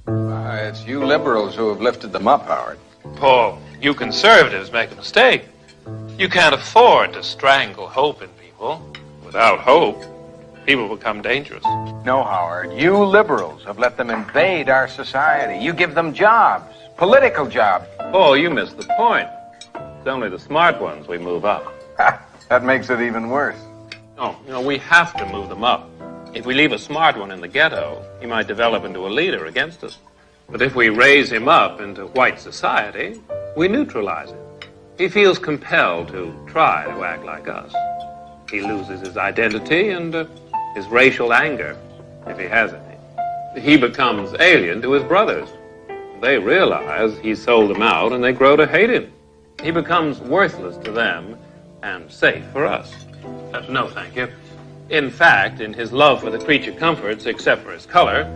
It's you liberals who have lifted them up, Howard. Paul, you conservatives make a mistake. You can't afford to strangle hope in people. Without hope, people become dangerous. No, Howard, you liberals have let them invade our society. You give them jobs, political jobs. Paul, you missed the point. It's only the smart ones we move up. That makes it even worse. No, we have to move them up. If we leave a smart one in the ghetto, he might develop into a leader against us. But if we raise him up into white society, we neutralize him. He feels compelled to try to act like us. He loses his identity and his racial anger, if he has any. He becomes alien to his brothers. They realize he sold them out and they grow to hate him. He becomes worthless to them and safe for us. No, thank you. In fact, in his love for the creature comforts, except for his color,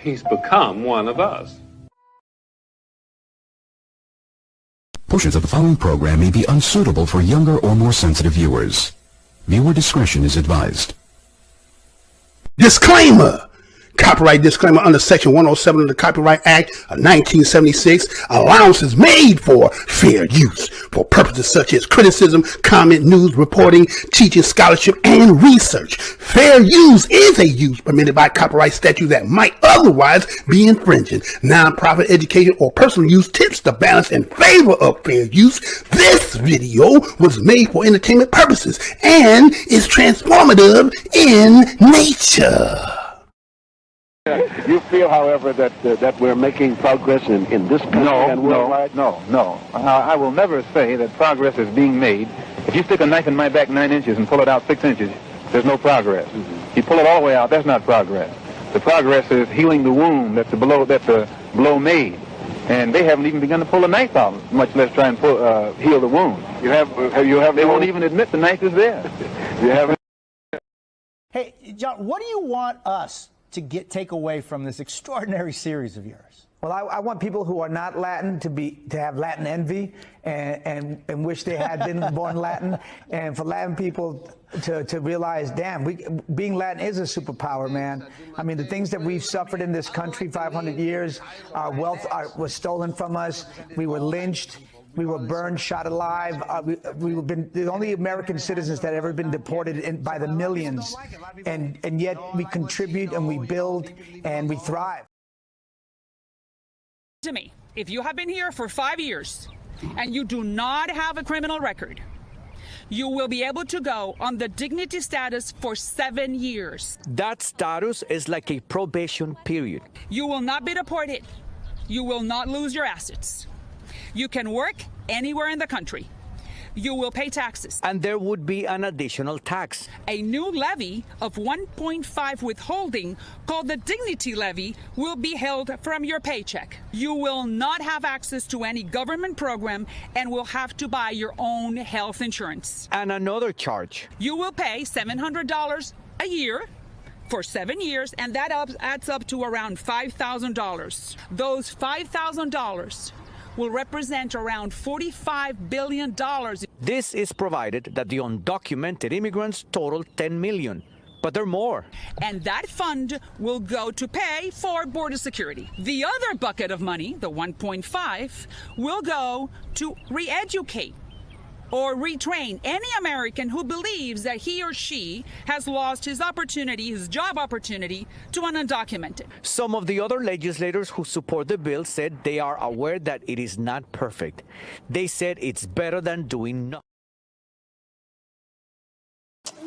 he's become one of us. Portions of the following program may be unsuitable for younger or more sensitive viewers. Viewer discretion is advised. Disclaimer! Copyright disclaimer under Section 107 of the Copyright Act of 1976. Allowances made for fair use for purposes such as criticism, comment, news, reporting, teaching, scholarship, and research. Fair use is a use permitted by copyright statute that might otherwise be infringing. Non-profit education or personal use tips the balance in favor of fair use. This video was made for entertainment purposes and is transformative in nature. You feel, however, that we're making progress in this country and worldwide? No. I will never say that progress is being made. If you stick a knife in my back 9 inches and pull it out 6 inches, there's no progress. You pull it all the way out, that's not progress. The progress is healing the wound that the blow made. And they haven't even begun to pull the knife out, much less try and heal the wound. They won't even admit the knife is there. You haven't. Hey, John, what do you want us to take away from this extraordinary series of yours? Well, I want people who are not Latin to have Latin envy and wish they had been born Latin, and for Latin people to realize, damn, being Latin is a superpower, man. I mean, the things that we've suffered in this country, 500 years, our wealth was stolen from us. We were lynched. We were burned, shot alive. We've been the only American citizens that have ever been deported by the millions. And yet we contribute and we build and we thrive. To me, if you have been here for 5 years and you do not have a criminal record, you will be able to go on the dignity status for 7 years. That status is like a probation period. You will not be deported. You will not lose your assets. You can work anywhere in the country. You will pay taxes. And there would be an additional tax. A new levy of 1.5 withholding called the dignity levy will be held from your paycheck. You will not have access to any government program and will have to buy your own health insurance. And another charge. You will pay $700 a year for 7 years, and that adds up to around $5,000. Those $5,000 will represent around $45 billion. This is provided that the undocumented immigrants total 10 million, but there are more. And that fund will go to pay for border security. The other bucket of money, the 1.5, will go to re-educate or retrain any American who believes that he or she has lost his opportunity, his job opportunity, to an undocumented. Some of the other legislators who support the bill said they are aware that it is not perfect. They said it's better than doing nothing.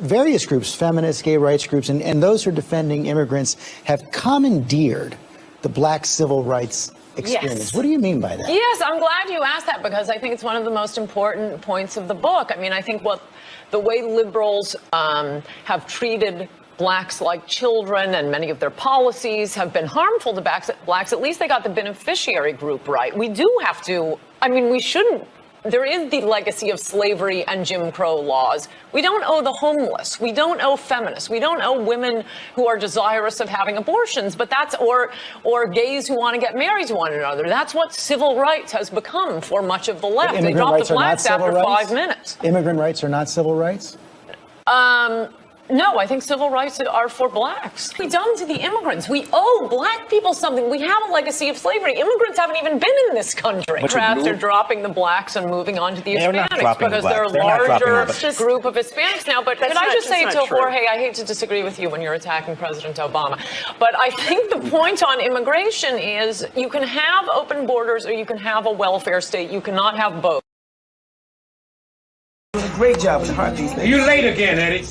Various groups, feminists, gay rights groups, and those who are defending immigrants have commandeered the black civil rights experience. Yes. What do you mean by that? Yes, I'm glad you asked that because I think it's one of the most important points of the book. I mean, I think the way liberals have treated blacks like children and many of their policies have been harmful to blacks. At least they got the beneficiary group right. We do have to, I mean, we shouldn't. There is the legacy of slavery and Jim Crow laws. We don't owe the homeless. We don't owe feminists. We don't owe women who are desirous of having abortions, but that's, or gays who want to get married to one another. That's what civil rights has become for much of the left. They dropped the blacks after 5 minutes. Immigrant rights are not civil rights? No, I think civil rights are for blacks. We done to the immigrants. We owe black people something. We have a legacy of slavery. Immigrants haven't even been in this country. After dropping the blacks and moving on to the Hispanics because they're a larger group of Hispanics now. But could I just say to Jorge, I hate to disagree with you when you're attacking President Obama, but I think the point on immigration is you can have open borders or you can have a welfare state. You cannot have both. Doing a great job with the heart these days. You're late again, Eddie.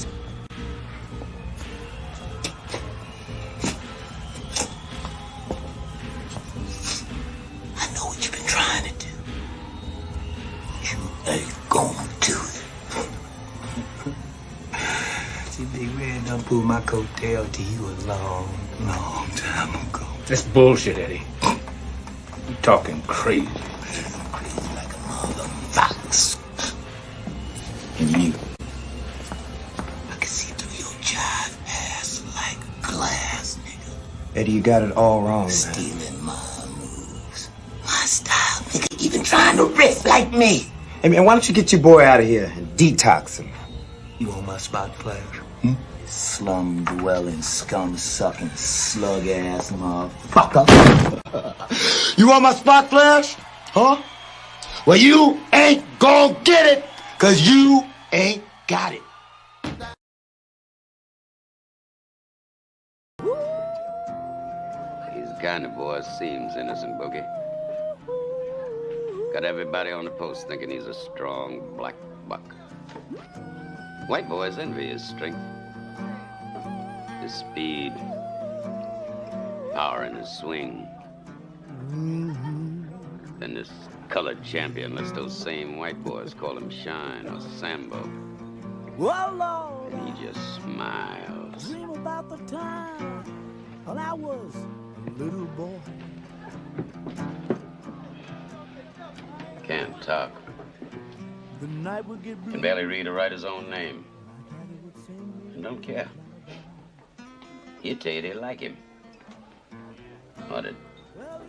Trying to do. You ain't gonna do it. See, Big Red done pulled my coattail to you a long, long time ago. That's bullshit, Eddie. You talking crazy. Crazy like a mother fox. And you, I can see through your jive ass like glass, nigga. Eddie, you got it all wrong, man. Stealing my moves. My style, nigga. Even trying to riff like me. Hey, man, why don't you get your boy out of here and detox him? You on my spot, Flash? Slum-dwelling, scum-sucking, slug-ass motherfucker. You on my spot, Flash? Huh? Well, you ain't gonna get it, cause you ain't got it. These kind of boys seems innocent, Boogie. Got everybody on the post thinking he's a strong black buck. White boys envy his strength, his speed, power in his swing. Then this colored champion lets those same white boys call him Shine or Sambo. Whoa, and he just smiles. Dream about the time when I was a little boy. Can't talk. Can barely read or write his own name. And don't care. He'll tell you they like him. Or that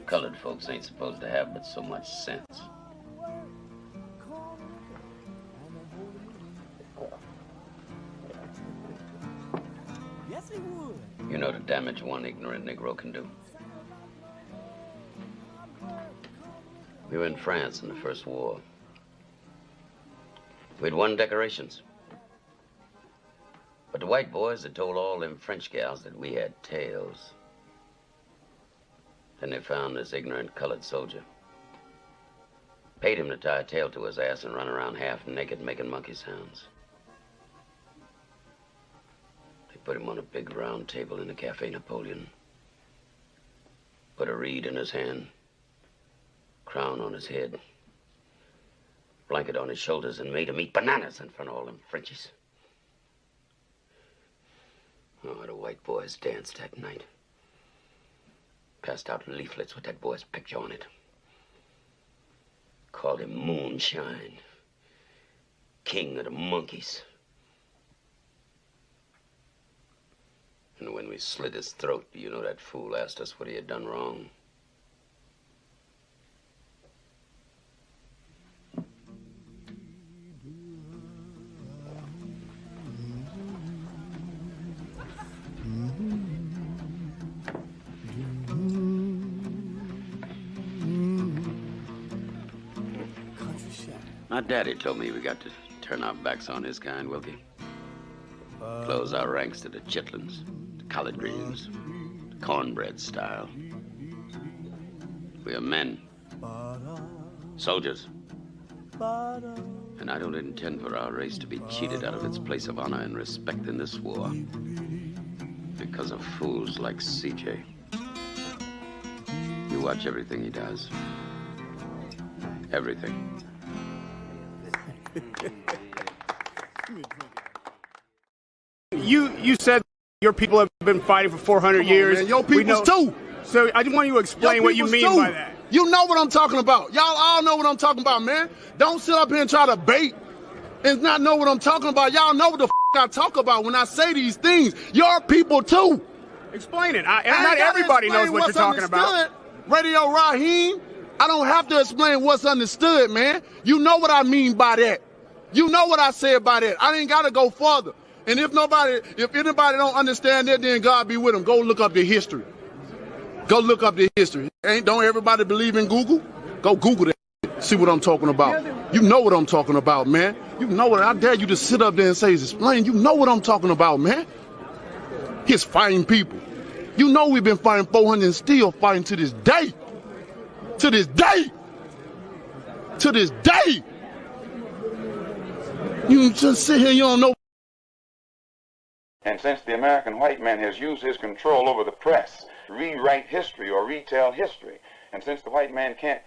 colored folks ain't supposed to have but so much sense. Yes, he would. You know the damage one ignorant Negro can do. We were in France in the First War. We'd won decorations. But the white boys had told all them French gals that we had tails. Then they found this ignorant colored soldier. Paid him to tie a tail to his ass and run around half naked making monkey sounds. They put him on a big round table in the Cafe Napoleon. Put a reed in his hand. Crown on his head, blanket on his shoulders, and made him eat bananas in front of all them Frenchies. Oh, the white boys danced that night. Passed out leaflets with that boy's picture on it. Called him Moonshine, king of the monkeys. And when we slit his throat, you know that fool asked us what he had done wrong. My daddy told me we got to turn our backs on his kind, Wilkie. Close our ranks to the chitlins, the collard greens, the cornbread style. We are men, soldiers. And I don't intend for our race to be cheated out of its place of honor and respect in this war because of fools like CJ. You watch everything he does. Everything. You said your people have been fighting for 400 years. Man, your peoples too. So I just want you to explain what you mean by that. You know what I'm talking about. Y'all all know what I'm talking about, man. Don't sit up here and try to bait and not know what I'm talking about. Y'all know what the I talk about when I say these things. Your people too. Explain it. Not everybody knows what you're talking about. Radio Raheem, I don't have to explain what's understood, man. You know what I mean by that. You know what I said by that. I ain't got to go further. And if anybody don't understand that, then God be with them. Go look up the history. Go look up the history. Don't everybody believe in Google? Go Google that. See what I'm talking about. You know what I'm talking about, man. You know what. I dare you to sit up there and say, explain. You know what I'm talking about, man. He's fighting people. You know we've been fighting 400 and still fighting to this day. To this day. To this day. You just sit here, you don't know. And since the American white man has used his control over the press to rewrite history or retell history, and since the white man can't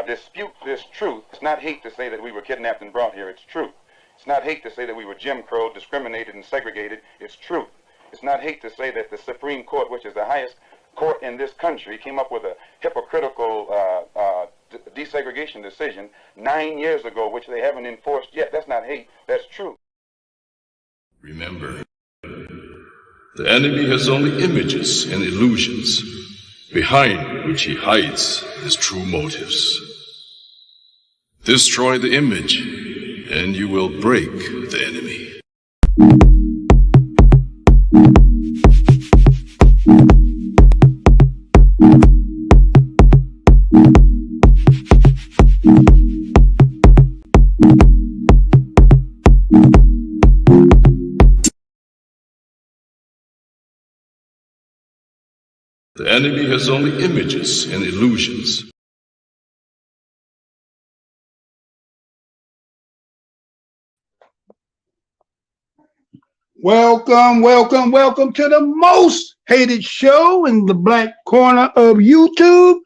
dispute this truth, it's not hate to say that we were kidnapped and brought here, it's truth. It's not hate to say that we were Jim Crow, discriminated and segregated, it's truth. It's not hate to say that the Supreme Court, which is the highest court in this country, came up with a hypocritical desegregation decision 9 years ago, which they haven't enforced yet. That's not hate, that's truth. Remember, the enemy has only images and illusions, behind which he hides his true motives. Destroy the image, and you will break the enemy. The enemy has only images and illusions. Welcome, welcome, welcome to the most hated show in the black corner of YouTube.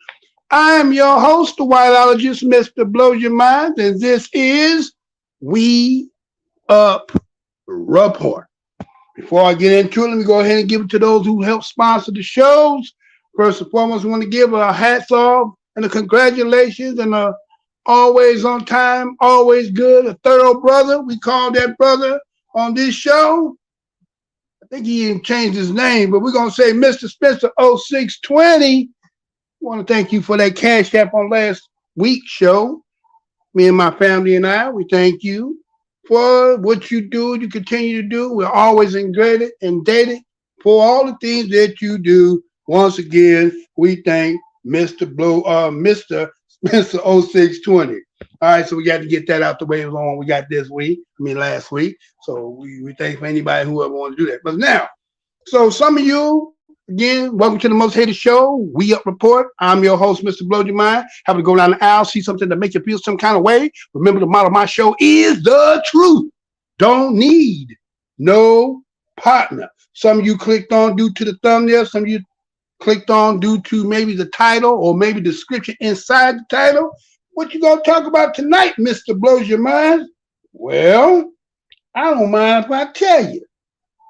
I am your host, the whiteologist, Mr. Blows Your Mind, and this is We Up Report. Before I get into it, let me go ahead and give it to those who help sponsor the shows. First and foremost, I want to give a hats off and a congratulations and a always on time, always good, a thorough brother. We call that brother on this show. I think he even changed his name, but we're going to say Mr. Spencer 0620. I want to thank you for that cash app on last week's show. Me and my family and I, we thank you for what you do, you continue to do. We're always indebted for all the things that you do. Once again, we thank Mr. Spencer 0620. All right, so we got to get that out the way. It was on we got last week. So we thank for anybody who ever want to do that. But now, so some of you, again, welcome to the most hated show, We Up Report. I'm your host, Mr. Blow Your Mind. Have to go down the aisle, see something that make you feel some kind of way. Remember, the motto of my show is the truth. Don't need no partner. Some of you clicked on due to the thumbnail. Some of you clicked on due to maybe the title or maybe the description inside the title. What you gonna talk about tonight, Mr. Blows Your Mind? Well, I don't mind if I tell you.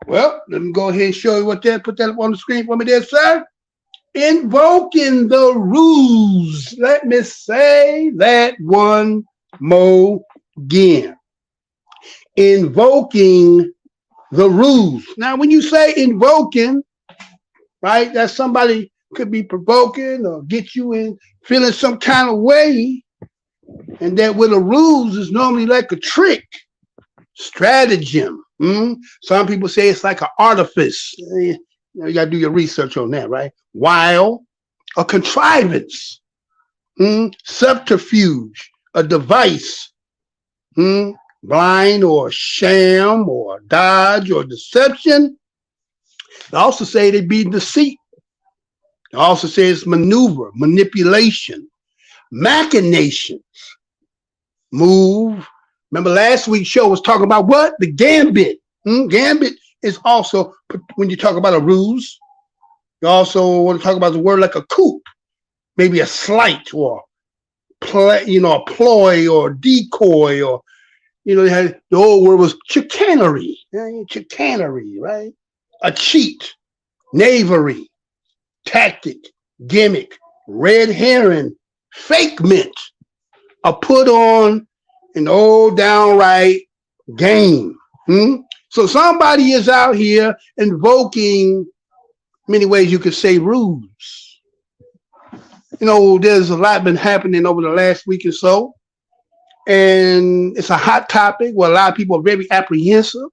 Well, let me go ahead and show you what that. Put that up on the screen for me there, sir. Invoking the Ruse. Let me say that one more again. Invoking the Ruse. Now, when you say invoking, right, that somebody could be provoking or get you in feeling some kind of way, and that with a ruse is normally like a trick, stratagem. Some people say it's like an artifice. You got to do your research on that, right? While a contrivance, subterfuge, a device, blind or sham or dodge or deception. They also say they be deceit. They also say it's maneuver, manipulation, machinations, move. Remember last week's show was talking about what? The gambit. Gambit is also, when you talk about a ruse, you also want to talk about the word like a coup, maybe a sleight or play, a ploy or decoy, or, the old word was chicanery. Chicanery, right? A cheat, knavery, tactic, gimmick, red herring, fake mint, a put on, an old downright game. So somebody is out here invoking, many ways you could say, ruse. There's a lot been happening over the last week or so, and it's a hot topic where a lot of people are very apprehensive.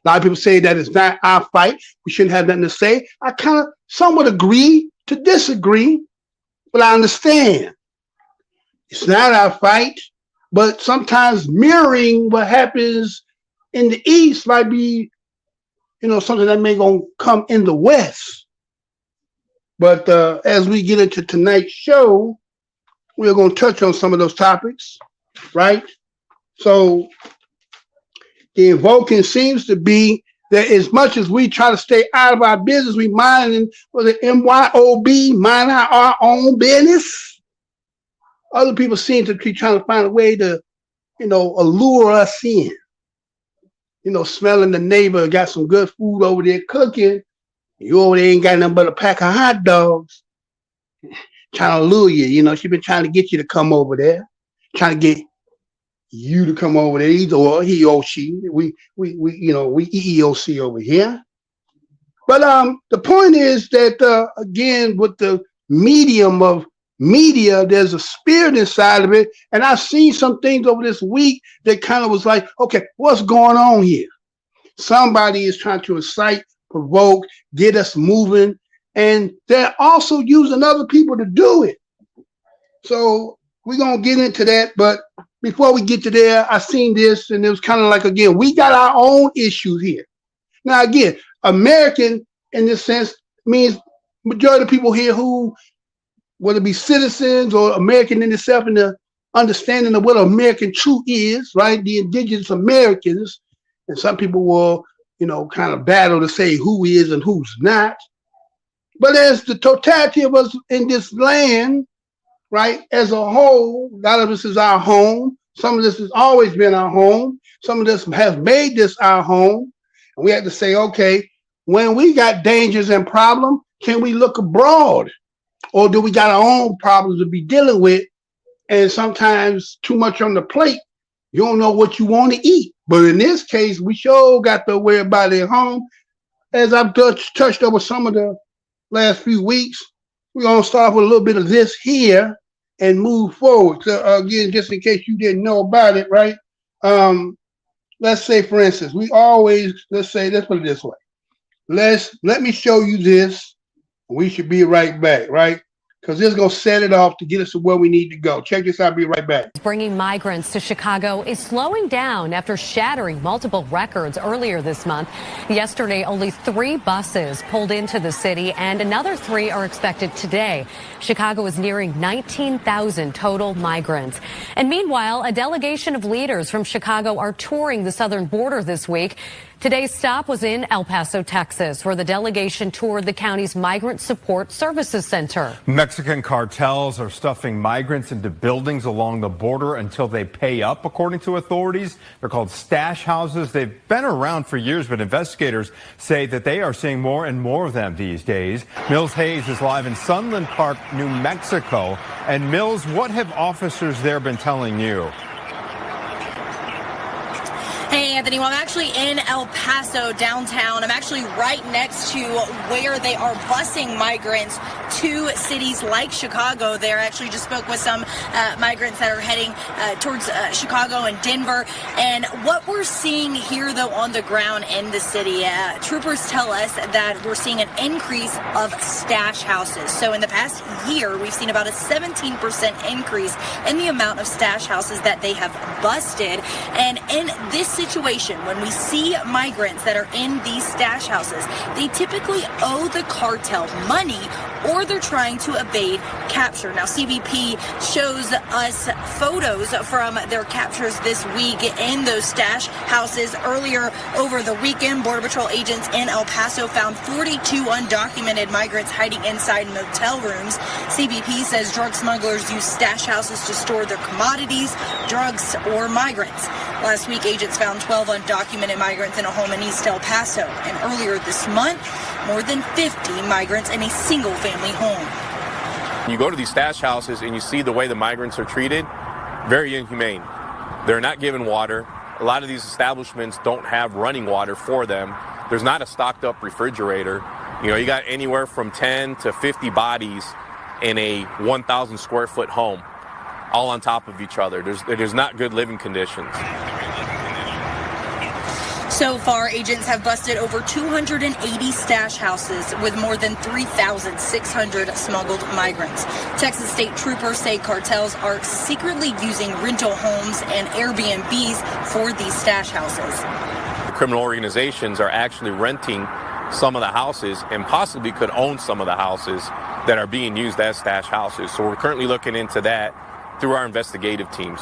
A lot of people say that it's not our fight. We shouldn't have nothing to say. I kind of somewhat agree to disagree, but I understand. It's not our fight, but sometimes mirroring what happens in the East might be, something that may gonna come in the West. But as we get into tonight's show, we're going to touch on some of those topics, right? So the invoking seems to be that as much as we try to stay out of our business, we mind, MYOB, mind our own business. Other people seem to be trying to find a way to, allure us in. Smelling the neighbor got some good food over there cooking. You over there ain't got nothing but a pack of hot dogs. Trying to lure you, she been trying to get you to come over there, trying to get you to come over there, either or he or she. We EEOC over here. But the point is that again, with the medium of media, there's a spirit inside of it, and I've seen some things over this week that kind of was like, okay, what's going on here? Somebody is trying to incite, provoke, get us moving, and they're also using other people to do it. So we're going to get into that, but before we get to there, I seen this, and it was kind of like, again, we got our own issues here. Now, again, American, in this sense, means majority of people here who, whether it be citizens or American in itself, and the understanding of what American truth is, right? The indigenous Americans, and some people will, kind of battle to say who is and who's not. But as the totality of us in this land, right, as a whole, a lot of this is our home. Some of this has always been our home. Some of this has made this our home. And we have to say, okay, when we got dangers and problems, can we look abroad? Or do we got our own problems to be dealing with? And sometimes too much on the plate, you don't know what you want to eat. But in this case, we sure got to worry about it at home. As I've touched over some of the last few weeks, we're going to start with a little bit of this here and move forward. So again, just in case you didn't know about it, right? Let's say, for instance, let's put it this way. Let me show you this. We should be right back, right? Because this is going to set it off to get us to where we need to go. Check this out. I'll be right back. Bringing migrants to Chicago is slowing down after shattering multiple records earlier this month. Yesterday, only 3 buses pulled into the city, and another 3 are expected today. Chicago is nearing 19,000 total migrants. And meanwhile, a delegation of leaders from Chicago are touring the southern border this week. Today's stop was in El Paso, Texas, where the delegation toured the county's Migrant Support Services Center. Mexican cartels are stuffing migrants into buildings along the border until they pay up, according to authorities. They're called stash houses. They've been around for years, but investigators say that they are seeing more and more of them these days. Mills Hayes is live in Sunland Park, New Mexico. And Mills, what have officers there been telling you? Hey, Anthony, well, I'm actually in El Paso downtown. I'm actually right next to where they are busing migrants to cities like Chicago. They actually just spoke with some migrants that are heading towards Chicago and Denver. And what we're seeing here, though, on the ground in the city, troopers tell us that we're seeing an increase of stash houses. So in the past year, we've seen about a 17% increase in the amount of stash houses that they have busted. And in this situation, when we see migrants that are in these stash houses, they typically owe the cartel money or they're trying to evade capture. Now, CBP shows us photos from their captures this week in those stash houses. Earlier over the weekend, Border Patrol agents in El Paso found 42 undocumented migrants hiding inside motel rooms. CBP says drug smugglers use stash houses to store their commodities, drugs, or migrants. Last week, agents found 12 undocumented migrants in a home in East El Paso. And earlier this month, more than 50 migrants in a single-family home. You go to these stash houses and you see the way the migrants are treated, very inhumane. They're not given water. A lot of these establishments don't have running water for them. There's not a stocked-up refrigerator. You got anywhere from 10 to 50 bodies in a 1,000 square foot home, all on top of each other. There's not good living conditions. So far, agents have busted over 280 stash houses with more than 3,600 smuggled migrants. Texas state troopers say cartels are secretly using rental homes and Airbnbs for these stash houses. The criminal organizations are actually renting some of the houses and possibly could own some of the houses that are being used as stash houses. So we're currently looking into that through our investigative teams.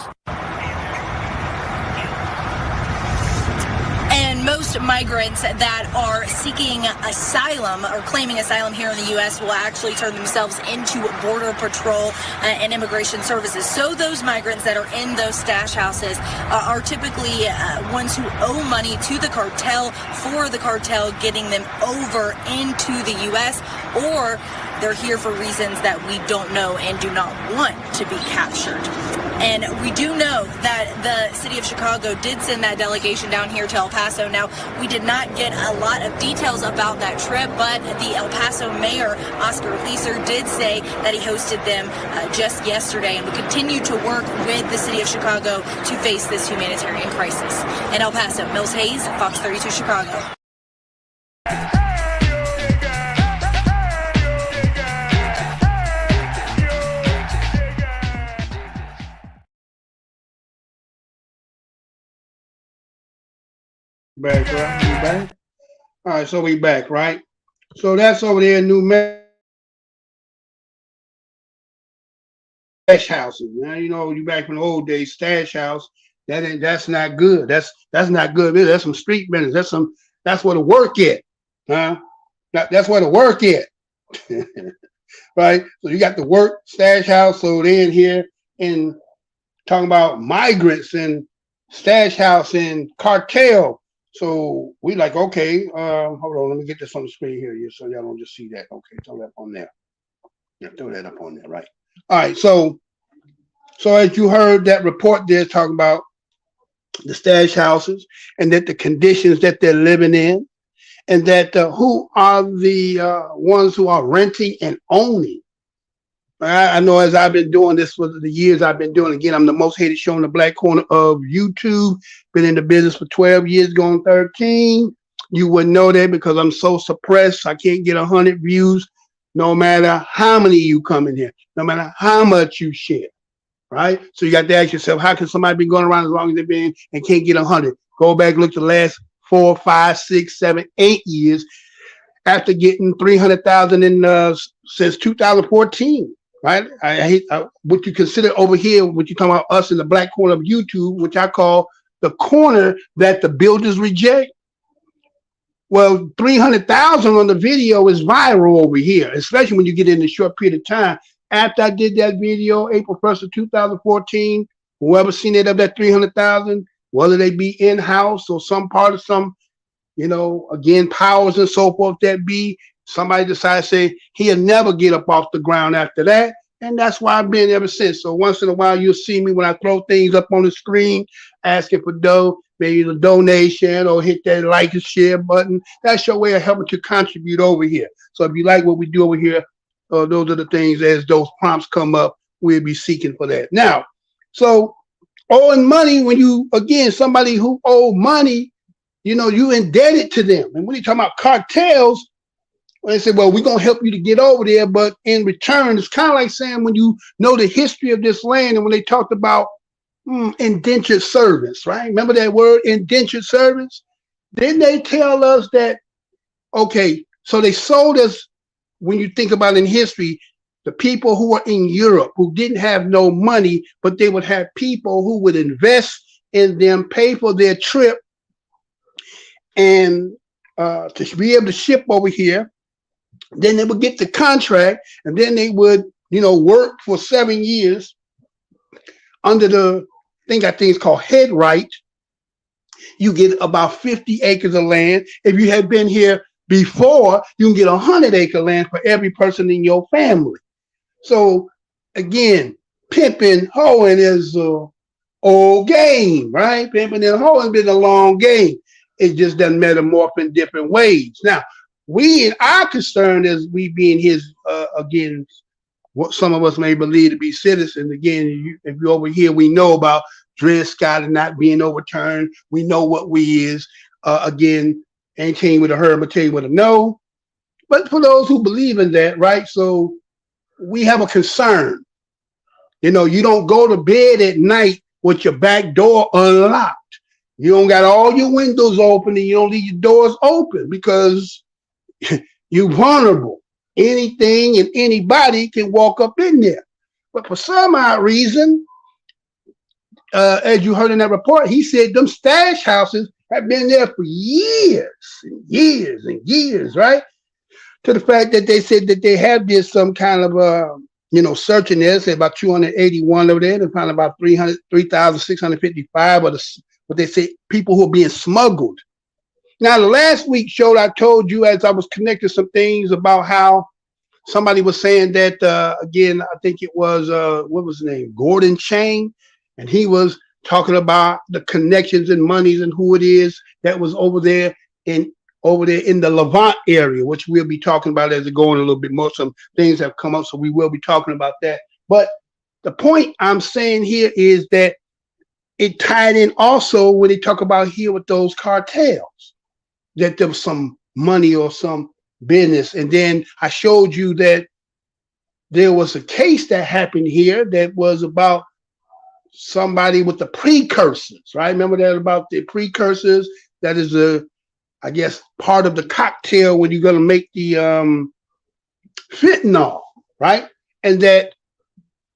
And most migrants that are seeking asylum or claiming asylum here in the U.S. will actually turn themselves into Border Patrol and Immigration Services. So those migrants that are in those stash houses are typically ones who owe money to the cartel for the cartel getting them over into the U.S., or they're here for reasons that we don't know and do not want to be captured. And we do know that the city of Chicago did send that delegation down here to El Paso. Now, we did not get a lot of details about that trip, but the El Paso mayor, Oscar Leeser, did say that he hosted them just yesterday and will continue to work with the city of Chicago to face this humanitarian crisis. In El Paso, Mills Hayes, Fox 32 Chicago. Back, right? We back? All right, so we back, right? So that's over there in New Mexico. Stash houses. Now, you know, you back in the old days, stash house, that's not good. That's not good. That's some street business. That's where the work at. Huh? That's where the work at. Right? So you got the work stash house. So they're in here and talking about migrants and stash house and cartel. So we like, okay, hold on, let me get this on the screen here, so y'all don't just see that. Okay, throw that on there. Yeah, throw that up on there, right? All right, so as you heard, that report there talking about the stash houses and that the conditions that they're living in, and that who are the ones who are renting and owning. I know as I've been doing this for the years I've been doing, again, I'm the most hated show in the black corner of YouTube. Been in the business for 12 years, going 13. You wouldn't know that because I'm so suppressed. I can't get 100 views no matter how many you come in here, no matter how much you share, right? So you got to ask yourself, how can somebody be going around as long as they've been and can't get 100? Go back, look at the last 4, 5, 6, 7, 8 years after getting 300,000 in since 2014. Right? I hate what you consider over here, what you're talking about us in the black corner of YouTube, which I call the corner that the builders reject. Well, 300,000 on the video is viral over here, especially when you get in a short period of time. After I did that video, April 1st of 2014, whoever seen it of that 300,000, whether they be in-house or some part of some, again, powers and so forth that be, somebody decides to say he'll never get up off the ground after that. And that's why I've been ever since. So once in a while, you'll see me when I throw things up on the screen, asking for dough, maybe the donation or hit that like and share button. That's your way of helping to contribute over here. So if you like what we do over here, those are the things as those prompts come up, we'll be seeking for that. Now, so owing money, when you, again, somebody who owe money, you indebted to them. And when you talk about cartels, they say, well, we're going to help you to get over there, but in return, it's kind of like saying when you know the history of this land and when they talked about indentured servants, right? Remember that word, indentured servants? Didn't they tell us that, okay, so they sold us, when you think about in history, the people who were in Europe who didn't have no money, but they would have people who would invest in them, pay for their trip, and to be able to ship over here. Then they would get the contract, and then they would, work for 7 years under the thing I think it's called head right. You get about 50 acres of land. If you had been here before, you can get 100-acre land for every person in your family. So again, pimping, hoeing is an old game, right? Pimping and hoeing been a long game. It just doesn't metamorph in different ways. Now, our concern is we being his, again, what some of us may believe to be citizens. Again, if you're over here, we know about Dred Scott and not being overturned. We know what we is. Again, ain't tell you with a herb, but tell you with a no. But for those who believe in that, right? So we have a concern. You know, you don't go to bed at night with your back door unlocked. You don't got all your windows open and you don't leave your doors open because you're vulnerable. Anything and anybody can walk up in there. But for some odd reason, as you heard in that report, he said them stash houses have been there for years and years and years, right? To the fact that they said that they have this some kind of searching there, say about 281 over there, and found about 3,655 of what they say people who are being smuggled. Now, the last week show, I told you as I was connecting some things about how somebody was saying that, again, I think it was, what was his name? Gordon Chain. And he was talking about the connections and monies and who it is that was over there in the Levant area, which we'll be talking about as it goes a little bit more. Some things have come up, so we will be talking about that. But the point I'm saying here is that it tied in also when they talk about here with those cartels, that there was some money or some business. And then I showed you that there was a case that happened here that was about somebody with the precursors, right? Remember that about the precursors? That is I guess, part of the cocktail when you're going to make the fentanyl, right? And that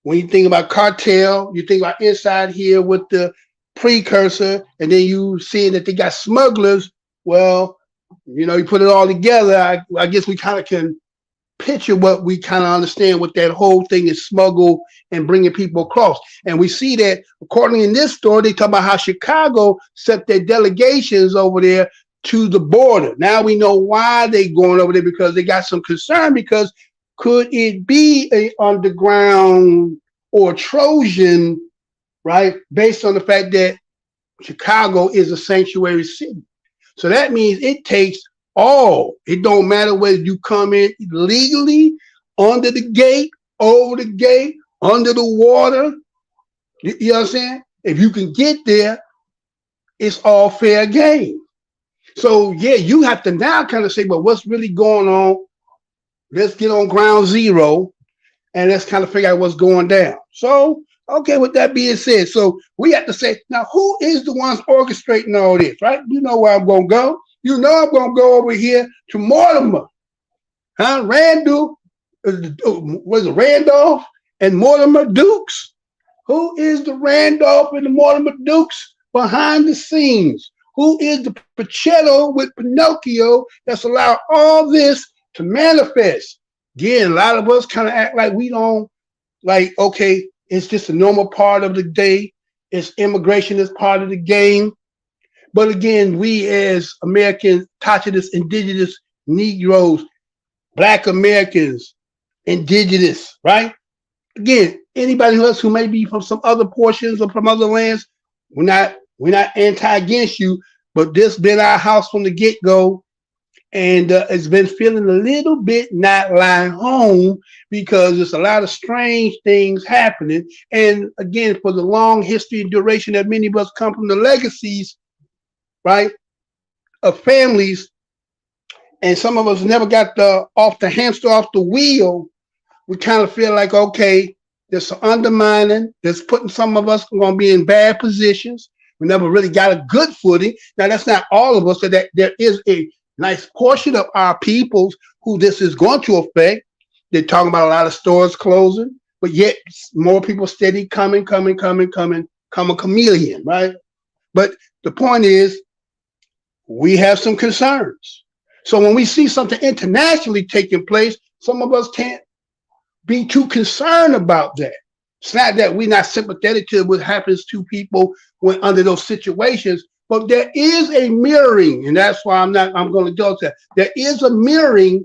when you think about cartel, you think about inside here with the precursor, and then you see that they got smugglers. Well, you know, you put it all together, I guess we kind of can picture what we kind of understand what that whole thing is, smuggle and bringing people across. And we see that, according in this story, they talk about how Chicago sent their delegations over there to the border. Now we know why they going over there, because they got some concern, because could it be a underground or Trojan, right? Based on the fact that Chicago is a sanctuary city. So that means it takes it don't matter whether you come in legally, under the gate, over the gate, under the water. You know what I'm saying? If you can get there, it's all fair game. So yeah, you have to now kind of say, well, what's really going on? Let's get on ground zero and let's kind of figure out what's going down. So, okay, with that being said, so we have to say, now who is the ones orchestrating all this, right? You know where I'm going to go. You know I'm going to go over here to Mortimer. Randolph and Mortimer Dukes? Who is the Randolph and the Mortimer Dukes behind the scenes? Who is the Pachetto with Pinocchio that's allowed all this to manifest? Again, a lot of us kind of act like we don't, like, okay, it's just a normal part of the day. It's immigration is part of the game. But again, we as Americans, Indigenous, indigenous Negroes, Black Americans, indigenous, right? Again, anybody else who may be from some other portions or from other lands, we're not anti against you, but this been our house from the get-go, and it's been feeling a little bit not lying home because there's a lot of strange things happening. And again, for the long history and duration that many of us come from the legacies, right, of families, and some of us never got the hamster off the wheel, we kind of feel like, okay, there's some undermining, there's putting some of us going to be in bad positions. We never really got a good footing. Now, that's not all of us, so that there is a nice portion of our peoples who this is going to affect. They're talking about a lot of stores closing, but yet more people steady coming, come a chameleon, right? But the point is, we have some concerns. So when we see something internationally taking place, some of us can't be too concerned about that. It's not that we're not sympathetic to what happens to people when under those situations, but there is a mirroring, and that's why I'm going to go to that. There is a mirroring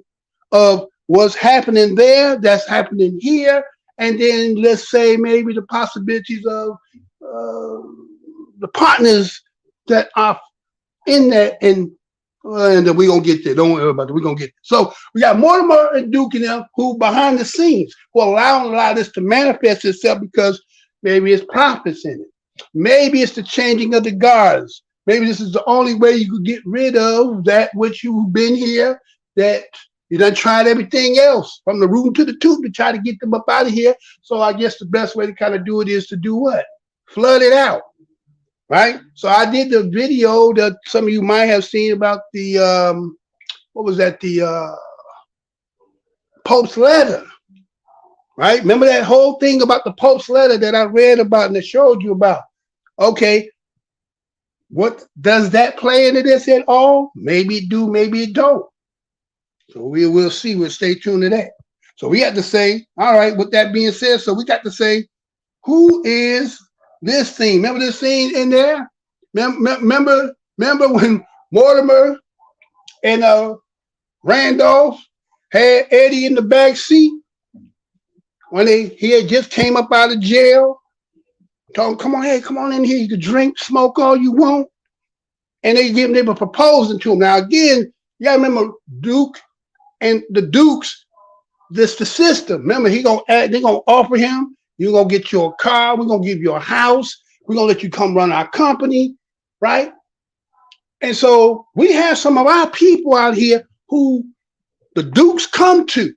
of what's happening there, that's happening here, and then let's say maybe the possibilities of the partners that are in that, and we're going to get there. Don't worry about it. We're going to get there. So we got Mortimer and Duke and them who behind the scenes who allowing a lot of this to manifest itself, because maybe it's profits in it. Maybe it's the changing of the guards. maybe this is the only way you could get rid of that which you've been here, that you done tried everything else from the root to the tooth to try to get them up out of here. So I guess the best way to kind of do it is to do what? Flood it out, right? So I did the video that some of you might have seen about the, what was that? The Pope's letter, right? Remember that whole thing about the Pope's letter that I read about and I showed you about? Okay, what does that play into this at all? Maybe it do, maybe it don't. So we will see. We'll stay tuned to that. So we have to say, all right, with that being said, so we got to say, who is this thing? Remember this scene in there? Remember when Mortimer and Randolph had Eddie in the back seat when he had just came up out of jail? Told him, come on, hey, come on in here. You can drink, smoke all you want. And they were proposing to him. Now, again, y'all remember Duke and the Dukes, this the system. Remember, they're gonna offer him, you're gonna get your car, we're gonna give you a house, we're gonna let you come run our company, right? And so we have some of our people out here who the Dukes come to.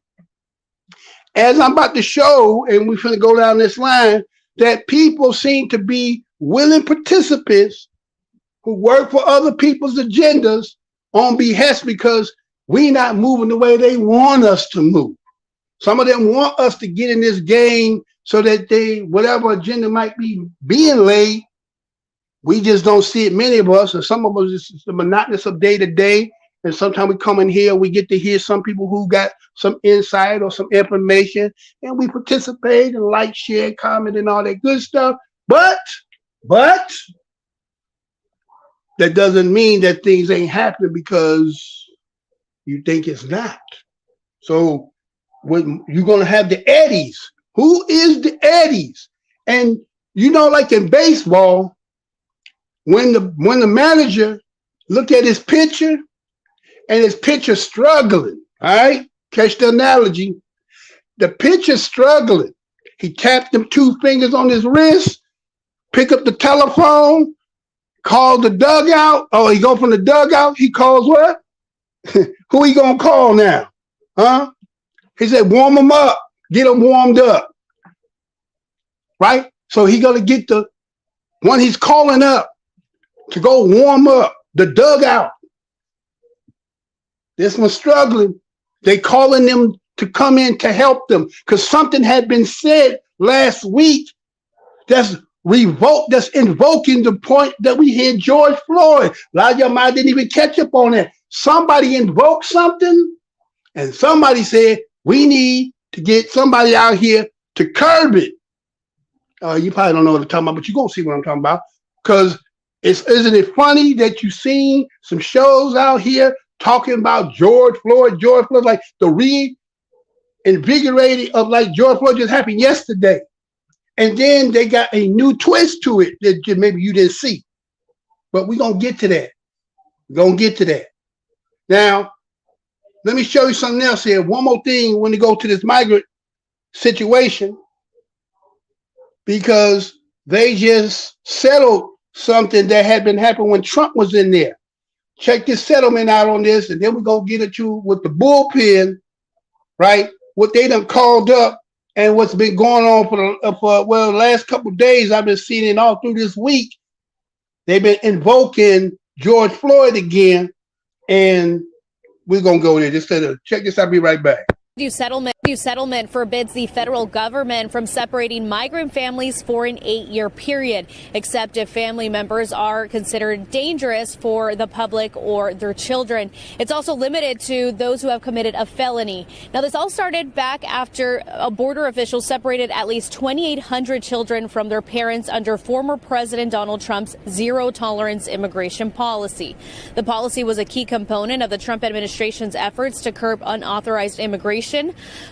As I'm about to show, and we're gonna go down this line, that people seem to be willing participants who work for other people's agendas on behest because we're not moving the way they want us to move. Some of them want us to get in this game so that they, whatever agenda might be being laid, we just don't see it, many of us, and some of us, it's the monotonous of day to day. And sometimes we come in here, we get to hear some people who got some insight or some information, and we participate and like, share, comment, and all that good stuff. But that doesn't mean that things ain't happening because you think it's not. So when you're going to have the Eddies, who is the Eddies? And you know, like in baseball, when the manager look at his pitcher and his pitcher struggling, all right, catch the analogy, the pitcher struggling, he tapped them 2 fingers on his wrist, pick up the telephone, call the dugout. Oh, he go from the dugout, he calls what? Who he gonna call now? Huh? He said, warm him up, get him warmed up. Right? So he gonna get the one he's calling up to go warm up the dugout. This one's struggling. They calling them to come in to help them because something had been said last week that's invoking the point that we hear George Floyd. A lot of y'all might didn't even catch up on that. Somebody invoked something, and somebody said, we need to get somebody out here to curb it. You probably don't know what I'm talking about, but you're going to see what I'm talking about. Because isn't it funny that you've seen some shows out here talking about George Floyd, like the reinvigorating of like George Floyd just happened yesterday. And then they got a new twist to it that maybe you didn't see. But we're going to get to that. We're going to get to that. Now, let me show you something else here. One more thing when we go to this migrant situation, because they just settled something that had been happening when Trump was in there. Check this settlement out on this, and then we're going to get at you with the bullpen, right? What they done called up and what's been going on for the last couple of days. I've been seeing it all through this week. They've been invoking George Floyd again, and we're going to go there. Just check this out. I'll be right back. New settlement forbids the federal government from separating migrant families for an 8-year period, except if family members are considered dangerous for the public or their children. It's also limited to those who have committed a felony. Now, this all started back after a border official separated at least 2,800 children from their parents under former President Donald Trump's zero-tolerance immigration policy. The policy was a key component of the Trump administration's efforts to curb unauthorized immigration.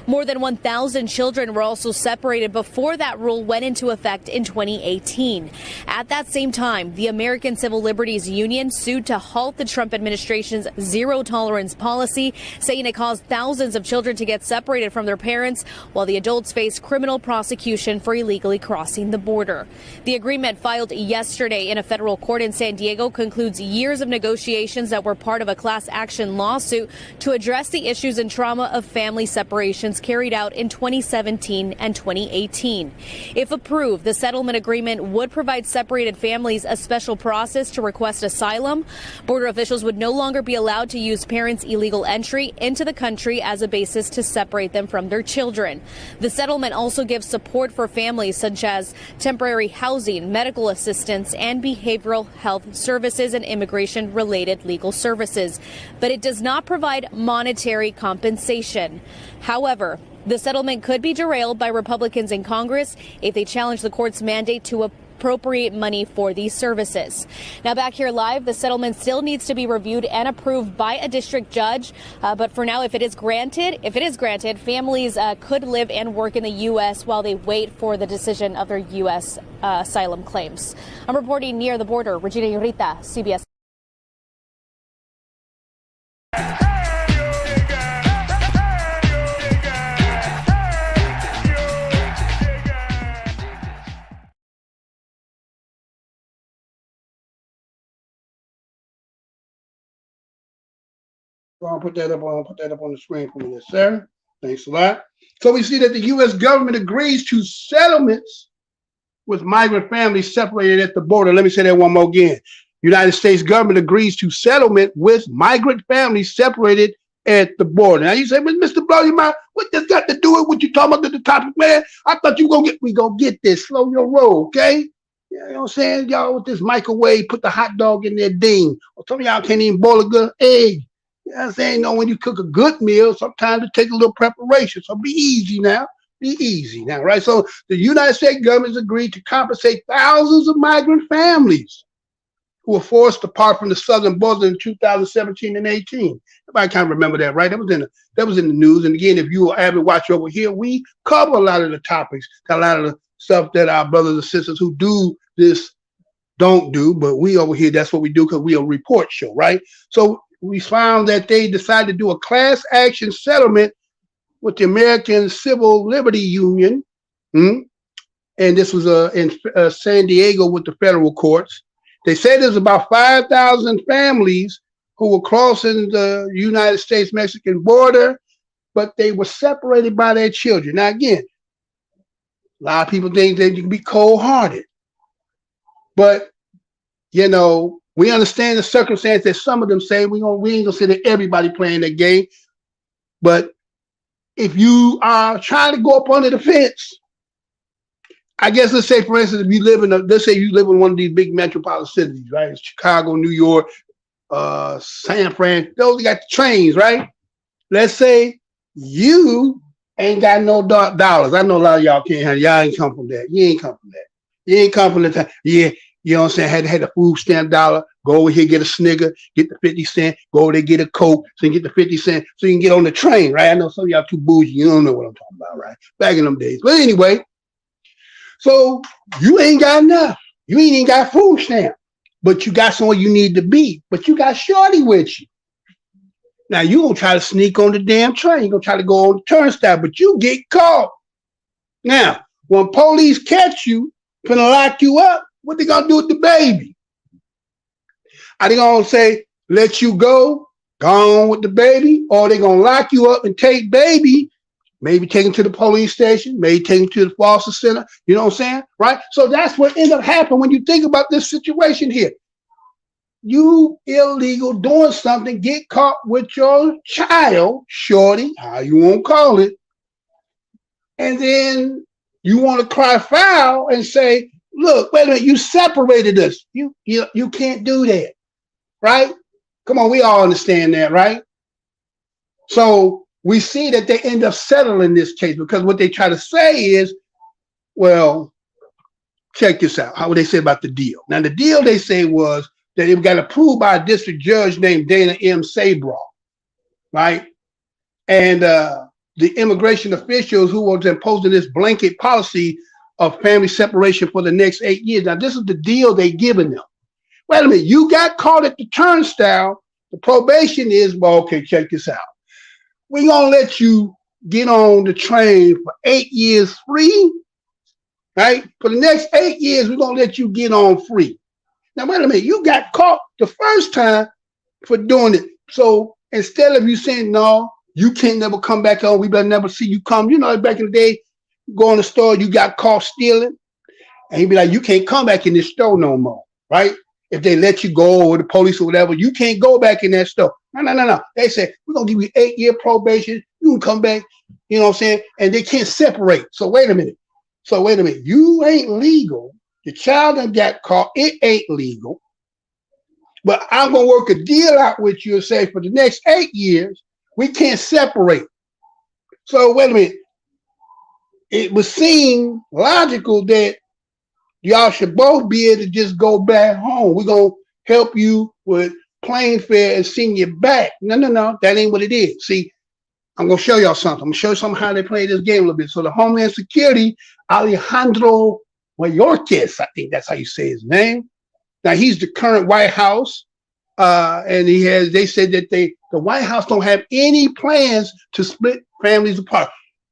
More than 1,000 children were also separated before that rule went into effect in 2018. At that same time, the American Civil Liberties Union sued to halt the Trump administration's zero-tolerance policy, saying it caused thousands of children to get separated from their parents, while the adults face criminal prosecution for illegally crossing the border. The agreement filed yesterday in a federal court in San Diego concludes years of negotiations that were part of a class action lawsuit to address the issues and trauma of family separations carried out in 2017 and 2018. If approved, the settlement agreement would provide separated families a special process to request asylum. Border officials would no longer be allowed to use parents' illegal entry into the country as a basis to separate them from their children. The settlement also gives support for families such as temporary housing, medical assistance, and behavioral health services and immigration-related legal services. But it does not provide monetary compensation. However, the settlement could be derailed by Republicans in Congress if they challenge the court's mandate to appropriate money for these services. Now back here live, the settlement still needs to be reviewed and approved by a district judge. But for now, if it is granted, families could live and work in the U.S. while they wait for the decision of their U.S. Asylum claims. I'm reporting near the border. Regina Yurita, CBS. I'll put that up on the screen for me, yes, sir. Thanks a lot. So we see that the U.S. government agrees to settlements with migrant families separated at the border. Let me say that one more again. United States government agrees to settlement with migrant families separated at the border. Now you say, but Mr. Blowsurmind, what this got to do with what you talking about at the topic, man? I thought we gonna get this. Slow your roll, okay? You know what I'm saying? Y'all with this microwave, put the hot dog in there, ding. Or some of y'all can't even boil a good egg. You know what I'm saying? No, when you cook a good meal, sometimes it takes a little preparation. So be easy now. Be easy now, right? So the United States government has agreed to compensate thousands of migrant families who were forced to part from the southern border in 2017 and 18. Everybody kind of remember that, right? That was in the news. And again, if you will avid watch over here, we cover a lot of the topics, a lot of the stuff that our brothers and sisters who do this don't do. But we over here, that's what we do because we a report show, right? So we found that they decided to do a class action settlement with the American Civil Liberty Union. And this was in San Diego with the federal courts. They said there's about 5,000 families who were crossing the United States-Mexican border, but they were separated by their children. Now, again, a lot of people think they can be cold-hearted. But, you know, we understand the circumstance that some of them say we ain't gonna say that everybody playing that game. But if you are trying to go up under the fence, I guess let's say, for instance, if you live in one of these big metropolitan cities, right? Chicago, New York, San Fran, those got the trains, right? Let's say you ain't got no dollars. I know a lot of y'all can't have, y'all ain't come from that. You ain't come from that. You ain't come from the time. Yeah. You know what I'm saying? Had a food stamp dollar, go over here, get a Snicker, get the 50 cent, go over there, get a Coke, so you can get the 50 cent, so you can get on the train, right? I know some of y'all too bougie, you don't know what I'm talking about, right? Back in them days. But anyway, so you ain't got enough. You ain't even got food stamp, but you got somewhere you need to be, but you got shorty with you. Now you gonna try to sneak on the damn train, you gonna try to go on the turnstile, but you get caught. Now, when police catch you, gonna lock you up, what they gonna do with the baby? Are they gonna say, let you go on with the baby? Or they gonna lock you up and take baby, maybe take him to the police station, maybe take him to the foster center, you know what I'm saying? Right? So that's what ends up happening when you think about this situation here. You illegal doing something, get caught with your child, shorty, how you won't call it, and then you want to cry foul and say, look, wait a minute, you separated us. You can't do that, right? Come on, we all understand that, right? So we see that they end up settling this case because what they try to say is, well, check this out. How would they say about the deal? Now, the deal they say was that it got approved by a district judge named Dana M. Sabra, right? And the immigration officials who was imposing this blanket policy of family separation for the next 8 years. Now, this is the deal they giving them. Wait a minute, you got caught at the turnstile. The probation is, well, okay, check this out. We're going to let you get on the train for 8 years free, right? For the next 8 years, we're going to let you get on free. Now, wait a minute, you got caught the first time for doing it. So instead of you saying, no, you can't never come back on, we better never see you come. You know, back in the day, go in the store, you got caught stealing, and he'd be like, you can't come back in this store no more, right? If they let you go or the police or whatever, you can't go back in that store. No. They said, we're going to give you 8-year probation. You can come back, you know what I'm saying? And they can't separate. So wait a minute. You ain't legal. The child done got caught. It ain't legal. But I'm going to work a deal out with you and say for the next 8 years, we can't separate. So wait a minute. It would seem logical that y'all should both be able to just go back home. We're going to help you with plane fare and send you back. No. That ain't what it is. See, I'm going to show y'all something. I'm going to show you something how they play this game a little bit. So the Homeland Security, Alejandro Mayorkas, I think that's how you say his name. Now, he's the current White House. And they said that the White House don't have any plans to split families apart.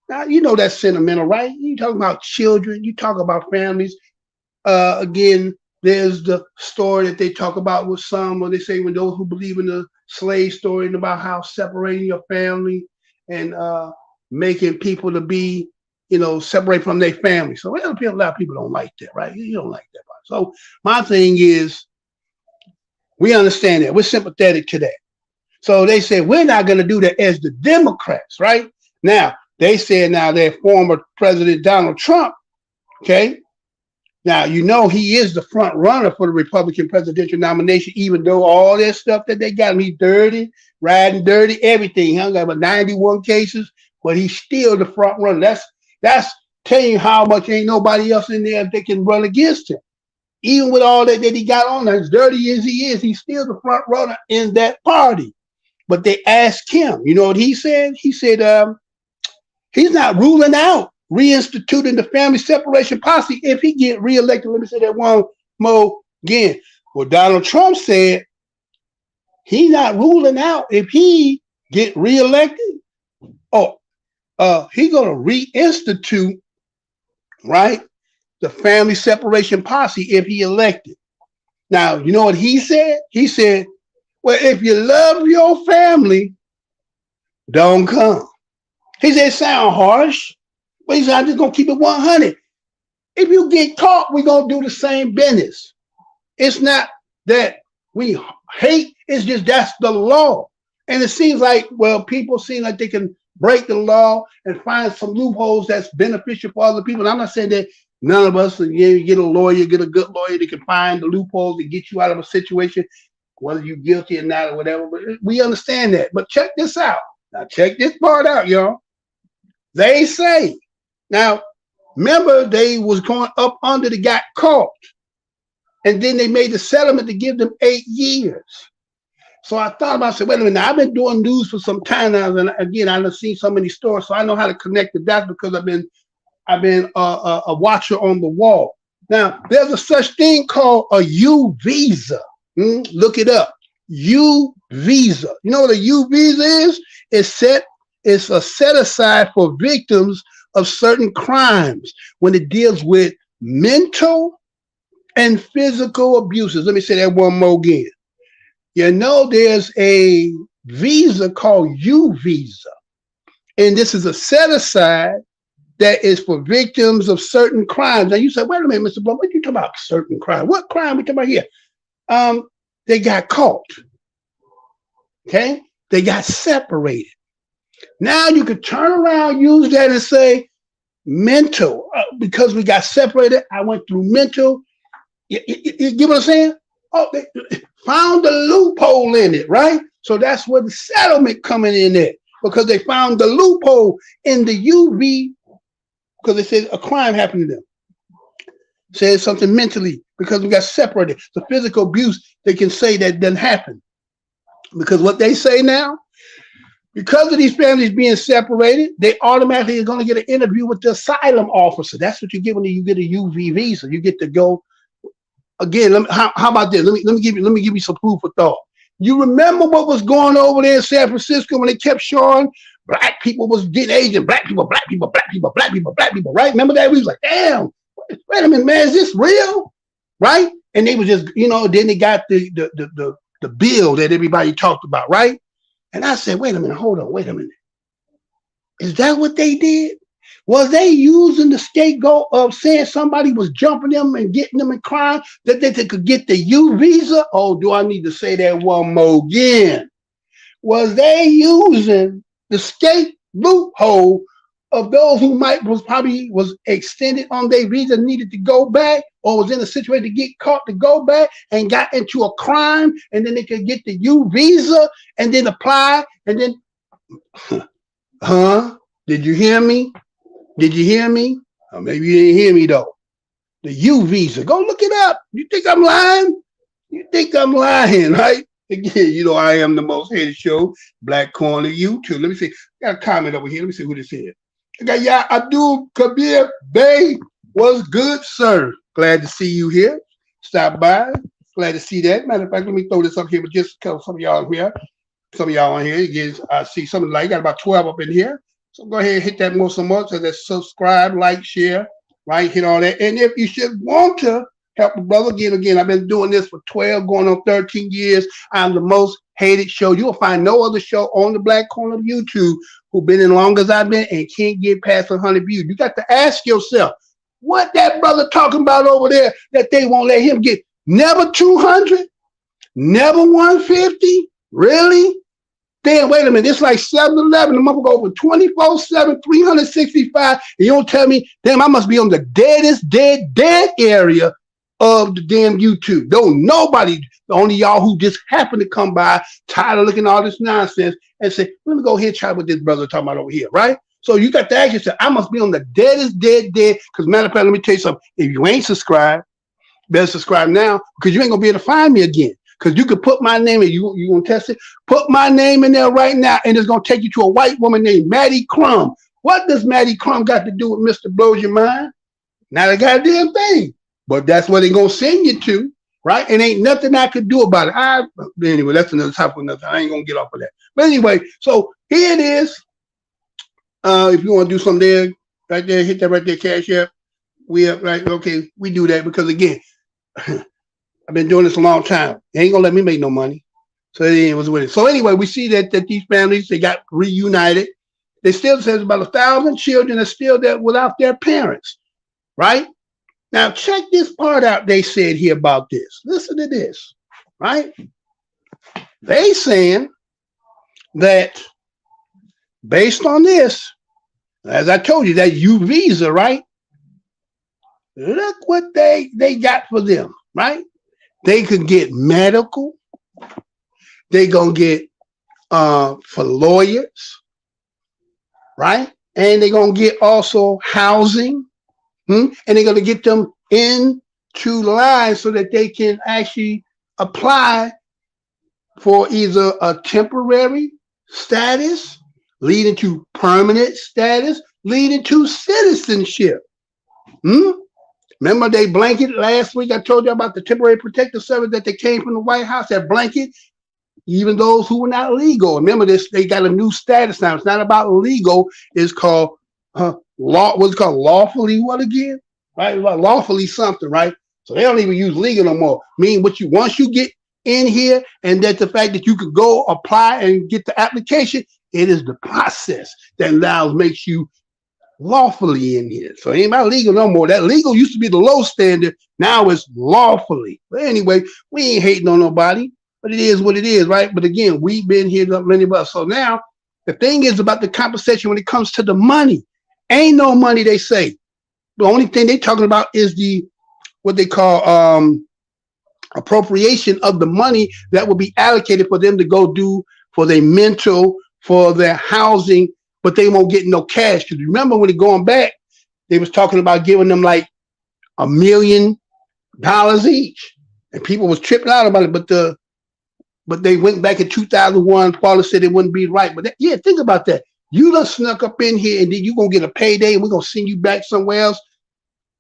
Now, you know that's sentimental, right? You talk about children, you talk about families. Again, there's the story that they talk about with some, where they say when those who believe in the slave story and about how separating your family and making people to be, you know, separate from their family. So a lot of people don't like that, right? You don't like that. So my thing is, we understand that. We're sympathetic to that. So they said, we're not going to do that as the Democrats, right? Now, they said now that former President Donald Trump, okay? Now, you know he is the front runner for the Republican presidential nomination, even though all that stuff that they got him, he's dirty, riding dirty, everything. He got about 91 cases, but he's still the front runner. That's telling you how much ain't nobody else in there that can run against him. Even with all that he got on, as dirty as he is, he's still the front runner in that party. But they asked him, you know what he said? He said he's not ruling out reinstituting the family separation policy if he get reelected. Let me say that one more again. Well, Donald Trump said he's not ruling out if he get reelected. He's going to reinstitute, right, the family separation policy if he elected. Now, you know what he said? He said, well, if you love your family, don't come. He said, sound harsh. But he said, I'm just going to keep it 100. If you get caught, we're going to do the same business. It's not that we hate, it's just that's the law. And it seems like, well, people seem like they can break the law and find some loopholes that's beneficial for other people. And I'm not saying that none of us, you get a lawyer, get a good lawyer that can find the loopholes to get you out of a situation, whether you're guilty or not or whatever. But we understand that. But check this out. Now, check this part out, y'all. They say, now, remember they was going up under, they got caught. And then they made the settlement to give them 8 years. So I thought about, I said, wait a minute, now, I've been doing news for some time now. And again, I've seen so many stories, so I know how to connect the dots because I've been a watcher on the wall. Now, there's a such thing called a U visa. Look it up. U visa. You know what a U visa is? It's a set aside for victims of certain crimes when it deals with mental and physical abuses. Let me say that one more again. You know, there's a visa called U visa, and this is a set aside that is for victims of certain crimes. Now you say, wait a minute, Mr. Blow, what are you talking about certain crime? What crime are we talking about here? They got caught. Okay? They got separated. Now you could turn around, use that and say mental, because we got separated. I went through mental. You get what I'm saying? Oh, they found the loophole in it, right? So that's where the settlement coming in at, because they found the loophole in the UV, because they said a crime happened to them. Said something mentally because we got separated. The physical abuse, they can say that didn't happen. Because what they say now, Because of these families being separated, they automatically are going to get an interview with the asylum officer. That's what you get when you get a UV visa. You get to go again. How about this? Let me give you some food for thought. You remember what was going on over there in San Francisco when they kept showing black people was getting Asian, black people, right? Remember that? We was like, damn, wait a minute, man, is this real? Right? And they was just, then they got the bill that everybody talked about, right? And I said, wait a minute, hold on, wait a minute. Is that what they did? Was they using the scapegoat of saying somebody was jumping them and getting them in crime that they could get the U visa? Oh, do I need to say that one more again? Was they using the scapegoat hole of those who probably was extended on their visa, needed to go back, or was in a situation to get caught to go back and got into a crime, and then they could get the U visa and then apply, and then, Did you hear me? Did you hear me? Or maybe you didn't hear me though. The U visa. Go look it up. You think I'm lying? You think I'm lying, right? Again, I am the most hated show, Black Corner YouTube. Let me see. Got a comment over here. Let me see who this is. I got Abdul Kabir Bey. What's good, sir? Glad to see you here. Stop by. Glad to see that. Matter of fact, let me throw this up here, but just because some of y'all here. Some of y'all on here. Again, I see something like got about 12 up in here. So go ahead and hit that more some more. So that's subscribe, like, share, right? Hit all that. And if you should want to help the brother, again, I've been doing this for 12, going on 13 years. I'm the most hated show. You'll find no other show on the Black Corner of YouTube who been in long as I've been and can't get past 100 views. You got to ask yourself, what that brother talking about over there that they won't let him get? Never 200? Never 150? Really? Damn, wait a minute. It's like 7-Eleven. The motherfucker open 24/7, 365. And you don't tell me, damn, I must be on the dead area of the damn YouTube. Don't nobody, only y'all who just happen to come by, tired of looking at all this nonsense, and say, let me go ahead and try what this brother talking about over here, right? So you got to ask yourself, I must be on the dead. Because matter of fact, let me tell you something. If you ain't subscribed, better subscribe now, because you ain't gonna be able to find me again. Because you could put my name in, you gonna test it? Put my name in there right now, and it's gonna take you to a white woman named Maddie Crum. What does Maddie Crum got to do with Mr. Blows Your Mind? Not a goddamn thing. But that's where they're gonna send you to, right? And ain't nothing I could do about it. Anyway, that's another topic. I ain't gonna get off of that. But anyway, so here it is. If you want to do something there, right there, hit that right there, CashApp. We up, right? Okay, we do that because again, I've been doing this a long time. They ain't gonna let me make no money. So it was with it. So anyway, we see that these families, they got reunited. They still says about 1,000 children are still there without their parents, right? Now check this part out. They said here about this. Listen to this, right? They saying that based on this, as I told you, that U visa, right? Look what they got for them, right? They could get medical. They gonna get for lawyers, right? And they're gonna get also housing, and they're gonna get them into line so that they can actually apply for either a temporary status, leading to permanent status, leading to citizenship. Remember they blanket last week? I told you about the temporary protective service that they came from the White House that blanket even those who were not legal. Remember this? They got a new status now. It's not about legal. It's called law. What's it called? Lawfully what again? Right? Lawfully something, right? So they don't even use legal no more. Meaning once you get in here, and that the fact that you could go apply and get the application, it is the process that makes you lawfully in here. So it ain't about legal no more. That legal used to be the low standard. Now it's lawfully. But anyway, we ain't hating on nobody, but it is what it is, right? But again, we've been here many of us. So now the thing is about the compensation when it comes to the money. Ain't no money, they say. The only thing they talking about is what they call appropriation of the money that will be allocated for them to go do for their mental, for their housing, but they won't get no cash. Because remember when they're going back, they was talking about giving them like $1 million each. And people was tripping out about it. But but they went back in 2001. Father said it wouldn't be right. But that, yeah, think about that. You done snuck up in here and then you're going to get a payday and we're going to send you back somewhere else.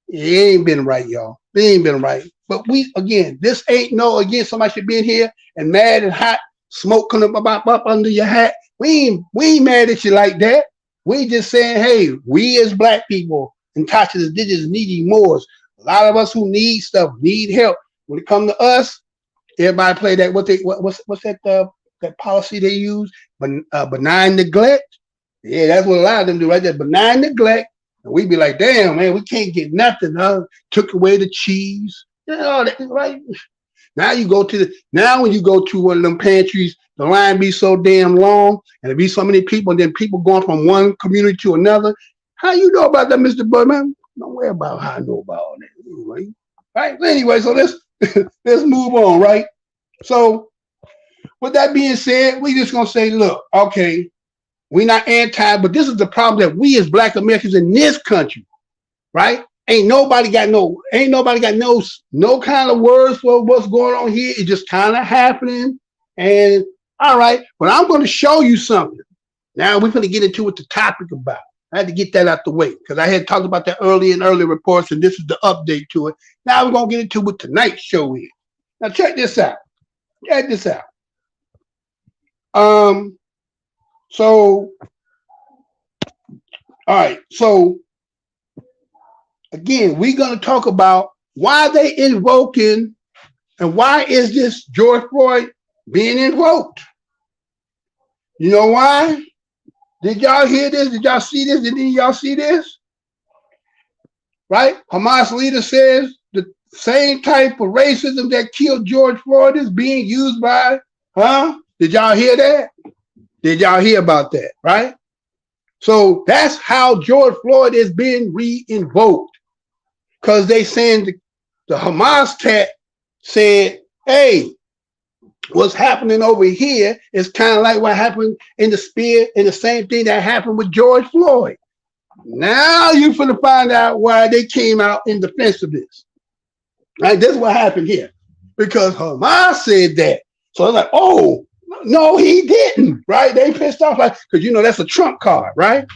It ain't been right, y'all. It ain't been right. But this ain't somebody should be in here and mad and hot, smoke coming up under your hat. We ain't mad at you like that. We just saying, hey, we as black people and Tasha's indigenous needy more. A lot of us who need stuff, need help. When it comes to us, everybody play that. What's that policy they use? Benign neglect. Yeah, that's what a lot of them do right there. Benign neglect. And we be like, damn, man, we can't get nothing. Took away the cheese. All that, right? Now when you go to one of them pantries, the line be so damn long, and there be so many people, and then people going from one community to another. How you know about that, Mr. Birdman? Don't worry about how I know about all that. Right? Anyway, so let's move on, right? So with that being said, we just gonna say, look, okay, we're not anti, but this is the problem that we as Black Americans in this country, right? Ain't nobody got no kind of words for what's going on here. It's just kind of happening. And all right, but I'm going to show you something. Now we're going to get into what the topic about. I had to get that out the way because I had talked about that early in early reports, and this is the update to it. Now we're going to get into what tonight's show is. Now check this out. So, all right. So, again, we're going to talk about why they invoking and why is this George Floyd being invoked. You know why? Did y'all hear this? Did y'all see this? Did any of y'all see this? Right? Hamas leader says the same type of racism that killed George Floyd is being used by, Did y'all hear that? Did y'all hear about that? Right? So that's how George Floyd is being re-invoked. Because they saying the Hamas cat said, hey, what's happening over here is kind of like what happened in the spear and the same thing that happened with George Floyd. Now you're finna find out why they came out in defense of this. Right? This is what happened here. Because Hamas said that. So I was like, oh, no, he didn't. Right? They pissed off because that's a trump card, right?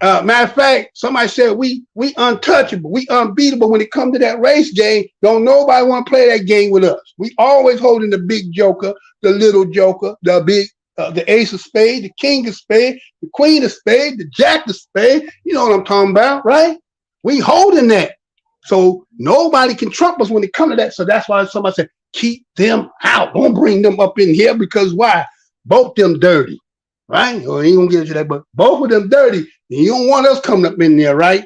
Matter of fact, somebody said we untouchable, we unbeatable when it comes to that race game. Don't nobody want to play that game with us. We always holding the big joker, the little joker, the ace of spades, the king of spades, the queen of spades, the jack of spades. You know what I'm talking about, right? We holding that. So nobody can trump us when it comes to that. So that's why somebody said, keep them out. Don't bring them up in here because why? Both them dirty. Right? Or ain't gonna get into that, but both of them dirty. And you don't want us coming up in there, right?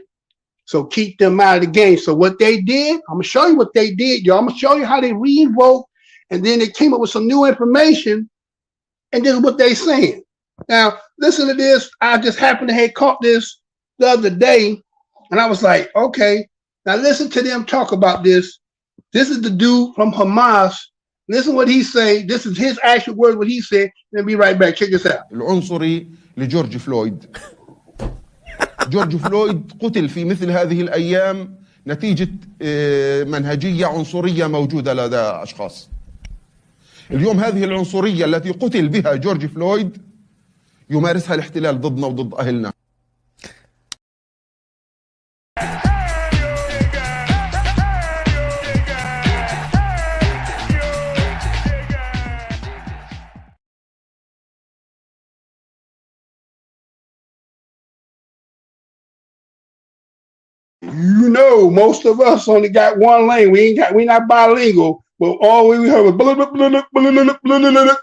So keep them out of the game. So what they did, I'm gonna show you what they did, y'all. I'm gonna show you how they re-invoked, and then they came up with some new information, and this is what they saying. Now, listen to this. I just happened to have caught this the other day, and I was like, okay, now listen to them talk about this. This is the dude from Hamas. Listen what he say. This is his actual word, what he said. Then be right back. Check this out. العنصري لجورج فلويد. جورج فلويد قتل في مثل هذه الأيام نتيجة منهجية عنصرية موجودة لدى أشخاص. اليوم هذه العنصرية التي قتل بها جورج فلويد يمارسها الاحتلال ضدنا وضد أهلنا. Most of us only got one lane. We not bilingual, but all we heard was blah, blah, blah, blah, blah, blah,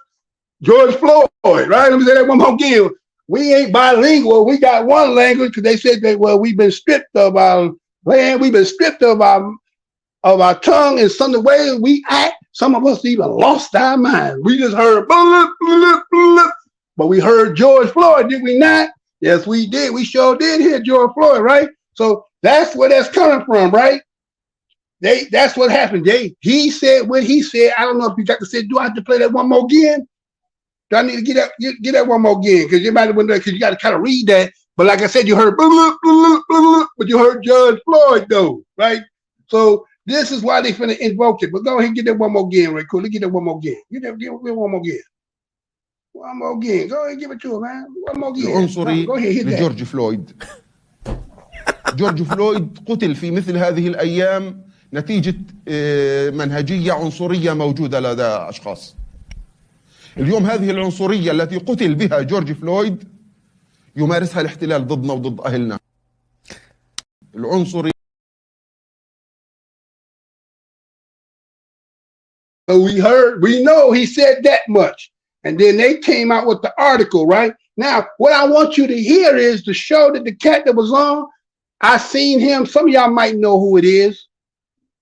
George Floyd, right? Let me say that one more again. We ain't bilingual. We got one language because they said that, well, we've been stripped of our land. We've been stripped of our tongue, and some of the way we act, some of us even lost our mind. We just heard blah, blah, blah, but we heard George Floyd, did we not? Yes, we did. We sure did hear George Floyd, right? So that's where that's coming from, right? That's what happened. He said what he said. I don't know if you got to say, do I have to play that one more again? Do I need to get that one more again? Because you might have went there because you got to kind of read that. But like I said, you heard blah, blah, blah, blah, blah, but you heard George Floyd though, right? So This is why they finna invoke it. But go ahead and get that one more again, right quick. Let's get that one more again. Get one more again. One more again. Go ahead and give it to him, man. One more again. العنصري Go ahead, hit that. لجورج فلويد. جورج فلويد قتل في مثل هذه الأيام نتيجة منهجية عنصرية موجودة لدى أشخاص. اليوم هذه العنصرية التي قتل بها جورج فلويد يمارسها الاحتلال ضدنا وضد أهلنا. العنصري. We know he said that much. And then they came out with the article, right? Now, what I want you to hear is the show that the cat that was on, I seen him. Some of y'all might know who it is.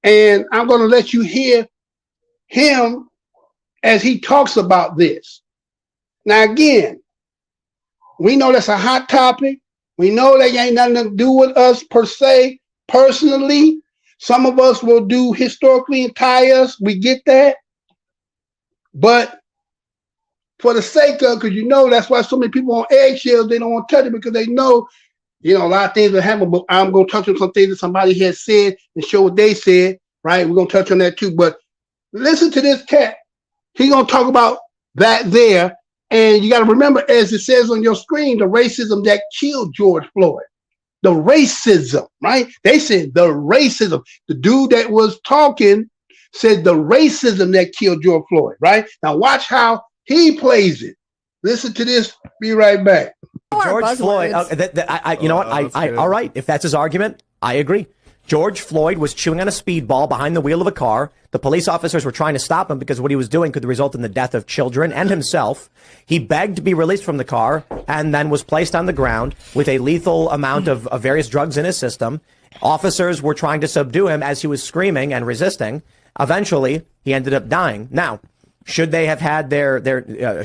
And I'm going to let you hear him as he talks about this. Now, again, we know that's a hot topic. We know that ain't nothing to do with us per se, personally. Some of us will do historically and tie us. We get that. But for the sake of, because you know that's why so many people on eggshells, they don't want to touch it because they know, you know, a lot of things will happen. But I'm going to touch on some things that somebody has said and show what they said, right? We're going to touch on that too. But listen to this cat. He's going to talk about that there. And you got to remember, as it says on your screen, the racism that killed George Floyd. The racism, right? They said the racism. The dude that was talking said the racism that killed George Floyd, right? Now watch how he plays it. Listen to this. Be right back. George Floyd. You know what? All right. If that's his argument, I agree. George Floyd was chewing on a speedball behind the wheel of a car. The police officers were trying to stop him because what he was doing could result in the death of children and himself. He begged to be released from the car and then was placed on the ground with a lethal amount of various drugs in his system. Officers were trying to subdue him as he was screaming and resisting. Eventually, he ended up dying. Now, should they have had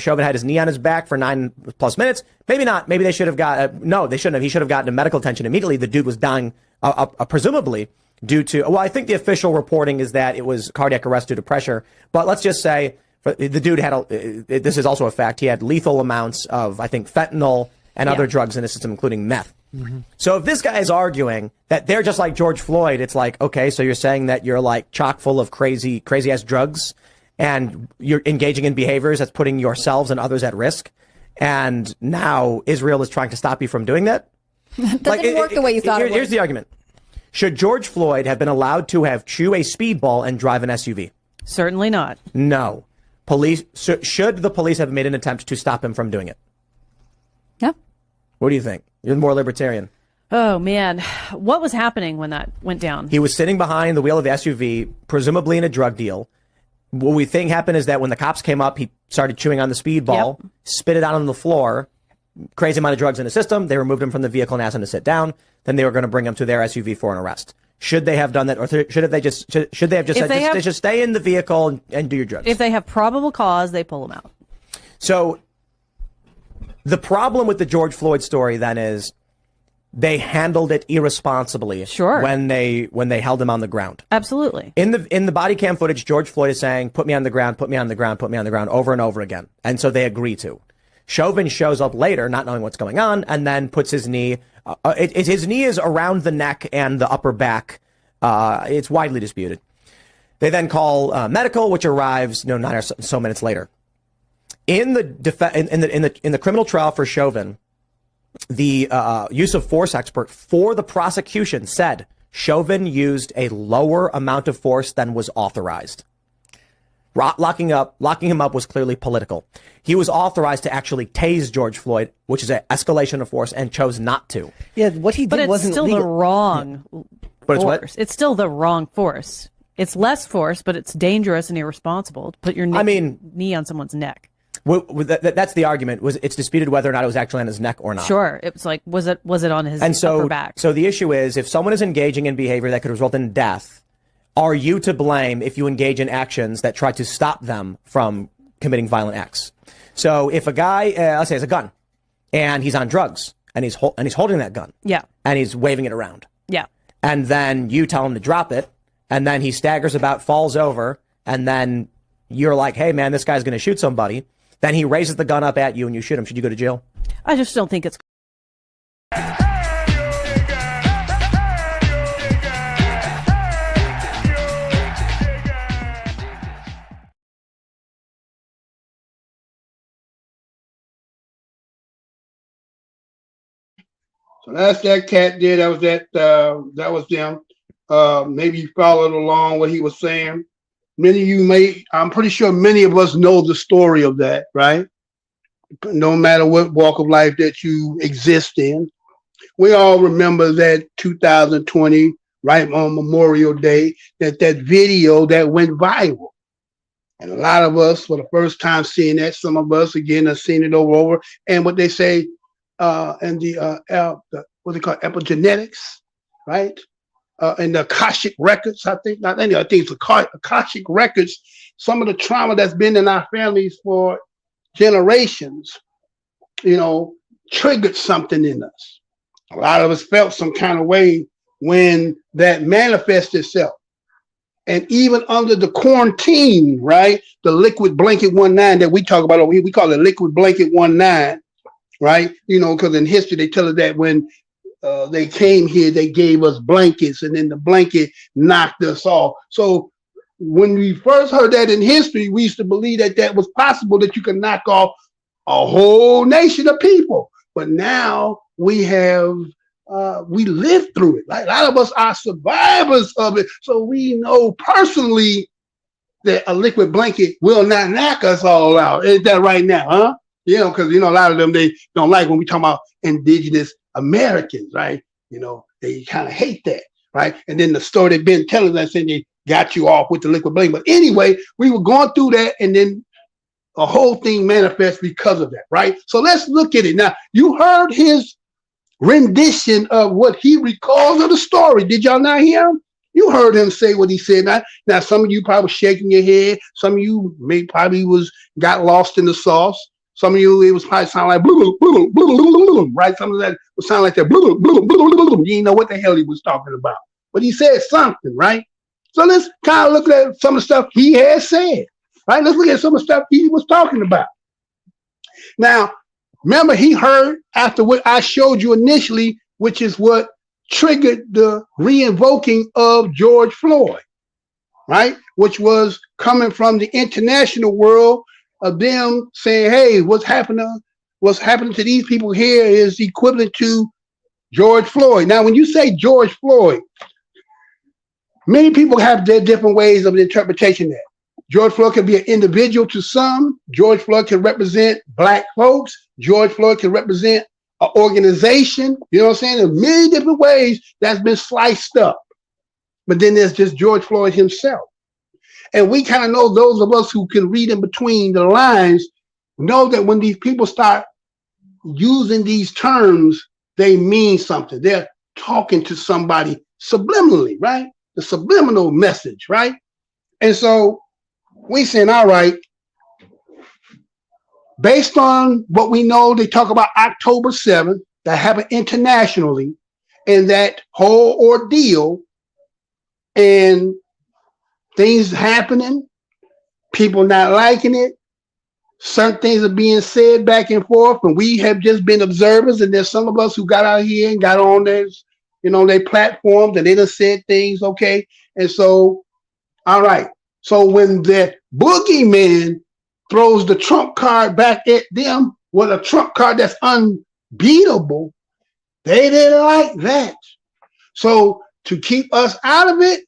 Chauvin had his knee on his back for 9+ minutes? Maybe not. Maybe they should have got, no, they shouldn't have. He should have gotten medical attention immediately. The dude was dying, presumably due to, well, I think the official reporting is that it was cardiac arrest due to pressure. But let's just say the dude had, this is also a fact, he had lethal amounts of, I think, fentanyl and other drugs in his system, including meth. Mm-hmm. So if this guy is arguing that they're just like George Floyd, it's like, okay, so you're saying that you're like chock full of crazy ass drugs and you're engaging in behaviors that's putting yourselves and others at risk. And now Israel is trying to stop you from doing that. Doesn't work the way you thought it would. Here's the argument. Should George Floyd have been allowed to have chew a speedball and drive an SUV? Certainly not. No. Should the police have made an attempt to stop him from doing it? Yeah. What do you think? You're more libertarian. Oh, man. What was happening when that went down? He was sitting behind the wheel of the SUV, presumably in a drug deal. What we think happened is that when the cops came up, he started chewing on the speedball, spit it out on the floor, crazy amount of drugs in the system. They removed him from the vehicle and asked him to sit down. Then they were going to bring him to their SUV for an arrest. Should they have done that, or should they have just said, just stay in the vehicle and do your drugs? If they have probable cause, they pull them out. So the problem with the George Floyd story then is they handled it irresponsibly. Sure. When they held him on the ground. Absolutely. In the body cam footage, George Floyd is saying, "Put me on the ground, put me on the ground, put me on the ground," over and over again. And so they agree to. Chauvin shows up later, not knowing what's going on, and then puts his knee. His knee is around the neck and the upper back. It's widely disputed. They then call medical, which arrives 9 or so minutes later. In the criminal trial for Chauvin, the use of force expert for the prosecution said Chauvin used a lower amount of force than was authorized. Locking him up was clearly political. He was authorized to actually tase George Floyd, which is an escalation of force, and chose not to. Yeah, what he did wasn't legal. But it's still the wrong But it's force. what? It's still the wrong force. It's less force, but it's dangerous and irresponsible to put your knee on someone's neck. That's the argument. It's disputed whether or not it was actually on his neck or not. Sure. It was like, was it on his upper back? So the issue is, if someone is engaging in behavior that could result in death, are you to blame if you engage in actions that try to stop them from committing violent acts? So if a guy, let's say, has a gun and he's on drugs and he's holding that gun, yeah, and he's waving it around, yeah, and then you tell him to drop it, and then he staggers about, falls over, and then you're like, "Hey, man, this guy's going to shoot somebody." Then he raises the gun up at you and you shoot him. Should you go to jail? I just don't think it's. So that's that cat there. That was that was them. Maybe you followed along what he was saying. Many of you I'm pretty sure many of us know the story of that, right? No matter what walk of life that you exist in. We all remember that 2020, right on Memorial Day, that video that went viral. And a lot of us, for the first time seeing that, some of us, again, have seen it over. And what they say, and what they call epigenetics, right? And the Akashic records, I think it's Akashic records. Some of the trauma that's been in our families for generations, triggered something in us. A lot of us felt some kind of way when that manifests itself. And even under the quarantine, right? The liquid blanket 19 that we talk about over here, we call it liquid blanket 19, right? Because in history, they tell us that when they came here, they gave us blankets, and then the blanket knocked us off. So when we first heard that in history, we used to believe that was possible, that you could knock off a whole nation of people. But now we lived through it. Like, a lot of us are survivors of it. So we know personally that a liquid blanket will not knock us all out. Is that right now, huh? Because, a lot of them, they don't like when we talk about indigenous Americans, right? They kind of hate that, right? And then the story they've been telling us, and they got you off with the liquid blanket. But anyway, we were going through that, and then a whole thing manifests because of that, right? So let's look at it. Now, you heard his rendition of what he recalls of the story. Did y'all not hear him? You heard him say what he said. Now some of you probably shaking your head. Some of you probably got lost in the sauce. Some of you, it was probably sound like blue, blue, blue, blue, blue, right? Some of that would sound like that blue, blue, blue, blue, blue. You didn't know what the hell he was talking about. But he said something, right? So let's kind of look at some of the stuff he has said, right? Let's look at some of the stuff he was talking about. Now, remember, he heard after what I showed you initially, which is what triggered the re-invoking of George Floyd, right? Which was coming from the international world of them saying, hey, what's happening to these people here is equivalent to George Floyd. Now, when you say George Floyd, many people have their different ways of interpretation there. George Floyd can be an individual to some. George Floyd can represent Black folks. George Floyd can represent an organization. You know what I'm saying? In many different ways that's been sliced up. But then there's just George Floyd himself. And we kind of know, those of us who can read in between the lines, know that when these people start using these terms, they mean something. They're talking to somebody subliminally, right? The subliminal message, right? And so we saying, all right, based on what we know, they talk about October 7th, that happened internationally, and that whole ordeal, and things happening, people not liking it, certain things are being said back and forth, and we have just been observers, and there's some of us who got out here and got on their, their platforms, and they done said things, okay? And so, all right. So when the boogeyman throws the trump card back at them with a trump card that's unbeatable, they didn't like that. So to keep us out of it,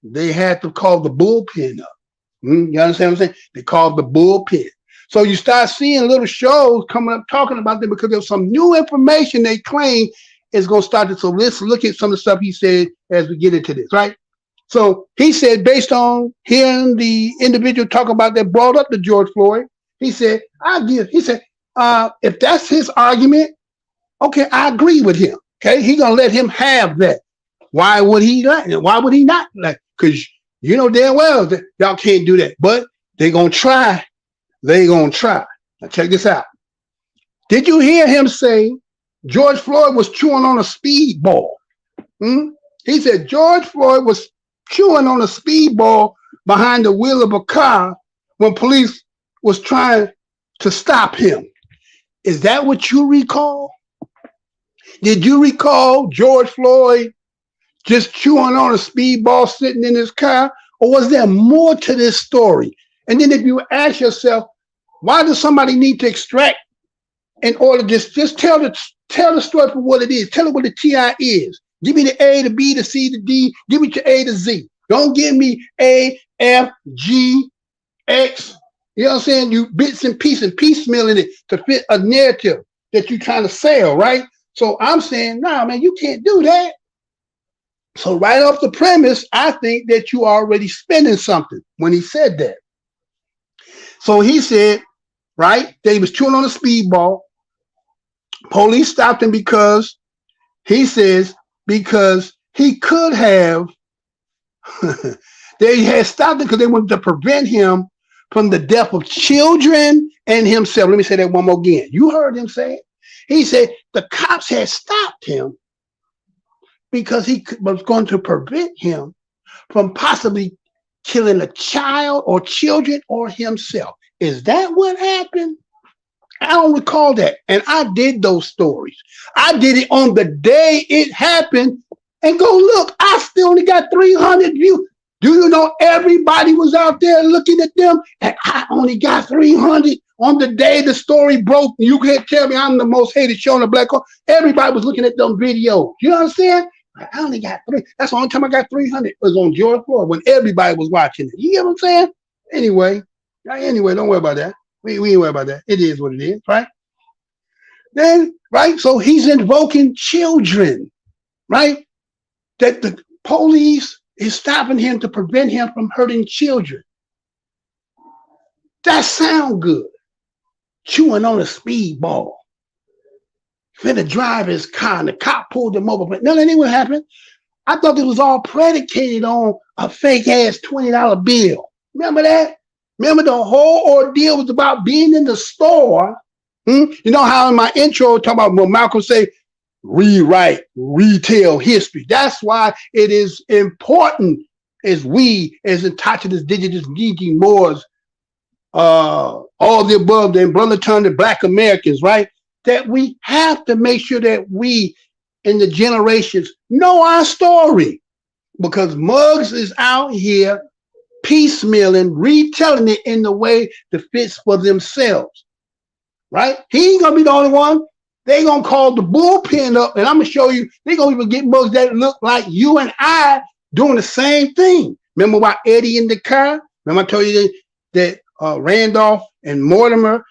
they had to call the bullpen up. You understand what I'm saying? They called the bullpen. So you start seeing little shows coming up talking about them because there's some new information they claim is going to start to. So let's look at some of the stuff he said as we get into this, right? So he said, based on hearing the individual talk about that brought up to George Floyd, he said, if that's his argument, okay, I agree with him. Okay, he's going to let him have that. Why would he like it? Why would he not like? Because you know damn well that y'all can't do that. But they're going to try. They're going to try. Now check this out. Did you hear him say George Floyd was chewing on a speedball? He said George Floyd was chewing on a speedball behind the wheel of a car when police was trying to stop him. Is that what you recall? Did you recall George Floyd just chewing on a speedball sitting in his car? Or was there more to this story? And then if you ask yourself, why does somebody need to extract in order to just tell Tell the story for what it is. Tell it what the TI is. Give me the A, the B, the C, the D. Give me your A to Z. Don't give me A, F, G, X. You know what I'm saying? You bits and pieces, piecemealing it to fit a narrative that you're trying to sell, right? So I'm saying, nah, man, you can't do that. So right off the premise, I think that you are already spending something when he said that. So he said, right, that he was chewing on a speedball. Police stopped him because he says, because he could have, they had stopped him because they wanted to prevent him from the death of children and himself. Let me say that one more again. You heard him say it. He said the cops had stopped him because he was going to prevent him from possibly killing a child or children or himself. Is that what happened? I don't recall that. And I did those stories. I did it on the day it happened. And go look, I still only got 300 views. Do you know everybody was out there looking at them? And I only got 300 on the day the story broke. You can't tell me I'm the most hated show on the Black Hole. Everybody was looking at them videos. You understand? I only got 3. That's the only time I got 300. It was on George Floyd when everybody was watching it. You get what I'm saying? Anyway, don't worry about that. We ain't worry about that. It is what it is, right? Then, right? So he's invoking children, right? That the police is stopping him to prevent him from hurting children. That sound good. Chewing on a speedball. Finna drive his car and the cop pulled him over. But no, that ain't what happened. I thought this was all predicated on a fake ass $20 bill. Remember that? Remember the whole ordeal was about being in the store. You know how in my intro talking about when Malcolm say, rewrite, retell history. That's why it is important as we, as indigenous, geeky Moors, all the above, the umbrella term, the Black Americans, right? That we have to make sure that we in the generations know our story, because Muggs is out here piecemealing, retelling it in the way that fits for themselves, right? He ain't gonna be the only one. They gonna call the bullpen up, and I'm gonna show you. They gonna even get Muggs that look like you and I doing the same thing. Remember why Eddie in the car? Remember I told you that Randolph and Mortimer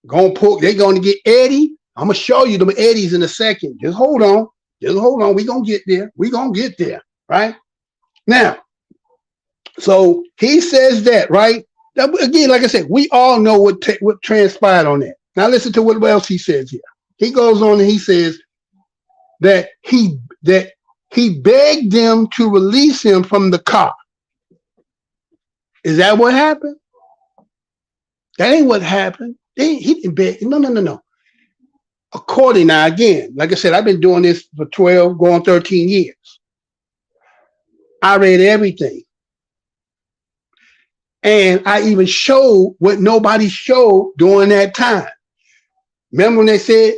they're gonna get Eddie. I'm gonna show you them Eddies in a second. Just hold on. We gonna get there. Right? Now, so he says that, right? Now, again, like I said, we all know what transpired on that. Now listen to what else he says here. He goes on and he says that he begged them to release him from the car. Is that what happened? That ain't what happened. He didn't beg. No. According, now again, like I said, I've been doing this for 12, going 13 years. I read everything. And I even showed what nobody showed during that time. Remember when they said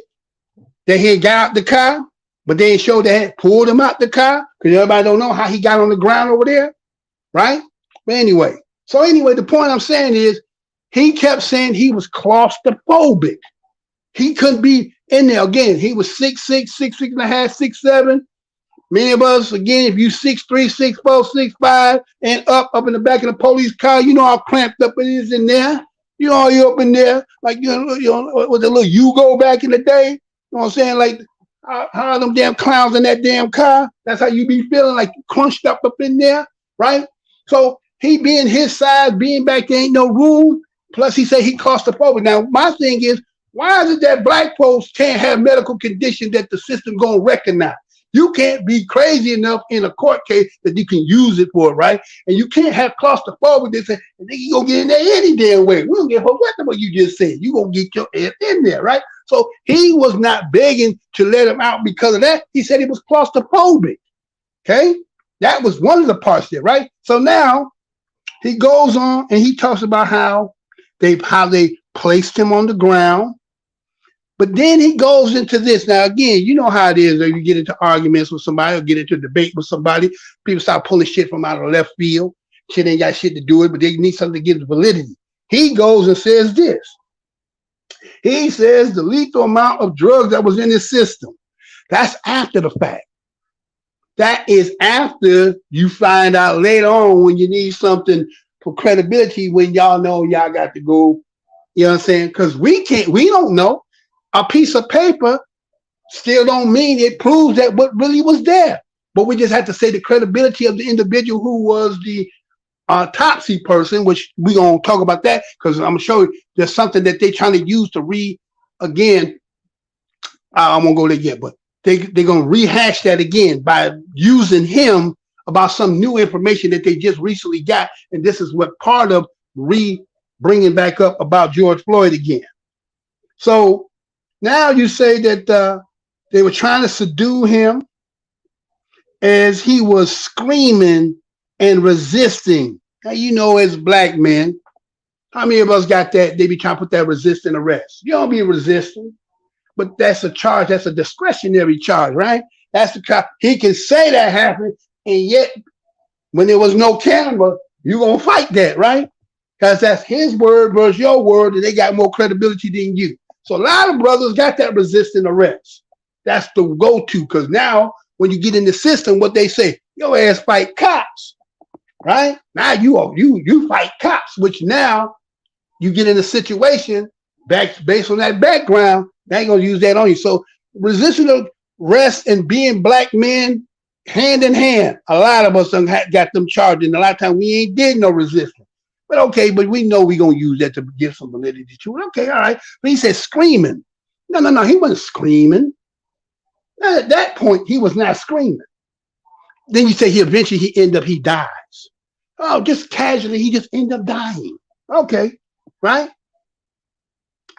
that he had got out the car, but they showed they had pulled him out the car? Because everybody don't know how he got on the ground over there, right? But anyway, the point I'm saying is he kept saying he was claustrophobic. He couldn't be in there. Again, he was 6'6", 6'6.5", 6'7". Many of us, again, if you 6'3", 6'4", 6'5", and up in the back of the police car, you know how cramped up it is in there. You know, you're up in there, like, you know, with the little Yugo back in the day. You know what I'm saying? Like, how are them damn clowns in that damn car? That's how you be feeling, like crunched up in there, right? So he being his size, being back there, ain't no room. Plus, he said he claustrophobic. Now, my thing is, why is it that Black folks can't have medical conditions that the system gonna recognize? You can't be crazy enough in a court case that you can use it for, right? And you can't have claustrophobic this and then you gonna get in there any damn way. We don't give a fuck what you just said. You gonna get your ass in there, right? So he was not begging to let him out because of that. He said he was claustrophobic. Okay, that was one of the parts there, right? So now he goes on and he talks about how they placed him on the ground. But then he goes into this. Now, again, you know how it is. If you get into arguments with somebody or get into a debate with somebody, people start pulling shit from out of left field. Shit ain't got shit to do with it, but they need something to give it validity. He goes and says this. He says the lethal amount of drugs that was in his system. That's after the fact. That is after you find out later on when you need something for credibility, when y'all know y'all got to go, you know what I'm saying? Because we don't know. A piece of paper still don't mean it proves that what really was there. But we just have to say the credibility of the individual who was the autopsy person, which we're going to talk about that because I'm going to show you there's something that they're trying to use to again. I won't go there yet, but they're going to rehash that again by using him about some new information that they just recently got. And this is what part of bringing back up about George Floyd again. So now you say that they were trying to subdue him as he was screaming and resisting. Now, you know, as black men, how many of us got that? They be trying to put that resisting arrest. You don't be resisting, but that's a charge. That's a discretionary charge, right? That's the charge. He can say that happened, and yet when there was no camera, you're going to fight that, right? Because that's his word versus your word, and they got more credibility than you. So a lot of brothers got that resisting arrest. That's the go-to, because now when you get in the system, what they say, your ass fight cops, right? Now you fight cops, which now you get in a situation based on that background, they ain't gonna use that on you. So resisting arrest and being black men hand in hand, a lot of us got them charged, and a lot of times we ain't did no resistance. But okay, but we know we're gonna use that to give some validity to it. Okay, all right. But he said screaming. No, he wasn't screaming. At that point, he was not screaming. Then you say he dies. Oh, just casually, he just ended up dying. Okay, right?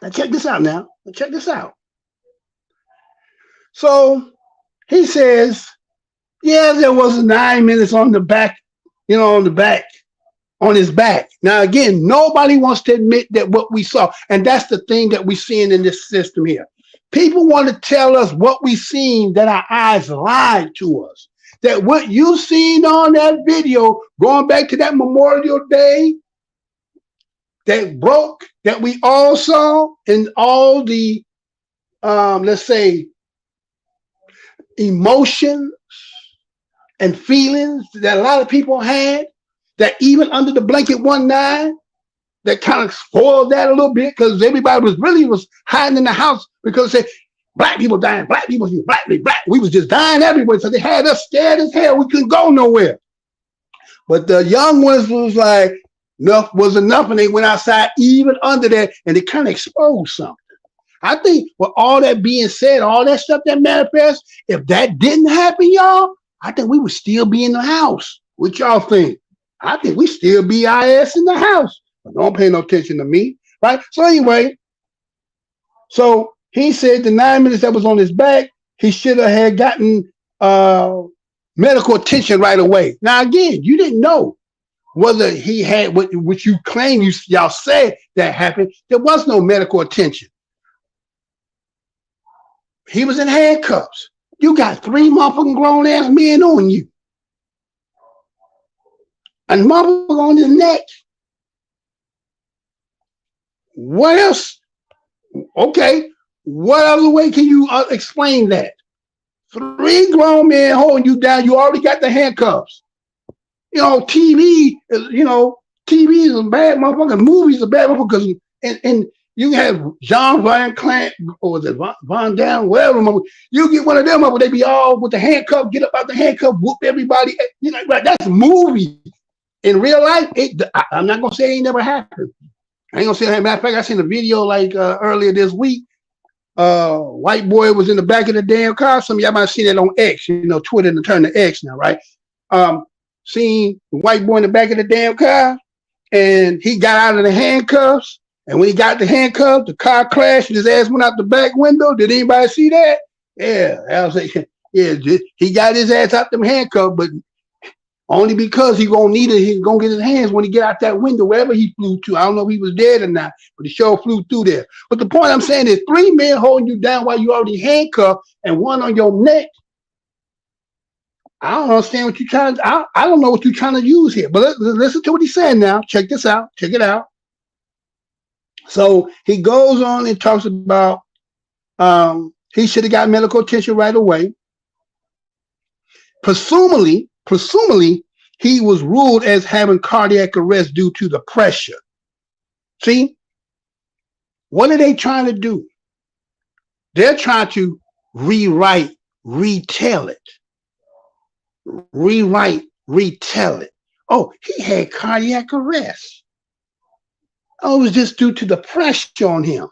Now check this out now. Check this out. So he says, yeah, there was 9 minutes on the back, on his back. Now, again, nobody wants to admit that what we saw, and that's the thing that we're seeing in this system here. People want to tell us what we seen, that our eyes lied to us. That what you seen on that video, going back to that Memorial Day, that broke, that we all saw, and all the, let's say, emotions and feelings that a lot of people had, that even under the blanket 1-9, that kind of spoiled that a little bit, because everybody was hiding in the house because they said, black people dying, black people, black. We was just dying everywhere. So they had us scared as hell. We couldn't go nowhere. But the young ones was like, enough was enough, and they went outside even under that, and it kind of exposed something. I think with all that being said, all that stuff that manifests, if that didn't happen, y'all, I think we would still be in the house. What y'all think? I think we still be our ass in the house. But don't pay no attention to me, right? So anyway, so he said the 9 minutes that was on his back, he should have had gotten medical attention right away. Now, again, you didn't know whether he had what you claim y'all said that happened. There was no medical attention. He was in handcuffs. You got 3 motherfucking grown ass men on you. And motherfucker on his neck. What else? Okay. What other way can you explain that? 3 grown men holding you down. You already got the handcuffs. TV is a bad motherfucker. Movies are bad motherfuckers. And you have John Van Clant, or was it Von Down, whatever. You get one of them up, they be all with the handcuff, get up out the handcuff, whoop everybody. That's a movie. In real life, I'm not gonna say it ain't never happened. I ain't gonna say that. Matter of fact, I seen a video earlier this week. White boy was in the back of the damn car. Some of y'all might have seen that on X, Twitter and turn to X now, right? Seen the white boy in the back of the damn car, and he got out of the handcuffs. And when he got the handcuffs, the car crashed and his ass went out the back window. Did anybody see that? Yeah, I was like, yeah, he got his ass out them handcuffs, but only because he gonna need it. He's gonna get his hands when he get out that window, wherever he flew to. I don't know if he was dead or not, but he sure flew through there. But the point I'm saying is 3 men holding you down while you already handcuffed and one on your neck. I don't understand what you're trying to, I don't know what you're trying to use here. But listen to what he's saying now. Check this out. Check it out. So he goes on and talks about he should have got medical attention right away. Presumably, he was ruled as having cardiac arrest due to the pressure. See, what are they trying to do? They're trying to rewrite, retell it. Rewrite, retell it. Oh, he had cardiac arrest. Oh, it was just due to the pressure on him.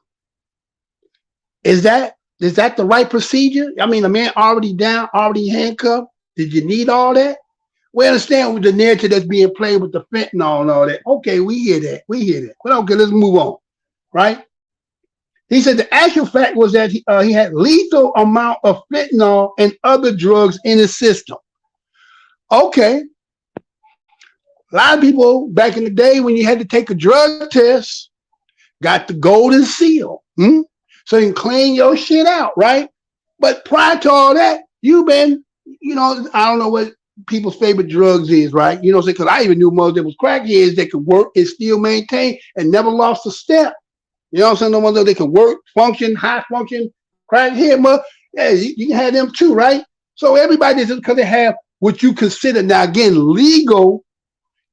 Is that the right procedure? I mean, a man already down, already handcuffed. Did you need all that? We understand with the narrative that's being played with the fentanyl and all that. Okay, we hear that. But okay, let's move on. Right? He said the actual fact was that he had lethal amount of fentanyl and other drugs in his system. Okay. A lot of people back in the day when you had to take a drug test got the golden seal. So you can clean your shit out, right? But prior to all that, you've been, I don't know what people's favorite drugs is, right? You know what I'm saying? Because I even knew most that was crackheads that could work and still maintain and never lost a step. You know what I'm saying? No wonder they can work, function, high function, crackhead, yeah, you can have them too, right? So everybody is because they have what you consider now again legal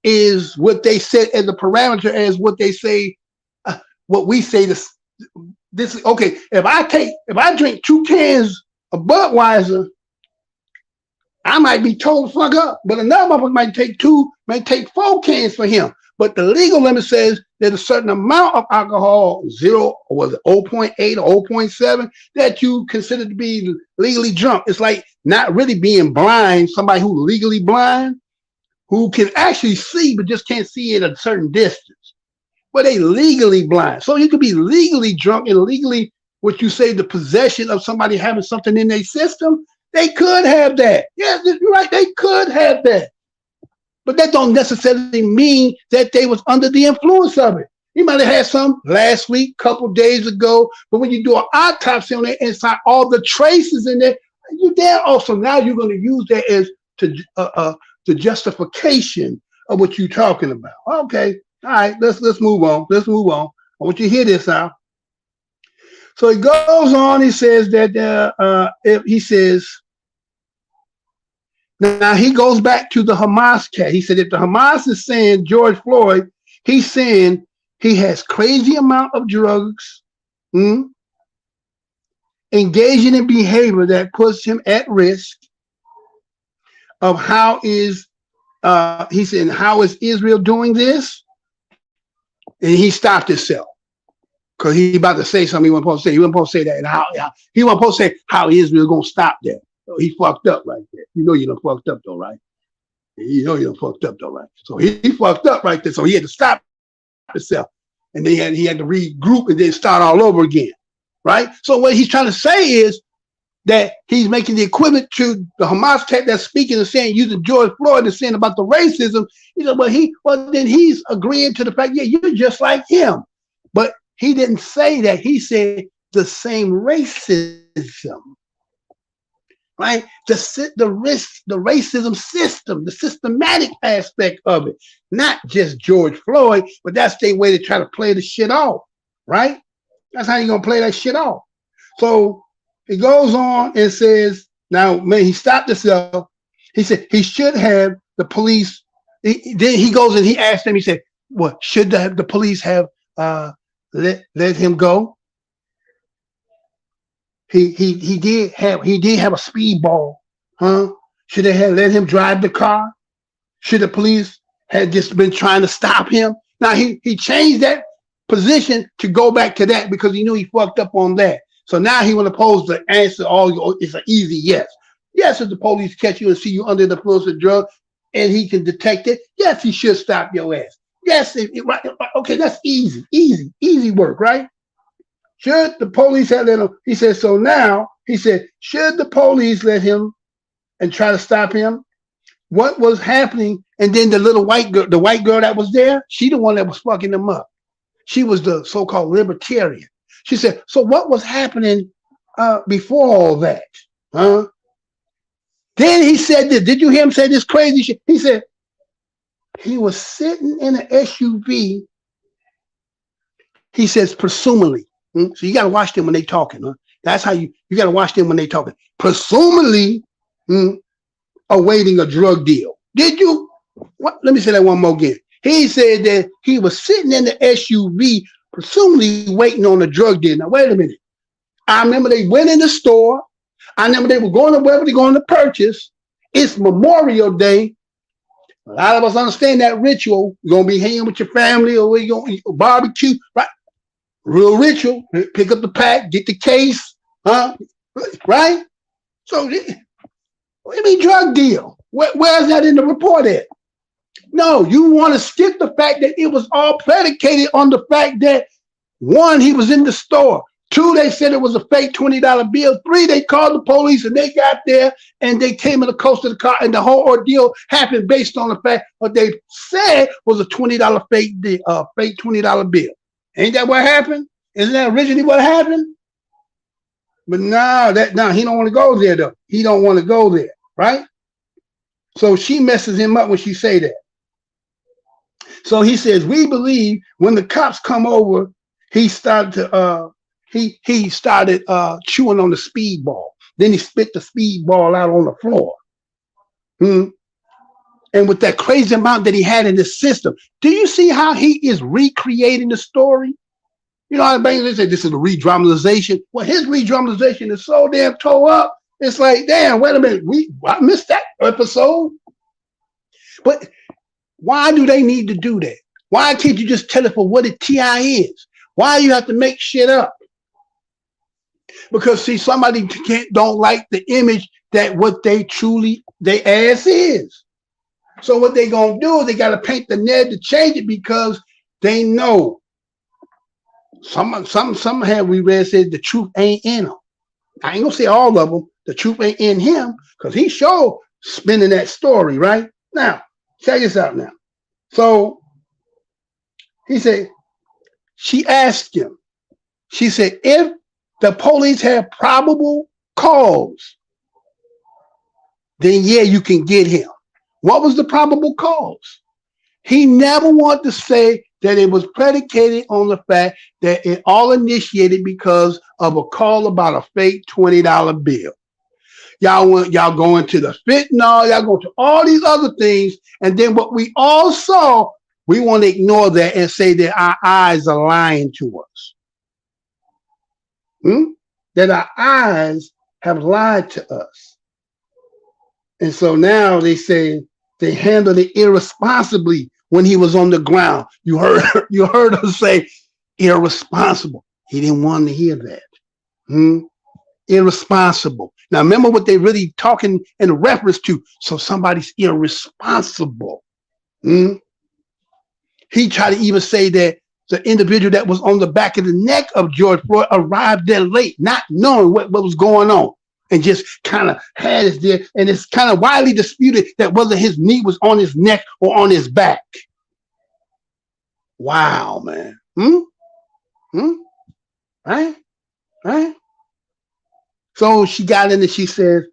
is what they set as the parameter as what they say, what we say this is okay. If I drink 2 cans of Budweiser, I might be told to fuck up, but another motherfucker might take 4 cans for him. But the legal limit says there's a certain amount of alcohol, 0 or was it 0.8 or 0.7, that you consider to be legally drunk. It's like not really being blind, somebody who's legally blind, who can actually see but just can't see at a certain distance. But they legally blind. So you could be legally drunk and legally, what you say, the possession of somebody having something in their system. They could have that. Yeah, you're right. They could have that. But that don't necessarily mean that they was under the influence of it. He might have had some last week, couple days ago. But when you do an autopsy on it and find all the traces in there, you there also now you're going to use that as the justification of what you're talking about. Okay. All right, let's move on. I want you to hear this out. So he goes on. He says that he says now he goes back to the Hamas case. He said if the Hamas is saying George Floyd, he's saying he has crazy amount of drugs, engaging in behavior that puts him at risk of how is Israel doing this? And he stopped himself because he about to say something he wasn't supposed to say. He wasn't supposed to say that. And how he wasn't supposed to say how Israel gonna stop that. So he fucked up right there. You know you done fucked up though, right? So he fucked up right there. So he had to stop himself. And then he had to regroup and then start all over again. Right? So what he's trying to say is that he's making the equivalent to the Hamas cat that's speaking and saying, using George Floyd and saying about the racism. He said, then he's agreeing to the fact, yeah, you're just like him. But he didn't say that. He said the same racism, right? The racism system, the systematic aspect of it, not just George Floyd, but that's their way to try to play the shit off, right? That's how you're going to play that shit off. So he goes on and says, now, man, he stopped himself. He said he should have the police. Then he goes and he asked them, he said, what, should the police have let him go? He did have a speedball, huh? Should they have let him drive the car? Should the police have just been trying to stop him? Now he changed that position to go back to that because he knew he fucked up on that. So now he want to pose the answer. It's an easy yes. Yes, if the police catch you and see you under the influence of drugs and he can detect it, yes, he should stop your ass. Yes, right, okay, that's easy work, right? Should the police have let him? He said, so now, he said, should the police let him and try to stop him? What was happening? And then the white girl that was there, she the one that was fucking them up. She was the so-called libertarian. She said, so what was happening before all that? Huh? Then he said this. Did you hear him say this crazy shit? He said, he was sitting in an SUV He says, presumably. So you got to watch them when they talking. Huh? That's how you got to watch them when they talking. Presumably awaiting a drug deal. Did you? What? Let me say that one more again. He said that he was sitting in the SUV, presumably waiting on a drug deal. Now, wait a minute. I remember they went in the store. I remember they were going to wherever they're going to purchase. It's Memorial Day. A lot of us understand that ritual. You're going to be hanging with your family or you're going to eat a barbecue, right? Real ritual. Pick up the pack, get the case, huh? Right? So, what do you mean drug deal? Where's that in the report at? No, you want to skip the fact that it was all predicated on the fact that, one, he was in the store. Two, they said it was a fake $20 bill. Three, they called the police and they got there and they came in the coast of the car and the whole ordeal happened based on the fact what they said was a $20 fake $20 bill. Ain't that what happened? Isn't that originally what happened? But no, he don't want to go there though. He don't want to go there, right? So she messes him up when she say that. So he says, we believe when the cops come over, he started to he started chewing on the speedball. Then he spit the speedball out on the floor. And with that crazy amount that he had in his system, do you see how he is recreating the story? You know how they say this is a re-dramatization? Well, his re-dramatization is so damn tore up. It's like, damn, wait a minute, I missed that episode. But why do they need to do that? Why can't you just tell it for what it TI is? Why do you have to make shit up? Because see, somebody don't like the image that what they ass is. So what they gonna do is they gotta paint the narrative to change it because they know. Some have we read said the truth ain't in them. I ain't gonna say all of them. The truth ain't in him because he sure spinning that story right now. Check this out now. So he said, she asked him. She said, if the police have probable cause, then yeah, you can get him. What was the probable cause? He never wanted to say that it was predicated on the fact that it all initiated because of a call about a fake $20 bill. Y'all go into the fentanyl, y'all go to all these other things, and then what we all saw, we want to ignore that and say that our eyes are lying to us. That our eyes have lied to us. And so now they say they handled it irresponsibly when he was on the ground. You heard us say irresponsible. He didn't want to hear that. Irresponsible. Now remember what they really talking in reference to. So somebody's irresponsible. He tried to even say that the individual that was on the back of the neck of George Floyd arrived there late, not knowing what was going on, and just kind of had it there. And it's kind of widely disputed that whether his knee was on his neck or on his back. Wow, man. Right? So she got in and she said,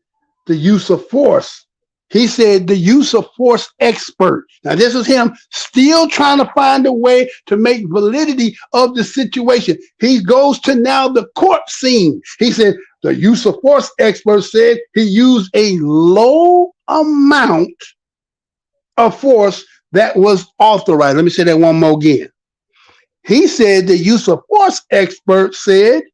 the use of force. He said the use of force expert. Now, this is him still trying to find a way to make validity of the situation. He goes to now the court scene. He said the use of force expert said he used a low amount of force that was authorized. Let me say that one more again. He said the use of force expert said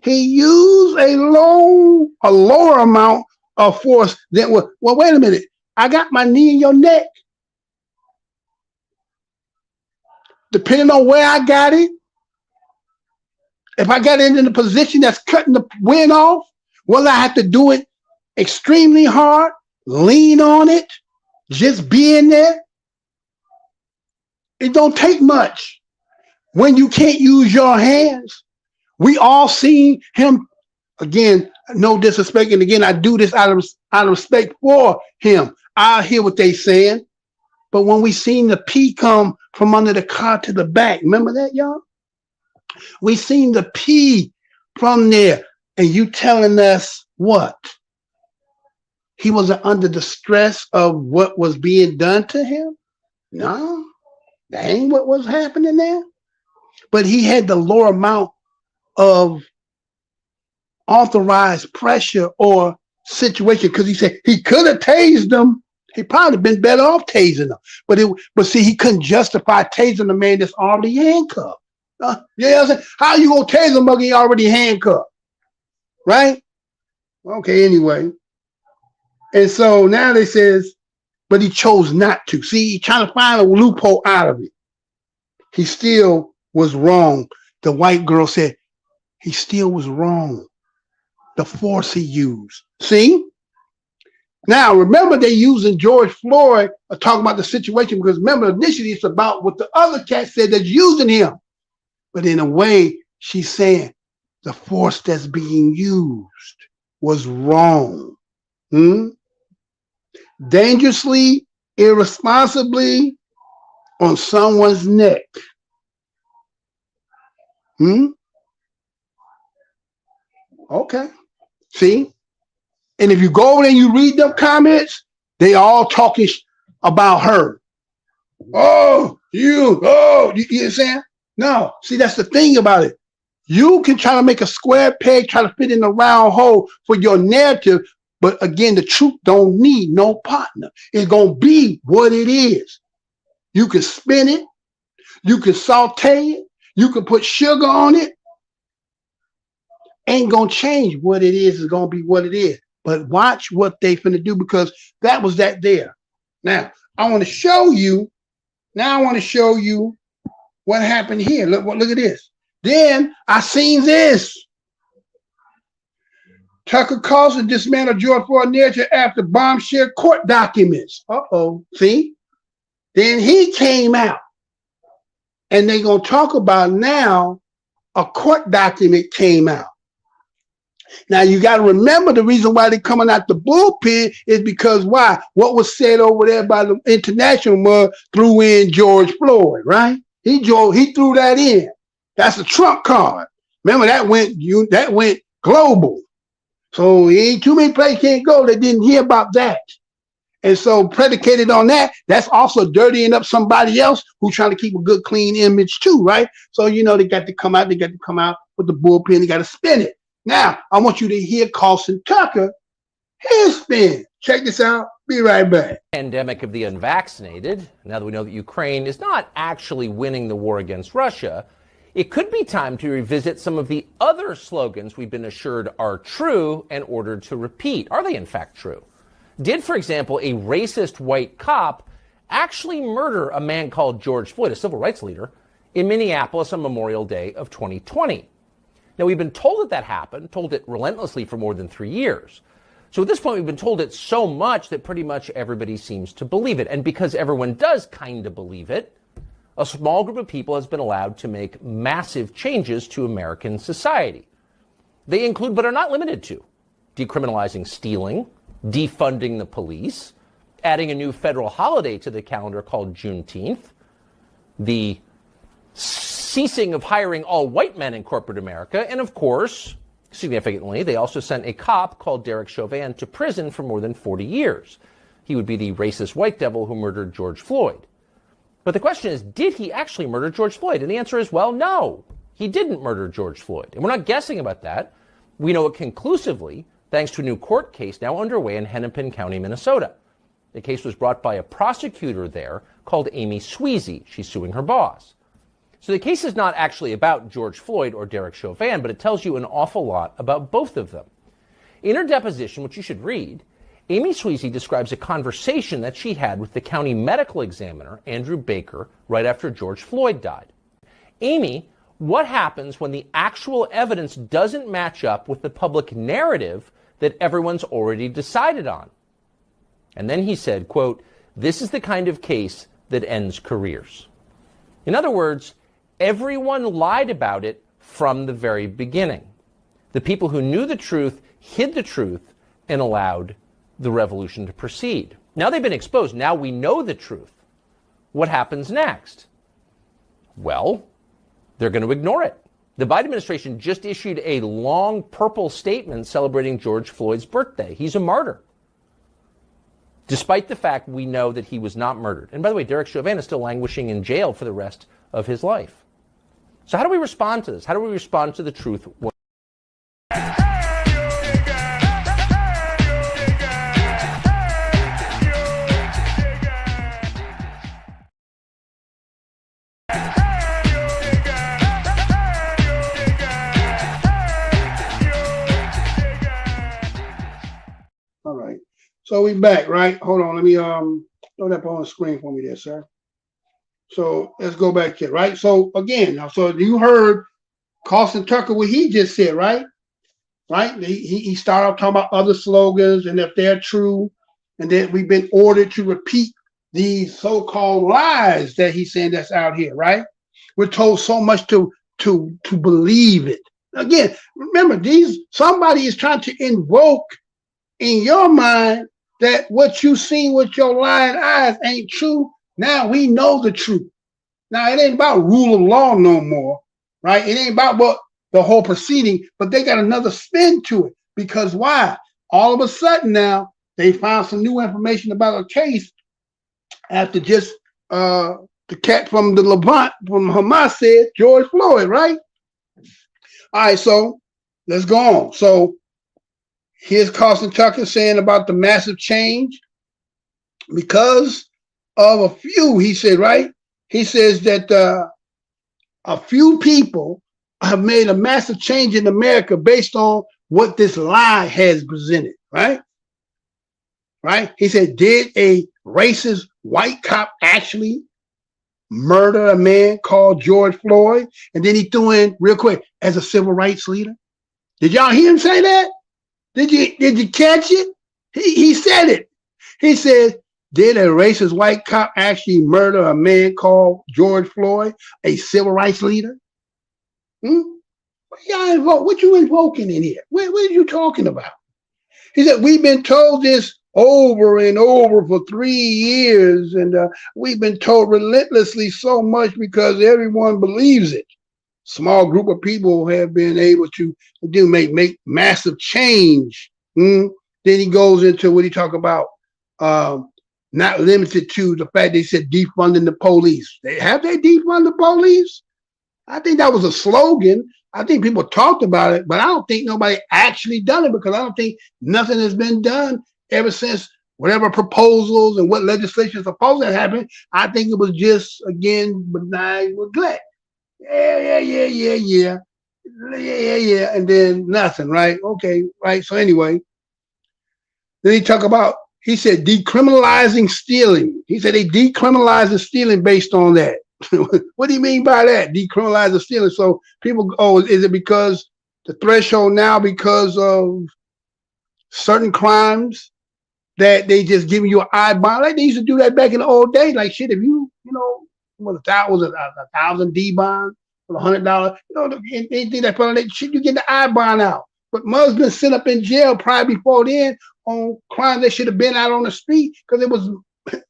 he used a lower amount of force that was, well, wait a minute. I got my knee in your neck. Depending on where I got it, if I got it in a position that's cutting the wind off, will I have to do it extremely hard, lean on it, just being there? It don't take much when you can't use your hands. We all seen him, again, no disrespect, and again, I do this out of respect for him. I hear what they saying, but when we seen the pee come from under the car to the back, remember that, y'all? We seen the pee from there, and you telling us what? He was under the stress of what was being done to him? No, that ain't what was happening there. but he had the lower amount of authorized pressure or situation, because he said he could have tased them. He probably been better off tasing them, but see, he couldn't justify tasing the man that's already handcuffed. You know what I'm saying? How you gonna tase a mugger he already handcuffed, right? Okay, anyway, and so now they says, but he chose not to. See, he trying to find a loophole out of it. He still was wrong. The white girl said he still was wrong. The force he used. See? Now, remember, they're using George Floyd talking about the situation, because remember, initially it's about what the other cat said that's using him. But in a way, she's saying the force that's being used was wrong. Dangerously, irresponsibly on someone's neck. Okay. See? And if you go over and you read them comments, they all talking about her. You know what I'm saying? No. See, that's the thing about it. You can try to make a square peg, try to fit in a round hole for your narrative, but again, the truth don't need no partner. It's going to be what it is. You can spin it. You can saute it. You can put sugar on it. Ain't going to change what it is. It's going to be what it is. But watch what they finna do, because that was that there. Now, I want to show you. Now I want to show you what happened here. Look at this. Then I seen this. Tucker Carlson dismantled George Floyd narrative after bombshell court documents. See? Then he came out. And they're going to talk about now a court document came out. Now, you got to remember the reason why they're coming out the bullpen is because why? What was said over there by the international mug threw in George Floyd, right? He threw that in. That's a Trump card. Remember, that went global. So ain't too many places can't go that didn't hear about that. And so predicated on that, that's also dirtying up somebody else who's trying to keep a good, clean image too, right? So, they got to come out with the bullpen. They got to spin it. Now, I want you to hear Carlson Tucker, his spin. Check this out. Be right back. Pandemic of the unvaccinated. Now that we know that Ukraine is not actually winning the war against Russia, it could be time to revisit some of the other slogans we've been assured are true and ordered to repeat. Are they in fact true? Did, for example, a racist white cop actually murder a man called George Floyd, a civil rights leader, in Minneapolis on Memorial Day of 2020? Now, we've been told that happened, told it relentlessly for more than 3 years. So at this point, we've been told it so much that pretty much everybody seems to believe it. And because everyone does kind of believe it, a small group of people has been allowed to make massive changes to American society. They include, but are not limited to, decriminalizing stealing, defunding the police, adding a new federal holiday to the calendar called Juneteenth, the ceasing of hiring all white men in corporate America, and of course, significantly, they also sent a cop called Derek Chauvin to prison for more than 40 years. He would be the racist white devil who murdered George Floyd. But the question is, did he actually murder George Floyd? And the answer is, well, no, he didn't murder George Floyd. And we're not guessing about that. We know it conclusively, thanks to a new court case now underway in Hennepin County, Minnesota. The case was brought by a prosecutor there called Amy Sweezy. She's suing her boss. So the case is not actually about George Floyd or Derek Chauvin, but it tells you an awful lot about both of them. In her deposition, which you should read, Amy Sweezy describes a conversation that she had with the county medical examiner, Andrew Baker, right after George Floyd died. Amy, what happens when the actual evidence doesn't match up with the public narrative that everyone's already decided on? And then he said, quote, "This is the kind of case that ends careers." In other words, everyone lied about it from the very beginning. The people who knew the truth hid the truth and allowed the revolution to proceed. Now they've been exposed. Now we know the truth. What happens next? Well, they're going to ignore it. The Biden administration just issued a long purple statement celebrating George Floyd's birthday. He's a martyr, despite the fact we know that he was not murdered. And by the way, Derek Chauvin is still languishing in jail for the rest of his life. So how do we respond to this? How do we respond to the truth? All right. So we back, right? Hold on. Let me throw that on the screen for me there, sir. So let's go back here, right? So again, so you heard Carson Tucker, what he just said, right? Right? He started off talking about other slogans and if they're true, and then we've been ordered to repeat these so-called lies that he's saying that's out here, right? We're told so much to believe it. Again, remember, somebody is trying to invoke in your mind that what you seen with your lying eyes ain't true. Now we know the truth. Now it ain't about rule of law no more, right? It ain't about what the whole proceeding, but they got another spin to it. Because why? All of a sudden now they found some new information about a case after just the cat from the Levant from Hamas said George Floyd, right? All right, so let's go on. So here's Carson Tucker saying about the massive change because of a few, he said, right? He says that a few people have made a massive change in America based on what this lie has presented, right? Right? He said, did a racist white cop actually murder a man called George Floyd? And then he threw in real quick, as a civil rights leader. Did y'all hear him say that? Did you catch it? He said it. He said, did a racist white cop actually murder a man called George Floyd, a civil rights leader? What you invoking in here? What are you talking about? He said, we've been told this over and over for 3 years, and we've been told relentlessly so much because everyone believes it. Small group of people have been able to make massive change. Then he goes into what he talk about, not limited to the fact they said defunding the police. Have they defunded the police? I think that was a slogan. I think people talked about it, but I don't think nobody actually done it because I don't think nothing has been done ever since whatever proposals and what legislation is supposed to happen. I think it was just, again, benign neglect. Yeah. And then nothing, right? Okay, right. So anyway, then he said decriminalizing stealing. He said they decriminalizing stealing based on that. What do you mean by that? Decriminalizing stealing. So people, is it because the threshold now because of certain crimes that they just giving you an I bond? Like they used to do that back in the old days. Like shit, if you was a 1,000 D bond for $100, anything that fell on that shit, you get the I bond out. But mother's been sent up in jail probably before then on crimes that should have been out on the street because it was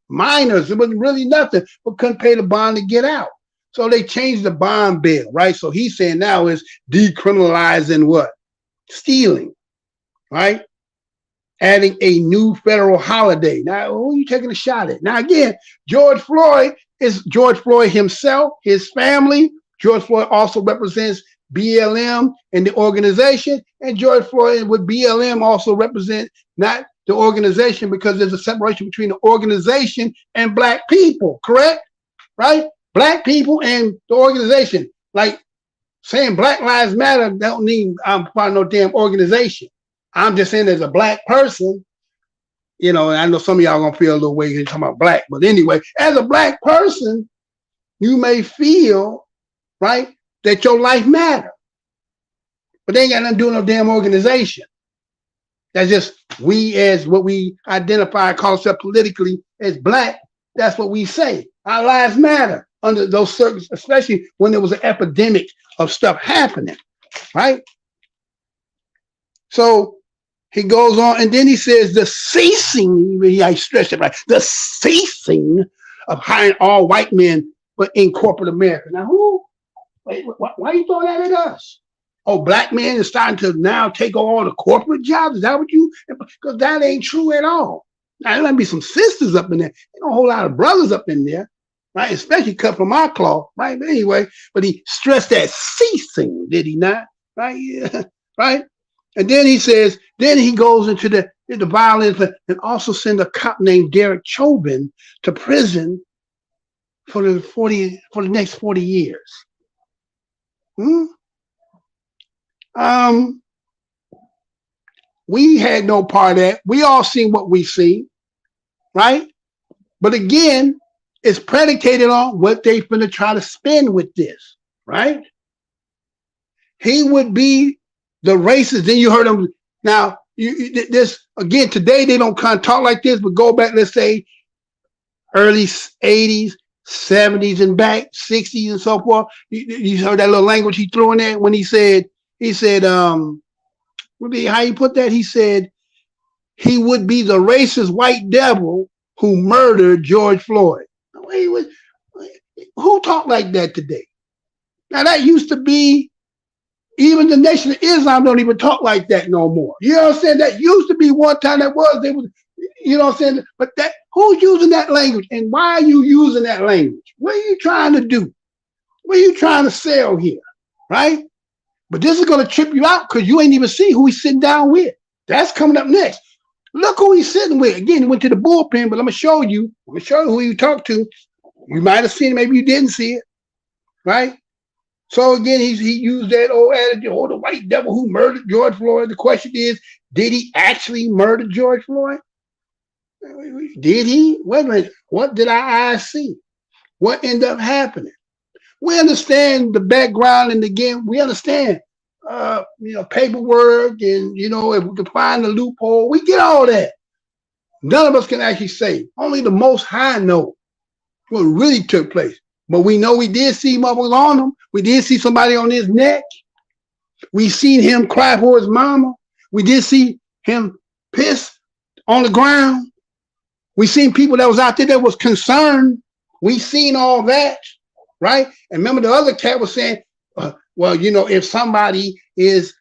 minors. It wasn't really nothing, but couldn't pay the bond to get out. So they changed the bond bill, right? So he's saying now is decriminalizing what? Stealing, right? Adding a new federal holiday. Now, who are you taking a shot at? Now, again, George Floyd is George Floyd himself, his family. George Floyd also represents BLM and the organization. And George Floyd with BLM also represent not the organization because there's a separation between the organization and black people, correct? Right? Black people and the organization. Like saying Black Lives Matter don't mean I'm part of no damn organization. I'm just saying as a black person, and I know some of y'all gonna feel a little way when you're talking about black, but anyway, as a black person, you may feel, right, that your life matter. But they ain't got nothing to do with no damn organization. That's just we as what we identify, call ourselves politically as black. That's what we say. Our lives matter under those circumstances, especially when there was an epidemic of stuff happening, right? So he goes on, and then he says the ceasing, I stress it, right? The ceasing of hiring all white men, but in corporate America. Now, why are you throwing that at us? Oh, black men is starting to now take all the corporate jobs. Is that what you? Because that ain't true at all. Now, there might be some sisters up in there. Ain't a whole lot of brothers up in there. right? Especially cut from our cloth, right? But anyway, but he stressed that ceasing, did he not? Right? Yeah. Right? And then he says, then he goes into the violence and also send a cop named Derek Chauvin to prison for the next 40 years. We had no part of that. We all seen what we seen, right? But again, it's predicated on what they finna try to spin with this, right? He would be the racist. Then you heard him. Now, this again today they don't kind of talk like this, but go back, let's say, early 80s, 70s, and back 60s and so forth. You heard that little language he threw in there when he said, how you put that? He said he would be the racist white devil who murdered George Floyd. Who talk like that today? Now that used to be, even the Nation of Islam don't even talk like that no more. You know what I'm saying? That used to be one time they was, you know what I'm saying? But who's using that language and why are you using that language? What are you trying to do? What are you trying to sell here? Right? But this is going to trip you out because you ain't even see who he's sitting down with. That's coming up next. Look who he's sitting with. Again, he went to the bullpen, but I'm going to show you who you talked to. You might have seen it, maybe you didn't see it. Right? So again, he used that old attitude, the white devil who murdered George Floyd. The question is, did he actually murder George Floyd? Did he? Wait a minute. What did our eyes see? What ended up happening? We understand the background, and again, we understand, paperwork, and if we can find the loophole, we get all that. None of us can actually say. Only the Most High know what really took place. But we know we did see motherfuckers on him. We did see somebody on his neck. We seen him cry for his mama. We did see him piss on the ground. We seen people that was out there that was concerned. We seen all that, right? And remember the other cat was saying, if somebody is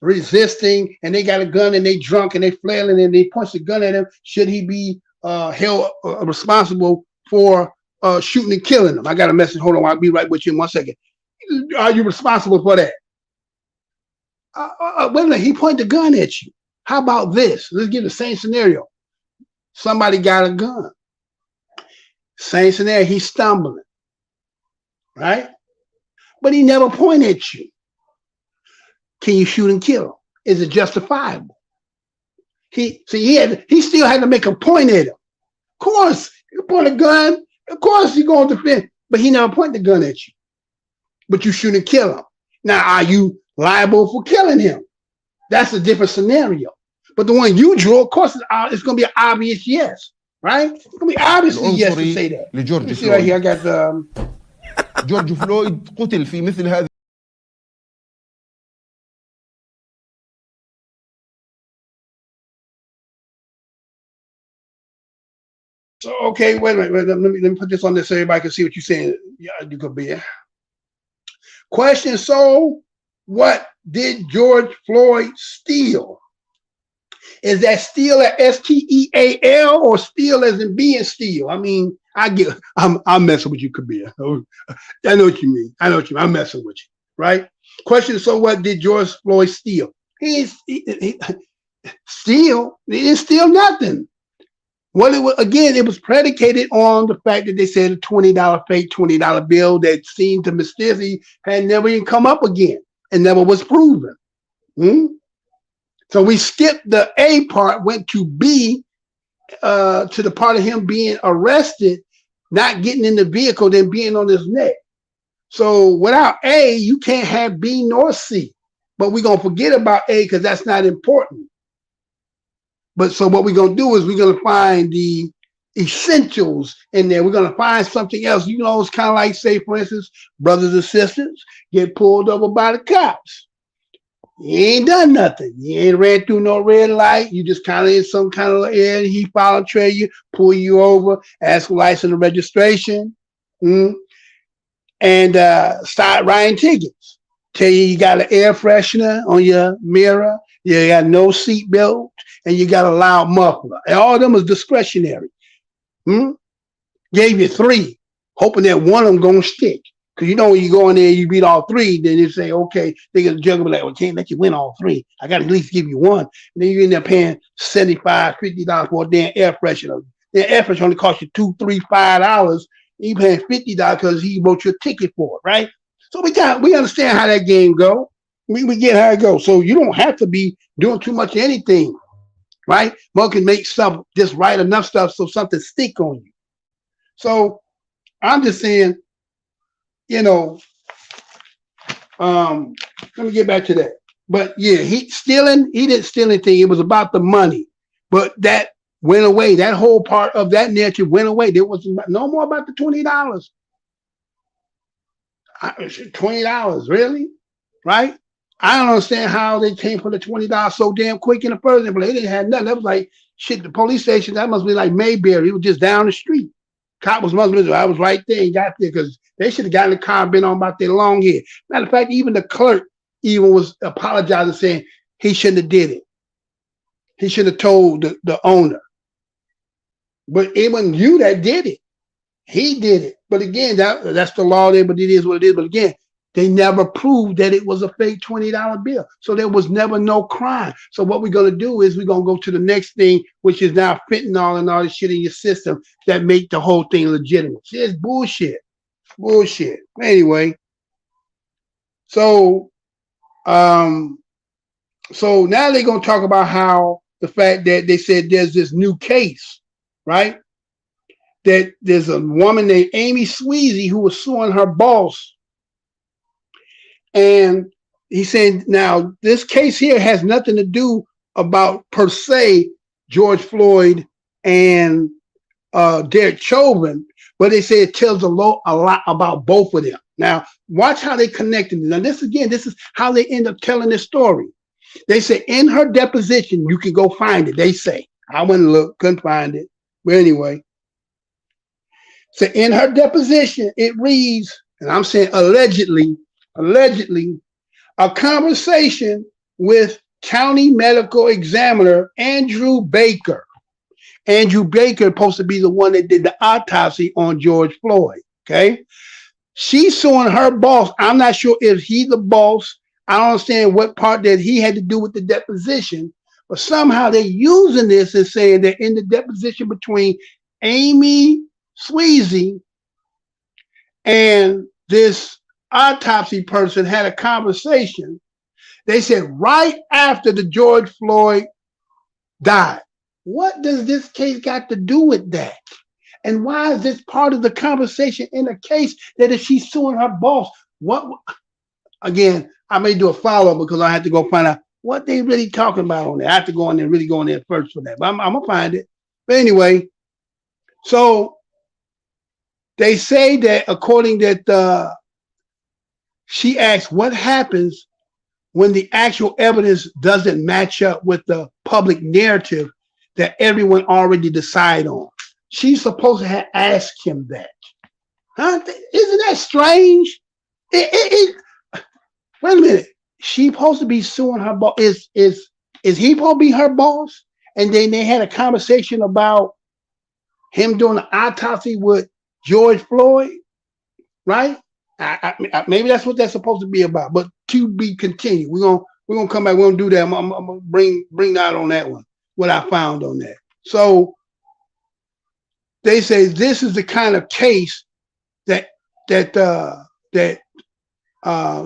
resisting and they got a gun and they drunk and they flailing and they punch the gun at him, should he be held responsible for shooting and killing them? I got a message. Hold on, I'll be right with you in 1 second. Are you responsible for that? Wait a minute, he pointed the gun at you. How about this? Let's get the same scenario. Somebody got a gun. Same scenario, he's stumbling, right? But he never pointed at you. Can you shoot and kill him? Is it justifiable? He still had to make a point at him. Of course, you point a gun. Of course, you're going to defend, but he never pointed the gun at you. But you shoot and kill him. Now, are you liable for killing him? That's a different scenario. But the one you drew, of course, it's going to be an obvious yes, right? It's going to be obviously yes to say that. Let me see right here. I got جورج فلويد قتل في مثل هذه. So, okay, wait a minute. Let me put this on this so everybody can see what you're saying. Yeah, you could be. Question, so what did George Floyd steal? Is that steal at S-T-E-A-L or steal as in being steal? I mean, I'm messing with you, Kabir. I know what you mean. I'm messing with you, right? Question, so what did George Floyd steal? He steal. He didn't steal nothing. It was predicated on the fact that they said a $20 fake $20 bill that seemed to mysteriously had never even come up again and never was proven. So we skipped the A part, went to B, to the part of him being arrested, not getting in the vehicle, then being on his neck. So without A, you can't have B nor C. But we're going to forget about A because that's not important. But so what we're going to do is we're going to find the essentials in there. We're going to find something else. It's kind of like, say, for instance, brothers and sisters get pulled over by the cops. You ain't done nothing. You ain't ran through no red light. You just kind of in some kind of area. He follow trail you, pull you over, ask for license and registration, and start writing tickets. Tell you got an air freshener on your mirror. You got no seatbelt, and you got a loud muffler. And all of them is discretionary. Gave you 3. hoping that one of them gonna stick. Because you know when you go in there, you beat all three, then you say, okay, they get the judge will be like, well, can't let you win all three. I got to at least give you one. And then you end up paying $75, $50 for a damn air freshener. The air freshener only costs you $2, $3, $5. You paying $50 because he wrote your ticket for it, right? So we understand how that game go. We get how it goes. So you don't have to be doing too much of anything, right? One can make stuff, just write enough stuff so something stick on you. So I'm just saying, you know, let me get back to that. But yeah, he didn't steal anything. It was about the money. But that went away. That whole part of that narrative went away. There was no more about the $20. $20, really? Right? I don't understand how they came for the $20 so damn quick in the first place. They didn't have nothing. That was like, shit, the police station, that must be like Mayberry. It was just down the street. Cop was Muslim. I was right there and got there because they should have gotten in the car and been on about their long hair. Matter of fact, even the clerk even was apologizing, saying he shouldn't have did it. He should have told the owner. But it wasn't you that did it. He did it. But again, that's the law there, but it is what it is. But again, they never proved that it was a fake $20 bill. So there was never no crime. So what we're going to do is we're going to go to the next thing, which is now fentanyl and all this shit in your system that make the whole thing legitimate. It's bullshit. Bullshit. Anyway, so now they're going to talk about how the fact that they said there's this new case, right? That there's a woman named Amy Sweezy who was suing her boss. And he said, now this case here has nothing to do about per se George Floyd and Derek Chauvin, but they say it tells a lot about both of them. Now, watch how they connected. Now, this is how they end up telling this story. They say in her deposition, you can go find it. They say, I went and looked, couldn't find it. But anyway, so in her deposition, it reads, and I'm saying allegedly, a conversation with County Medical Examiner Andrew Baker. Andrew Baker is supposed to be the one that did the autopsy on George Floyd, okay? She's suing her boss. I'm not sure if he's the boss. I don't understand what part that he had to do with the deposition, but somehow they're using this and saying that in the deposition between Amy Sweezy and this autopsy person had a conversation. They said right after the George Floyd died. What does this case got to do with that? And why is this part of the conversation in a case that if she's suing her boss? What? Again, I may do a follow-up because I have to go find out what they really talking about on there. I have to go in there and really go in there first for that. But I'm gonna find it. But anyway, so they say that according that she asked what happens when the actual evidence doesn't match up with the public narrative that everyone already decided on. She's supposed to have asked him that. Huh? Isn't that strange? Wait a minute. She's supposed to be suing her boss. Is he supposed to be her boss? And then they had a conversation about him doing an autopsy with George Floyd, right? Maybe that's what that's supposed to be about, but to be continued. We're gonna come back. We're gonna do that. I'm gonna bring out on that one what I found on that. So they say this is the kind of case that they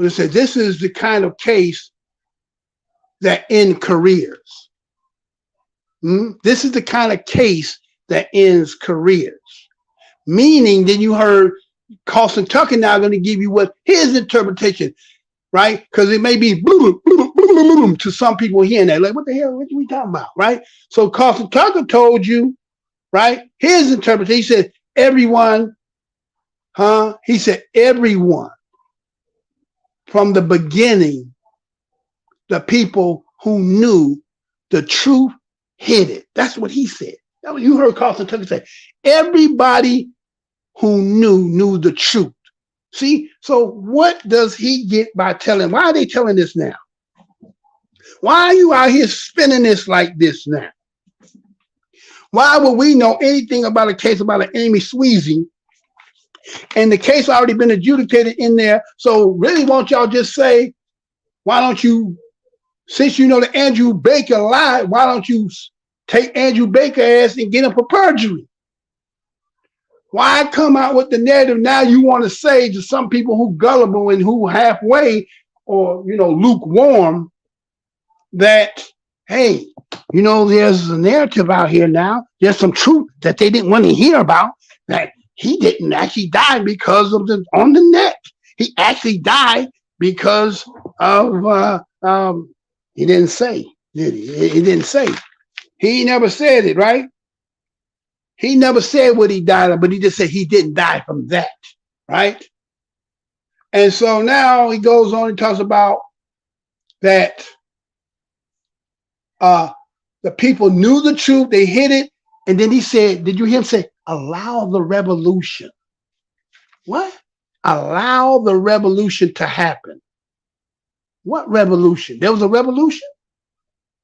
say this is the kind of case that ends careers. This is the kind of case that ends careers. Meaning, then you heard Carlson Tucker now going to give you what his interpretation, right? Because it may be to some people hearing that, like, what the hell? What are we talking about, right? So Carlson Tucker told you, right? His interpretation. He said everyone, He said everyone from the beginning, the people who knew the truth hid it. That's what he said. You heard Carlson Tucker say, everybody who knew the truth. See, so what does he get by telling? Why are they telling this now? Why are you out here spinning this like this now? Why would we know anything about a case about an Amy Sweezy And the case already been adjudicated in there. So really, won't y'all just say, why don't you, since you know that Andrew Baker lied, why don't you take Andrew Baker's ass and get him for perjury? Why come out with the narrative now you want to say to some people who gullible and who halfway or, lukewarm that, hey, there's a narrative out here now. There's some truth that they didn't want to hear about, that he didn't actually die because of on the net. He actually died because of, he didn't say, did he? He didn't say. He never said it, right? He never said what he died of, but he just said he didn't die from that, right? And so now he goes on and talks about that the people knew the truth, they hid it, and then he said, did you hear him say, allow the revolution? What? Allow the revolution to happen. What revolution? There was a revolution?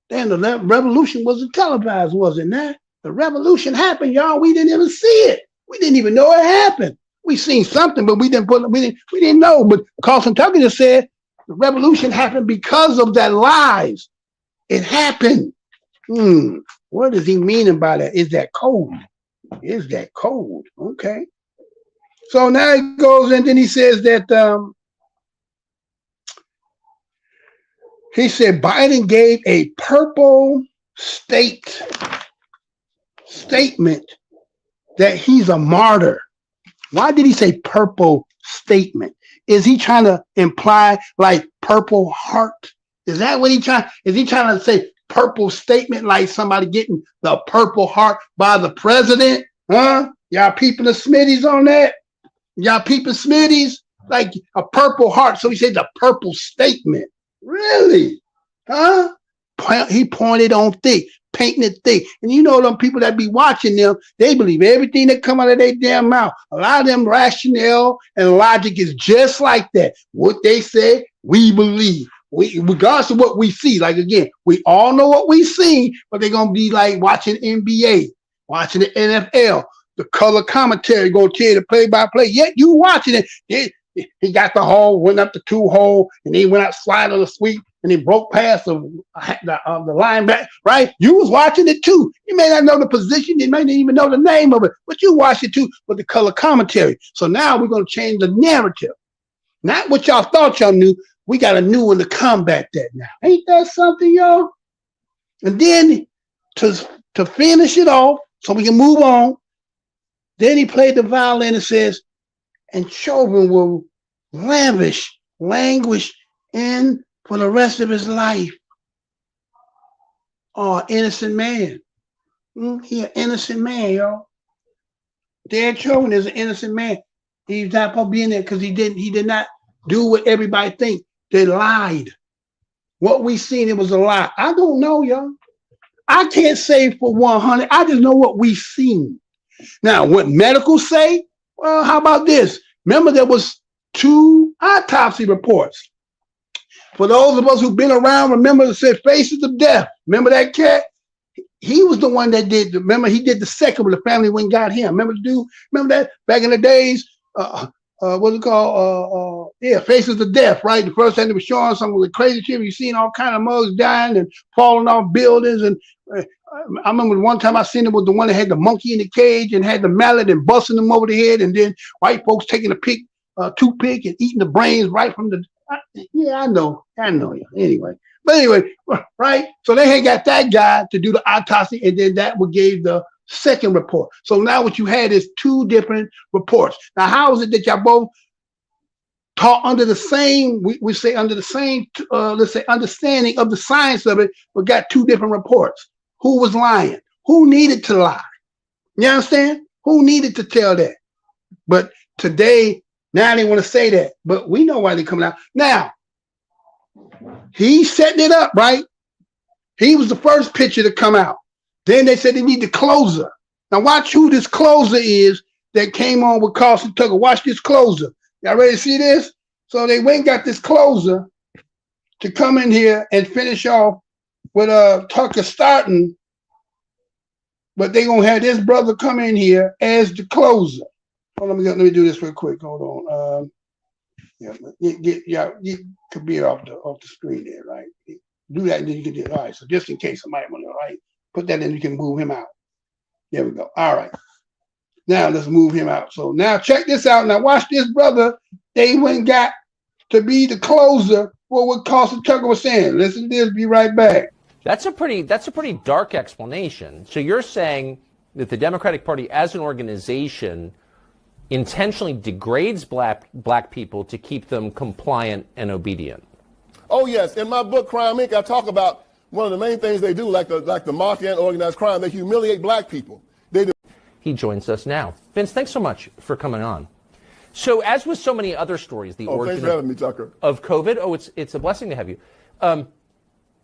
Then the revolution wasn't televised, wasn't it? The revolution happened, y'all. We didn't even see it. We didn't even know it happened. We seen something, but we didn't know. But Carlson Tucker just said the revolution happened because of that lies. It happened. What does he mean by that? Is that code? Is that code? Okay. So now he goes and then he says that he said Biden gave a purple statement that he's a martyr. Why did he say purple statement? Is he trying to imply like Purple Heart? Is that what is he trying to say purple statement like somebody getting the Purple Heart by the president? Huh? Y'all peeping the Smitties on that? Y'all peeping Smitties? Like a Purple Heart. So he said the purple statement. Really? Huh? He pointed on thick, painting it thick. And them people that be watching them, they believe everything that come out of their damn mouth. A lot of them rationale and logic is just like that. What they say, we believe. Regardless of what we see. Like again, we all know what we see, but they're gonna be like watching NBA, watching the NFL, the color commentary gonna tell you the play-by-play. Yet you watching it. He got the hole, went up the 2-hole, and he went out slide on the sweep, and he broke past the linebacker, right? You was watching it too. You may not know the position, you may not even know the name of it, but you watched it too with the color commentary. So now we're going to change the narrative. Not what y'all thought y'all knew. We got a new one to combat that now. Ain't that something, y'all? And then to finish it off, so we can move on, then he played the violin and says, and children will languish in for the rest of his life. Oh, innocent man. He an innocent man, y'all. Dead children is an innocent man. He's not supposed to be in there because he did not do what everybody think. They lied. What we seen, it was a lie. I don't know, y'all. I can't say for 100. I just know what we seen. Now, what medical say? Well, how about this? Remember, there was 2 autopsy reports. For those of us who've been around, remember it said Faces of Death. Remember that cat? He was the one that did. Remember, he did the second when the family went and got him. Remember the dude? Remember that back in the days? What's it called? Faces of Death, right? The first time they were showing some of the crazy shit. You seen all kind of mugs dying and falling off buildings. And I remember one time I seen it was the one that had the monkey in the cage and had the mallet and busting them over the head, and then white folks taking a toothpick and eating the brains right from the. I know. Anyway, right? So they had got that guy to do the autopsy, and then that would gave the second report. So now what you had is 2 different reports. Now, how is it that y'all both taught under the same, we say under the same, let's say understanding of the science of it, but got 2 different reports? Who was lying? Who needed to lie? You understand? Who needed to tell that? But today, now they want to say that, but we know why they're coming out. Now, he's setting it up, right? He was the first pitcher to come out. Then they said they need the closer. Now watch who this closer is that came on with Carlson Tucker. Watch this closer. Y'all ready to see this? So they went and got this closer to come in here and finish off with Tucker starting, but they gonna have this brother come in here as the closer. Let me do this real quick. Hold on. Get Kabir off the screen there, right? Do that, and then you can do it. All right. So just in case somebody want to, right, put that in, you can move him out. There we go. All right. Now let's move him out. So now check this out. Now watch this, brother. They went and got to be the closer for what Carson Tucker was saying. Listen to this. Be right back. That's a pretty dark explanation. So you're saying that the Democratic Party as an organization intentionally degrades black people to keep them compliant and obedient. Oh yes, in my book Crime Inc. I talk about one of the main things they do, like the mafia and organized crime. They humiliate black people. They do. He joins us now. Vince, thanks so much for coming on. So as with so many other stories, the origin thanks for having me, Tucker. Of COVID, it's a blessing to have you.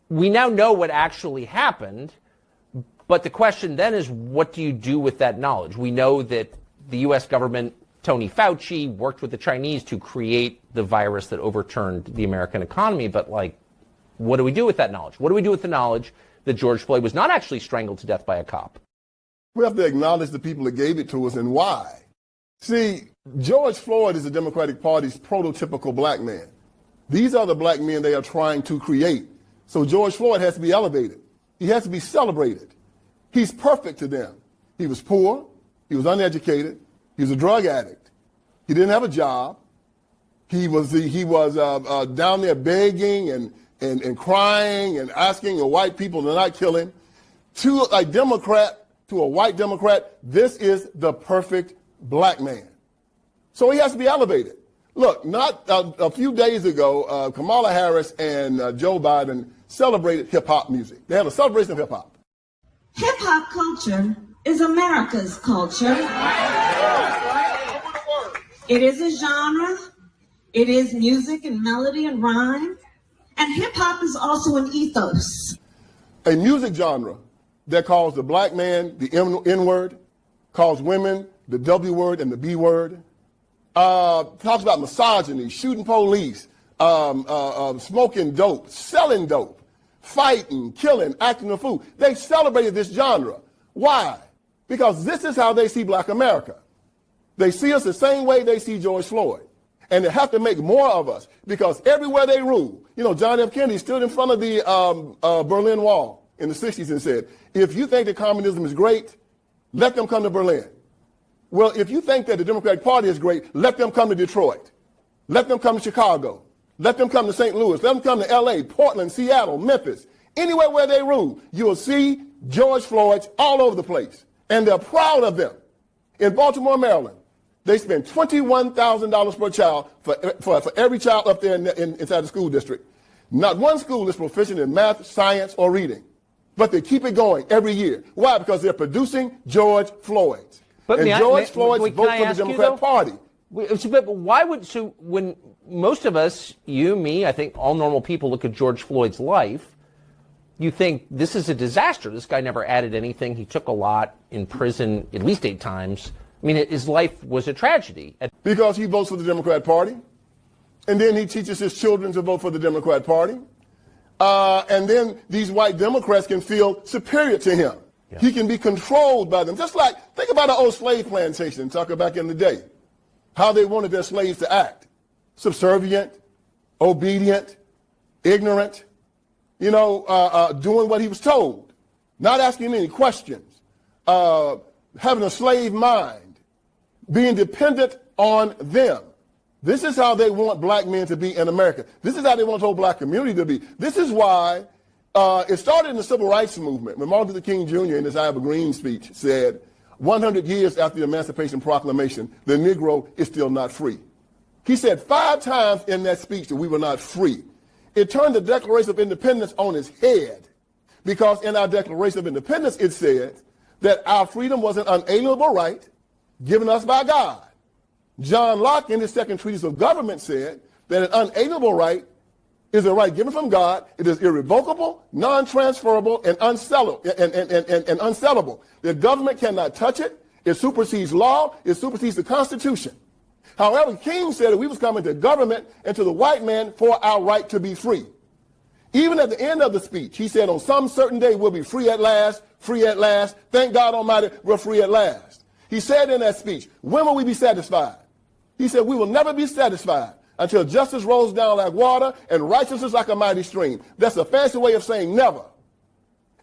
We now know what actually happened, but the question then is, what do you do with that knowledge? We know that the U.S. government, Tony Fauci, worked with the Chinese to create the virus that overturned the American economy, but what do we do with that knowledge? What do we do with the knowledge that George Floyd was not actually strangled to death by a cop? We have to acknowledge the people that gave it to us and why. See, George Floyd is the Democratic Party's prototypical black man. These are the black men they are trying to create. So George Floyd has to be elevated. He has to be celebrated. He's perfect to them. He was poor. He was uneducated. He was a drug addict. He didn't have a job. He was down there begging and crying and asking the white people to not kill him. To a white Democrat, this is the perfect black man. So he has to be elevated. Look, not a few days ago, Kamala Harris and Joe Biden celebrated hip-hop music. They had a celebration of hip-hop. Hip-hop culture is America's culture. It is a genre. It is music and melody and rhyme. And hip-hop is also an ethos. A music genre that calls the black man the N-word, calls women the W word and the B word, talks about misogyny, shooting police, smoking dope, selling dope, fighting, killing, acting a fool. They celebrated this genre. Why? Because this is how they see black America. They see us the same way they see George Floyd. And they have to make more of us because everywhere they rule, John F. Kennedy stood in front of the Berlin Wall in the 60s and said, if you think that communism is great, let them come to Berlin. Well, if you think that the Democratic Party is great, let them come to Detroit. Let them come to Chicago. Let them come to St. Louis. Let them come to L.A., Portland, Seattle, Memphis. Anywhere where they rule, you will see George Floyd's all over the place. And they're proud of them. In Baltimore, Maryland, they spend $21,000 per child for every child up there inside the school district. Not one school is proficient in math, science, or reading. But they keep it going every year. Why? Because they're producing George Floyd. But and George Floyd's vote for the Democratic Party. But why would, when most of us, you, me, I think all normal people look at George Floyd's life, you think this is a disaster. This guy never added anything. He took a lot in prison at least 8 times. I mean, his life was a tragedy. Because he votes for the Democrat Party. And then he teaches his children to vote for the Democrat Party. And then these white Democrats can feel superior to him. Yeah. He can be controlled by them. Just like, think about an old slave plantation, Tucker, back in the day. How they wanted their slaves to act. Subservient, obedient, ignorant, doing what he was told. Not asking any questions. Having a slave mind. Being dependent on them. This is how they want black men to be in America. This is how they want the whole black community to be. This is why it started in the civil rights movement. When Martin Luther King Jr. in his I Have a Green speech said, 100 years after the Emancipation Proclamation, the Negro is still not free. He said 5 times in that speech that we were not free. It turned the Declaration of Independence on its head because in our Declaration of Independence it said that our freedom was an unalienable right given us by God. John Locke in his second treatise of government said that an unalienable right is a right given from God. It is irrevocable, non-transferable, and unsellable. The government cannot touch it. It supersedes law. It supersedes the Constitution. However, King said that we was coming to government and to the white man for our right to be free. Even at the end of the speech, he said, on some certain day we'll be free at last, free at last. Thank God Almighty, we're free at last. He said in that speech, when will we be satisfied? He said, we will never be satisfied until justice rolls down like water and righteousness like a mighty stream. That's a fancy way of saying never.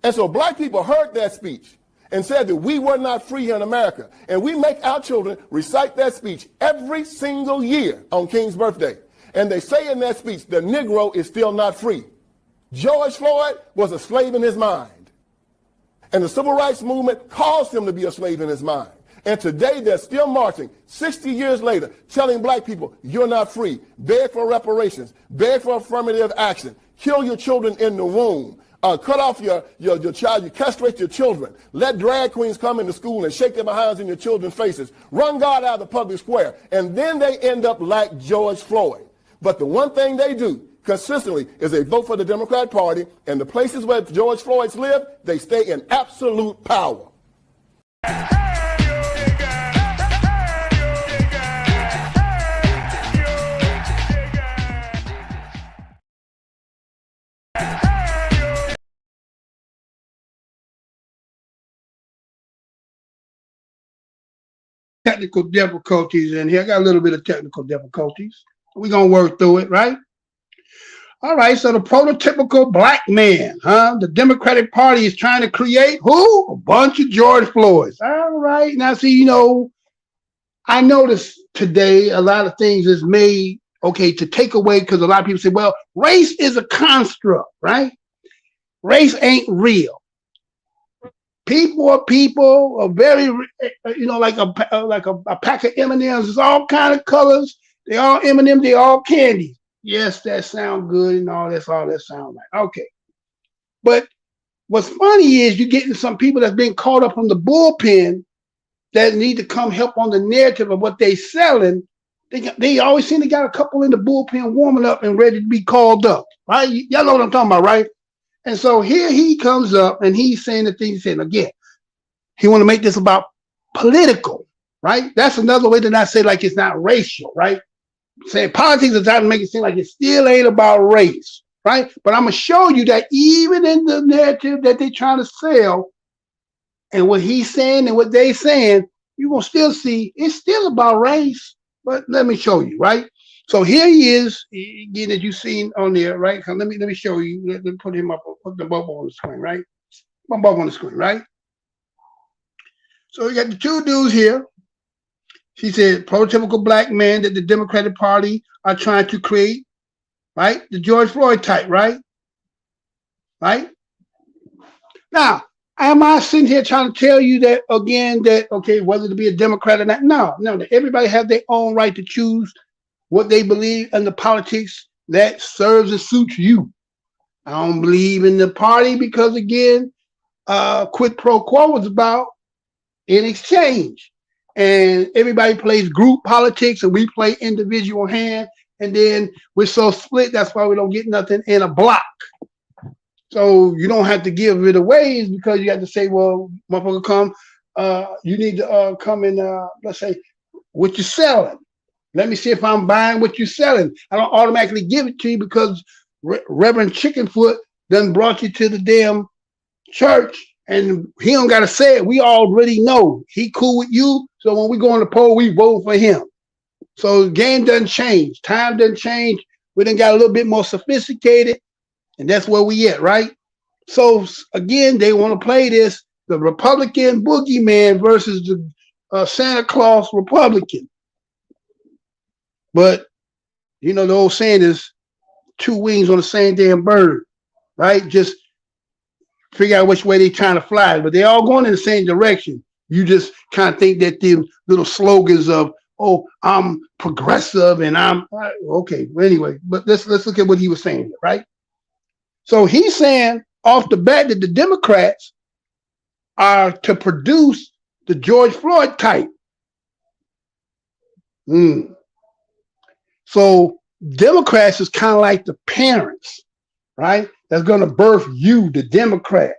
And so black people heard that speech and said that we were not free here in America. And we make our children recite that speech every single year on King's birthday. And they say in that speech, the Negro is still not free. George Floyd was a slave in his mind. And the civil rights movement caused him to be a slave in his mind. And today they're still marching, 60 years later, telling black people, you're not free. Beg for reparations. Beg for affirmative action. Kill your children in the womb. Cut off your child. You castrate your children. Let drag queens come into school and shake their behinds in your children's faces. Run God out of the public square. And then they end up like George Floyd. But the one thing they do consistently is they vote for the Democrat Party, and the places where George Floyd's live, they stay in absolute power. Technical difficulties in here. I got a little bit of technical difficulties. We're going to work through it, right? All right, so the prototypical black man, the Democratic Party is trying to create who? A bunch of George Floyds. All right, now see, you know, I noticed today a lot of things is made, okay, to take away, because a lot of people say, well, race is a construct, right? Race ain't real. People are very, you know, like a pack of M&Ms. It's all kind of colors. They all M&M. They all candy. Yes, that sound good and all. That's all that sound like. Okay, but what's funny is you're getting some people that's been caught up on the bullpen that need to come help on the narrative of what they selling. They always seem to got a couple in the bullpen warming up and ready to be called up. Right? Y'all know what I'm talking about, right? And so here he comes up and he's saying the things he's saying. Again, he want to make this about political, right? That's another way to not say like it's not racial, right? Saying politics is trying to make it seem like it still ain't about race, right? But I'm going to show you that even in the narrative that they're trying to sell and what he's saying and what they saying, you're going to still see it's still about race. But let me show you, right? So here he is, again, as you've seen on there, right? So let me show you. Let me put him up, put the bubble on the screen, right? Put the bubble on the screen, right? So we got the two dudes here. She said, prototypical black man that the Democratic Party are trying to create, right? The George Floyd type, right? Right? Now, am I sitting here trying to tell you that, again, that, okay, whether to be a Democrat or not? No, everybody has their own right to choose what they believe in the politics that serves and suits you. I don't believe in the party because, again, quid pro quo was about in exchange. And everybody plays group politics and we play individual hand. And then we're so split, that's why we don't get nothing in a block. So you don't have to give it away because you have to say, well, motherfucker, come, you need to come and, let's say, what you're selling. Let me see if I'm buying what you're selling. I don't automatically give it to you because Reverend Chickenfoot done brought you to the damn church and he don't got to say it. We already know he cool with you. So when we go on the poll, we vote for him. So the game doesn't change. Time doesn't change. We done got a little bit more sophisticated and that's where we at, right? So again, they want to play this, the Republican boogeyman versus the Santa Claus Republican. But, you know, the old saying is two wings on the same damn bird, right? Just figure out which way they're trying to fly. But they're all going in the same direction. You just kind of think that the little slogans of, oh, I'm progressive and I'm, okay. Well, anyway, but let's look at what he was saying, right? So he's saying off the bat that the Democrats are to produce the George Floyd type. So Democrats is kind of like the parents, right? That's going to birth you, the Democrat,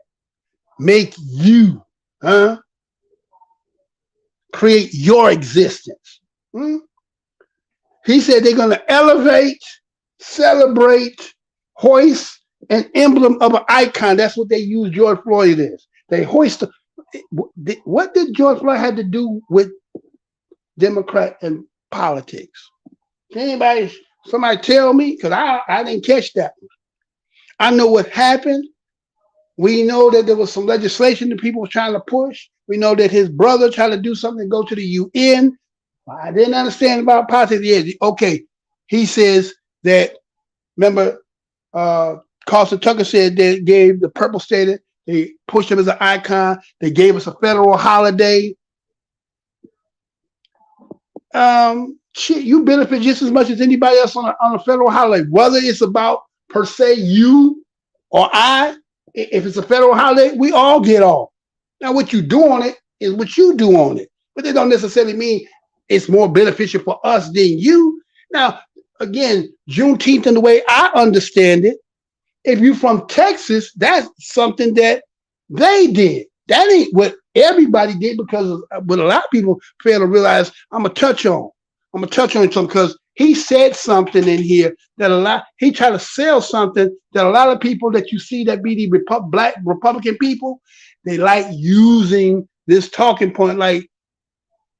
make you, create your existence. He said they're going to elevate, celebrate, hoist an emblem of an icon. That's what they use George Floyd as. They hoist what did George Floyd have to do with Democrat and politics? Can somebody tell me? Because I didn't catch that one. I know what happened. We know that there was some legislation that people were trying to push. We know that his brother tried to do something to go to the UN. I didn't understand about politics. Yeah, okay. He says that, remember, Carlson Tucker said they gave the purple state, they pushed him as an icon. They gave us a federal holiday. Shit, you benefit just as much as anybody else on a federal holiday, whether it's about per se you or I. If it's a federal holiday, we all get off. Now, what you do on it is what you do on it, but it don't necessarily mean it's more beneficial for us than you. Now, again, Juneteenth, in the way I understand it, if you're from Texas, that's something that they did. That ain't what everybody did, because what a lot of people fail to realize. I'm gonna touch on something, because he said something in here that he tried to sell something that a lot of people that you see that be the black Republican people, they like using this talking point like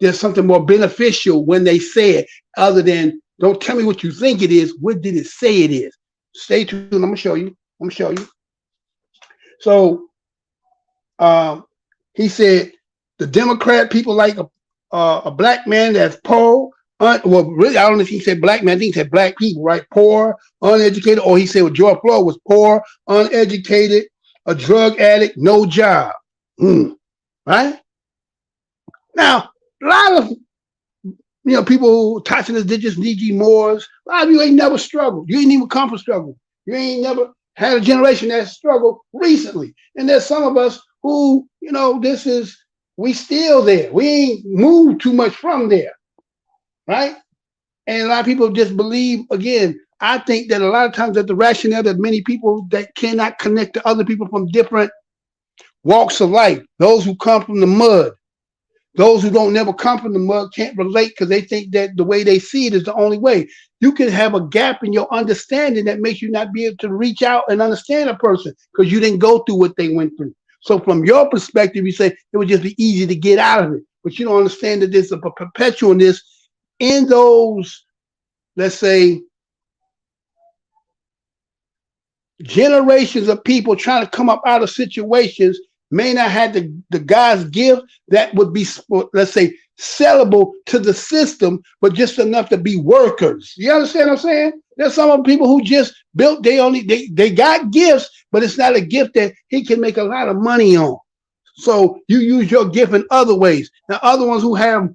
there's something more beneficial when they say it, other than don't tell me what you think it is. What did it say it is? Stay tuned. I'm gonna show you. So he said the Democrat people like a black man that's poor. Well, really, I don't know if he said black man. I think he said black people, right? Poor, uneducated, or he said George Floyd was poor, uneducated, a drug addict, no job. Right? Now, a lot of people who touching the digits, DG Moores, a lot of you ain't never struggled. You ain't even come from struggle. You ain't never had a generation that struggled recently. And there's some of us who, we still there. We ain't moved too much from there. Right? And a lot of people just believe, again, I think that a lot of times that the rationale that many people that cannot connect to other people from different walks of life, those who come from the mud, those who don't never come from the mud can't relate because they think that the way they see it is the only way. You can have a gap in your understanding that makes you not be able to reach out and understand a person because you didn't go through what they went through. So from your perspective, you say it would just be easy to get out of it, but you don't understand that there's a perpetualness in those, let's say, generations of people trying to come up out of situations may not have the God's gift that would be, let's say, sellable to the system, but just enough to be workers. You understand what I'm saying? There's some people who just built, they got gifts, but it's not a gift that he can make a lot of money on. So you use your gift in other ways. Now, other ones who have,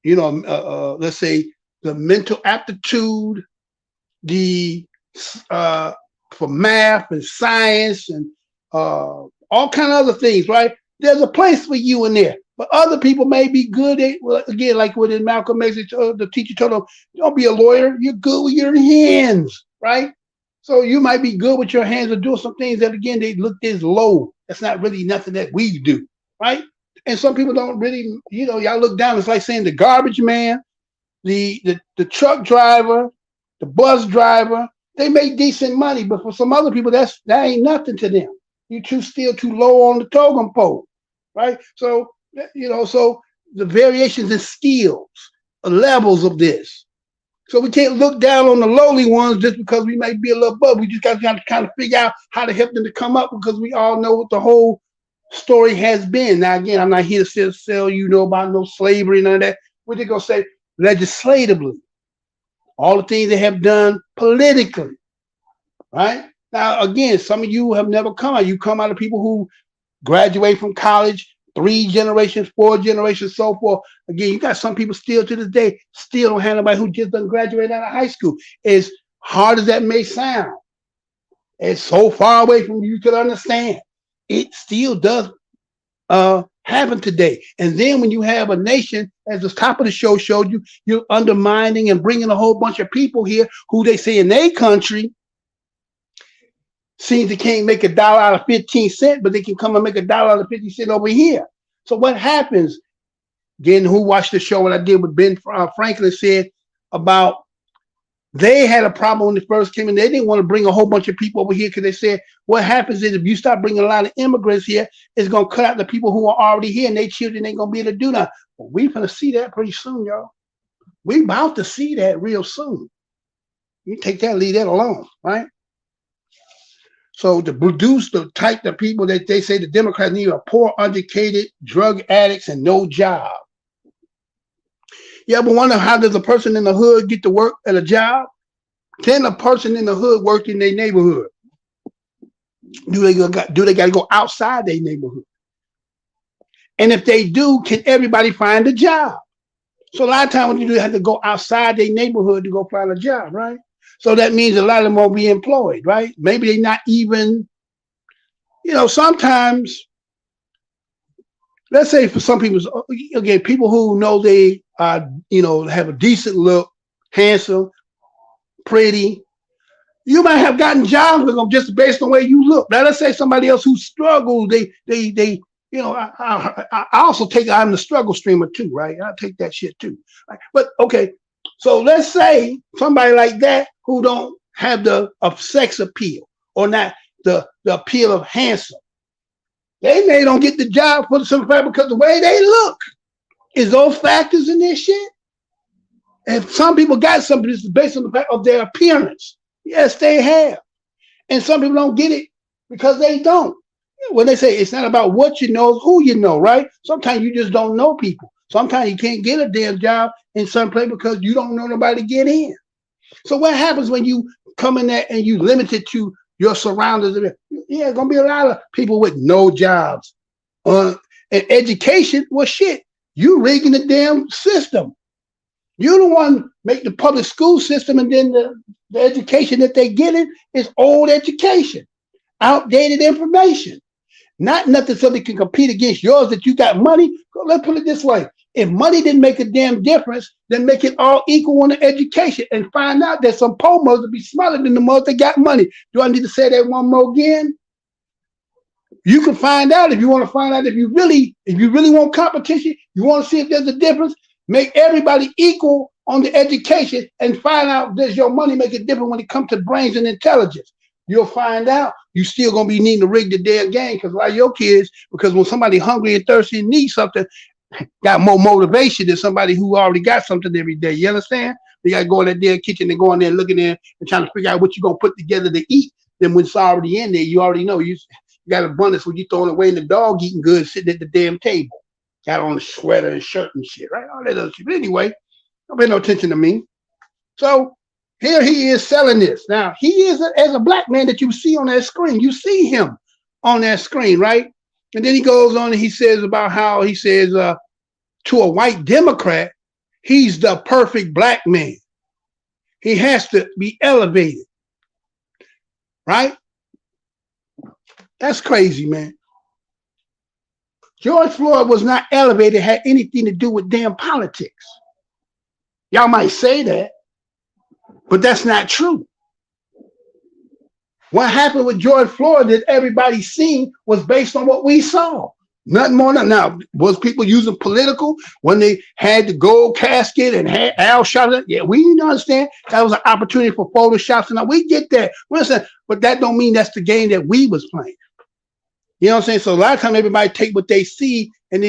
let's say, the mental aptitude, for math and science and all kind of other things, right? There's a place for you in there. But other people may be good at, again, like what Malcolm X, the teacher told them, don't be a lawyer, you're good with your hands, right? So you might be good with your hands or doing some things that, again, they look as low. That's not really nothing that we do, right? And some people don't really, y'all look down, it's like saying the garbage man, the truck driver, the bus driver, they make decent money, but for some other people, that ain't nothing to them. You're still too low on the totem pole, right? So, so the variations in skills, levels of this. So we can't look down on the lowly ones just because we might be a little above. We just got to kind of figure out how to help them to come up, because we all know what the whole story has been. Now, again, I'm not here to sell about no slavery, none of that. We're just going to say legislatively, all the things they have done politically, right? Now, again, some of you have never come out. You come out of people who graduate from college, 3 generations, 4 generations, so forth. Again, you got some people still to this day still don't have nobody who just doesn't graduate out of high school. As hard as that may sound, it's so far away from you to understand. It still does happen today. And then when you have a nation, as the top of the show showed you, you're undermining and bringing a whole bunch of people here who they say in their country seems they can't make $1 out of 15 cents, but they can come and make $1 out of 50 cents over here. So what happens? Again, who watched the show what I did with Ben Franklin said about They had a problem when they first came in. They didn't want to bring a whole bunch of people over here because they said what happens is if you start bringing a lot of immigrants here, it's going to cut out the people who are already here and their children ain't going to be able to do nothing. But we're going to see that pretty soon, y'all. We about to see that real soon. You take that, leave that alone, right? So to produce the type of people that they say the Democrats need are poor, uneducated, drug addicts, and no job. You ever wonder how does a person in the hood get to work at a job? Can a person in the hood work in their neighborhood? Do they got to go outside their neighborhood? And if they do, can everybody find a job? So a lot of times what you do, you have to go outside their neighborhood to go find a job, right? So that means a lot of them won't be employed, right? Maybe they're not even, sometimes, let's say for some people, again, people who know they have a decent look, handsome, pretty, you might have gotten jobs with them just based on the way you look. Now let's say somebody else who struggles, I also take, I'm the struggle streamer too, right? I take that shit too. Right? But okay, so let's say somebody like that who don't have the sex appeal or not the appeal of handsome. They may don't get the job for the simple fact because the way they look. Is those factors in this shit? And some people got something that's based on the fact of their appearance. Yes, they have. And some people don't get it because they don't. When they say it's not about what you know, it's who you know, right? Sometimes you just don't know people. Sometimes you can't get a damn job in some place because you don't know nobody to get in. So what happens when you come in there and you limit it to your surroundings? Yeah, gonna be a lot of people with no jobs. And education, well, shit, you rigging the damn system. You the one make the public school system, and then the education that they getting is old education, outdated information. Not nothing so they can compete against yours that you got money. Let's put it this way. If money didn't make a damn difference, then make it all equal on the education and find out that some poor mothers be smarter than the mothers that got money. Do I need to say that one more again? You can find out if you want to find out if you really want competition, you want to see if there's a difference, make everybody equal on the education and find out does your money make a difference when it comes to brains and intelligence. You'll find out you still gonna be needing to rig the damn game because a lot of your kids, because when somebody hungry and thirsty and needs something, got more motivation than somebody who already got something every day. You understand? You gotta go in that damn kitchen and go in there and looking there and trying to figure out what you're gonna put together to eat. Then when it's already in there, you already know you got abundance when you throwing away and the dog eating good sitting at the damn table. Got on a sweater and shirt and shit, right? All that other shit. But anyway, don't pay no attention to me. So here he is selling this. Now, he is as a black man that you see on that screen. You see him on that screen, right? And then he goes on and he says about how he says to a white Democrat, he's the perfect black man. He has to be elevated, right? That's crazy, man. George Floyd was not elevated, had anything to do with damn politics. Y'all might say that, but that's not true. What happened with George Floyd that everybody seen was based on what we saw. Nothing more. Now, was people using political when they had the gold casket and had Al shot it? Yeah, we didn't understand. That was an opportunity for photo shots. And we get that. But that don't mean that's the game that we was playing. You know what I'm saying? So a lot of times everybody take what they see and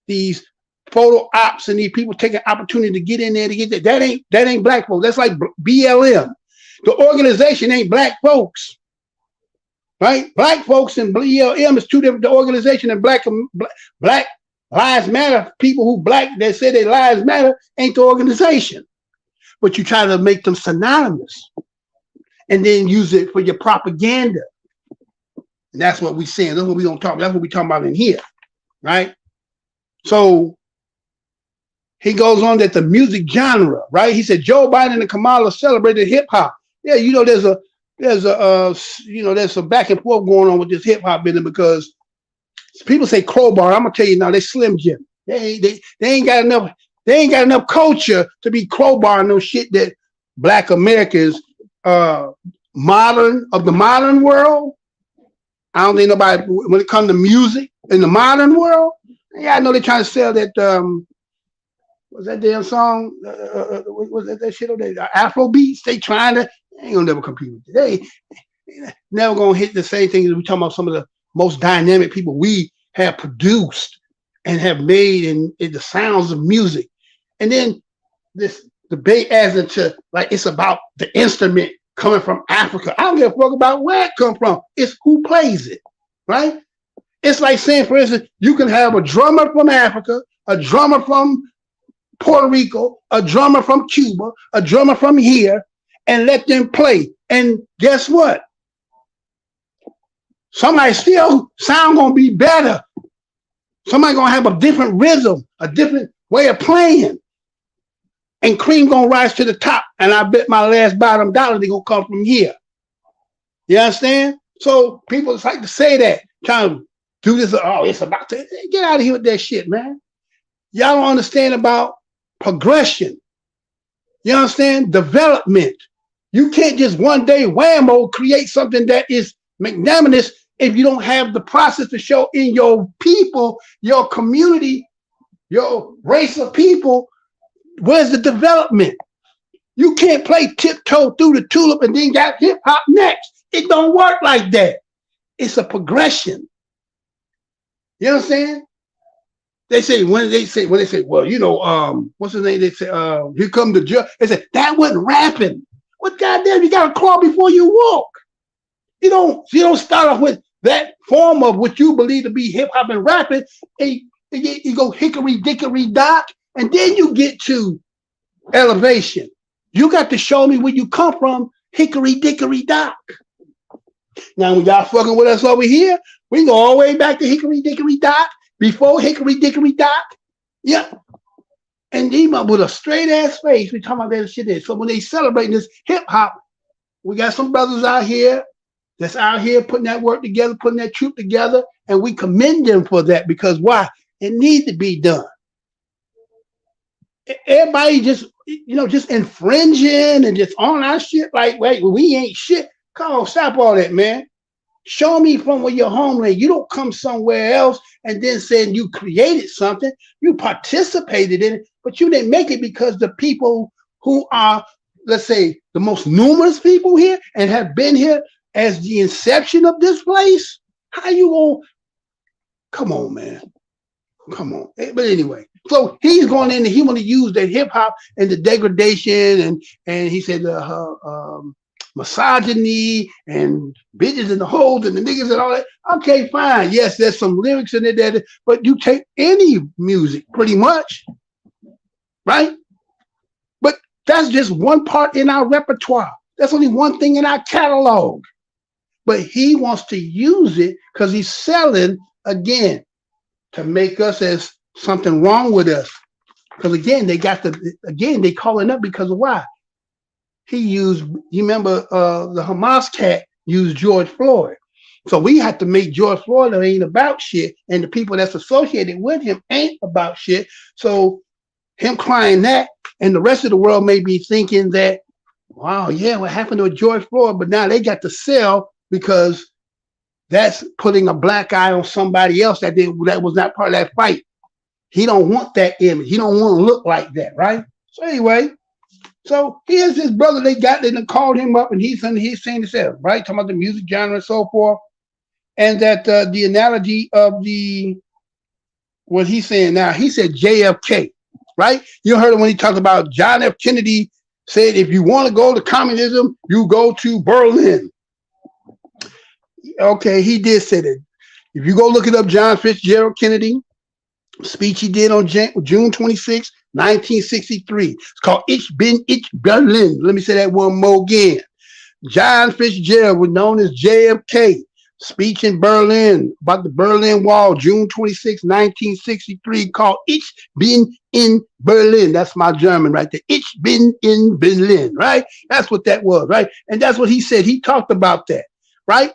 these photo ops and these people take an opportunity to get in there to get that. That ain't black folks. That's like BLM. The organization ain't black folks. Right? Black folks and BLM is two different. The organization and black lives matter. People who black that say their lives matter ain't the organization. But you try to make them synonymous and then use it for your propaganda. And that's what we're saying. That's what we don't talk. That's what we're talking about in here, right? So he goes on that the music genre, right? He said Joe Biden and Kamala celebrated hip hop. Yeah, there's some back and forth going on with this hip hop business because people say crowbar. I'm gonna tell you now, they Slim Jim. They ain't got enough culture to be crowbarring no shit that Black America is modern of the modern world. I don't think nobody when it comes to music in the modern world. Yeah, I know they're trying to sell that was that damn song? Was that shit on there? Afro beats. They trying to. They ain't gonna never compete with it. They never gonna hit the same thing as we talking about some of the most dynamic people we have produced and have made in the sounds of music. And then this debate as into like it's about the instrument coming from Africa. I don't give a fuck about where it come from. It's who plays it, right? It's like saying, for instance, you can have a drummer from Africa, a drummer from Puerto Rico, a drummer from Cuba, a drummer from here, and let them play. And guess what? Somebody still sound gonna be better. Somebody gonna have a different rhythm, a different way of playing. And cream gonna rise to the top. And I bet my last bottom dollar they gonna come from here. You understand? So people like to say that, trying to do this. Oh, it's about to get out of here with that shit, man. Y'all don't understand about progression. You understand? Development. You can't just one day whammo create something that is magnanimous if you don't have the process to show in your people, your community, your race of people. Where's the development? You can't play tiptoe through the tulip and then got hip hop next. It don't work like that. It's a progression. You understand? They say when they say, well, you know, what's his name? They say, here come the judge. They say that wasn't rapping. What goddamn? You got to crawl before you walk. You don't start off with that form of what you believe to be hip hop and rapping. And you go hickory dickory dock. And then you get to elevation. You got to show me where you come from, hickory dickory dock. Now, when y'all fucking with us over here, we can go all the way back to hickory dickory dock, before hickory dickory dock. Yeah. And even with a straight ass face, we talking about that shit there. So when they celebrating this hip hop, we got some brothers out here that's out here putting that work together, putting that troop together, and we commend them for that because why? It needs to be done. Everybody just, just infringing and just on our shit like, wait, we ain't shit. Come on, stop all that, man. Show me from where your homeland. You don't come somewhere else and then saying you created something. You participated in it, but you didn't make it because the people who are, let's say, the most numerous people here and have been here as the inception of this place. How you gonna? Come on, man. Come on. But anyway. So he's going in and he want to use that hip hop and the degradation and he said misogyny and bitches and the hoes and the niggas and all that. Okay, fine. Yes, there's some lyrics in it, but you take any music pretty much, right? But that's just one part in our repertoire. That's only one thing in our catalog. But he wants to use it because he's selling again to make us as something wrong with us. Because again, they calling up because of why? He used, you remember the Hamas cat used George Floyd. So we have to make George Floyd ain't about shit, and the people that's associated with him ain't about shit. So him crying that, and the rest of the world may be thinking that, wow, yeah, what happened to George Floyd? But now they got to sell because that's putting a black eye on somebody else that was not part of that fight. He don't want that image. He don't want to look like that, right? So anyway, so here's his brother. They called him up, and he's saying himself, right? Talking about the music genre and so forth, and that the analogy of what he's saying now. He said JFK, right? You heard him when he talked about John F. Kennedy said, if you want to go to communism, you go to Berlin. Okay, he did say that. If you go look it up, John Fitzgerald Kennedy. Speech he did on June 26, 1963. It's called Ich bin Berlin. Let me say that one more again. John Fitzgerald was known as JFK. Speech in Berlin about the Berlin Wall, June 26, 1963, called Ich bin in Berlin. That's my German right there. Ich bin in Berlin, right? That's what that was, right? And that's what he said. He talked about that, right?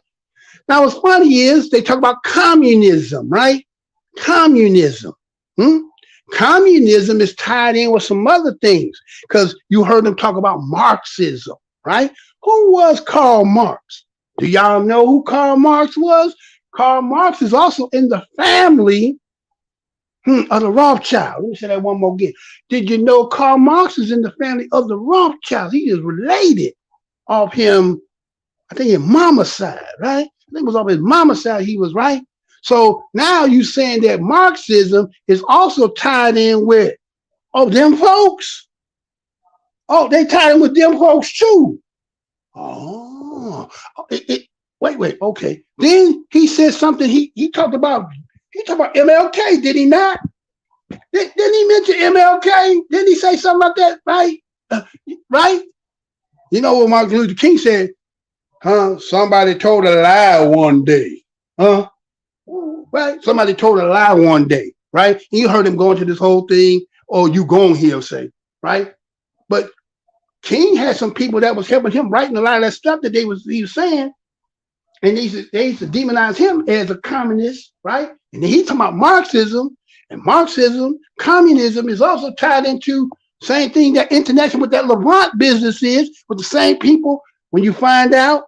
Now, what's funny is they talk about communism, right? Communism. Communism is tied in with some other things because you heard them talk about Marxism, right? Who was Karl Marx? Do y'all know who Karl Marx was? Karl Marx is also in the family Of the Rothschild. Let me say that one more again. Did you know Karl Marx is in the family of the Rothschilds? He is related of him, I think his mama's side, right? I think it was off his mama's side he was, right? So now you saying that Marxism is also tied in with, them folks? Oh, they tied in with them folks too. Oh, wait, okay. Then he said something, he talked about MLK, did he not? Didn't he mention MLK? Didn't he say something like that, right? Right? You know what Martin Luther King said? Somebody told a lie one day. Right? Somebody told a lie one day, right? And you heard him go into this whole thing, or you gon' hear him say, right? But King had some people that was helping him writing a lot of that stuff that he was saying, and they used to demonize him as a communist, right? And then he talking about Marxism, and Marxism, communism is also tied into same thing that international with that Levant business is with the same people. When you find out,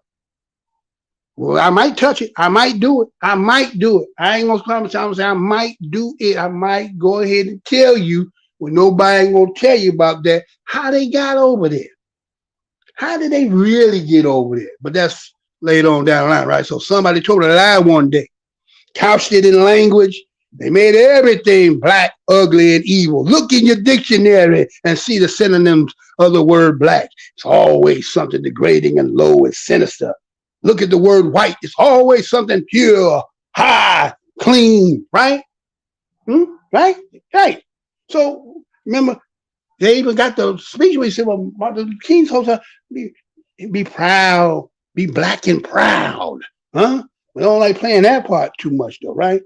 well, I might touch it. I might do it. I ain't gonna promise. I'm gonna say I might do it. I might go ahead and tell you when nobody ain't gonna tell you about that, how they got over there. How did they really get over there? But that's later on down the line, right? So somebody told a lie one day, couched it in language. They made everything black, ugly, and evil. Look in your dictionary and see the synonyms of the word black. It's always something degrading and low and sinister. Look at the word white. It's always something pure, high, clean, right? Right? Right. So remember, they even got the speech where he said, well, Martin Luther King told us, be proud, be black and proud. We don't like playing that part too much though, right?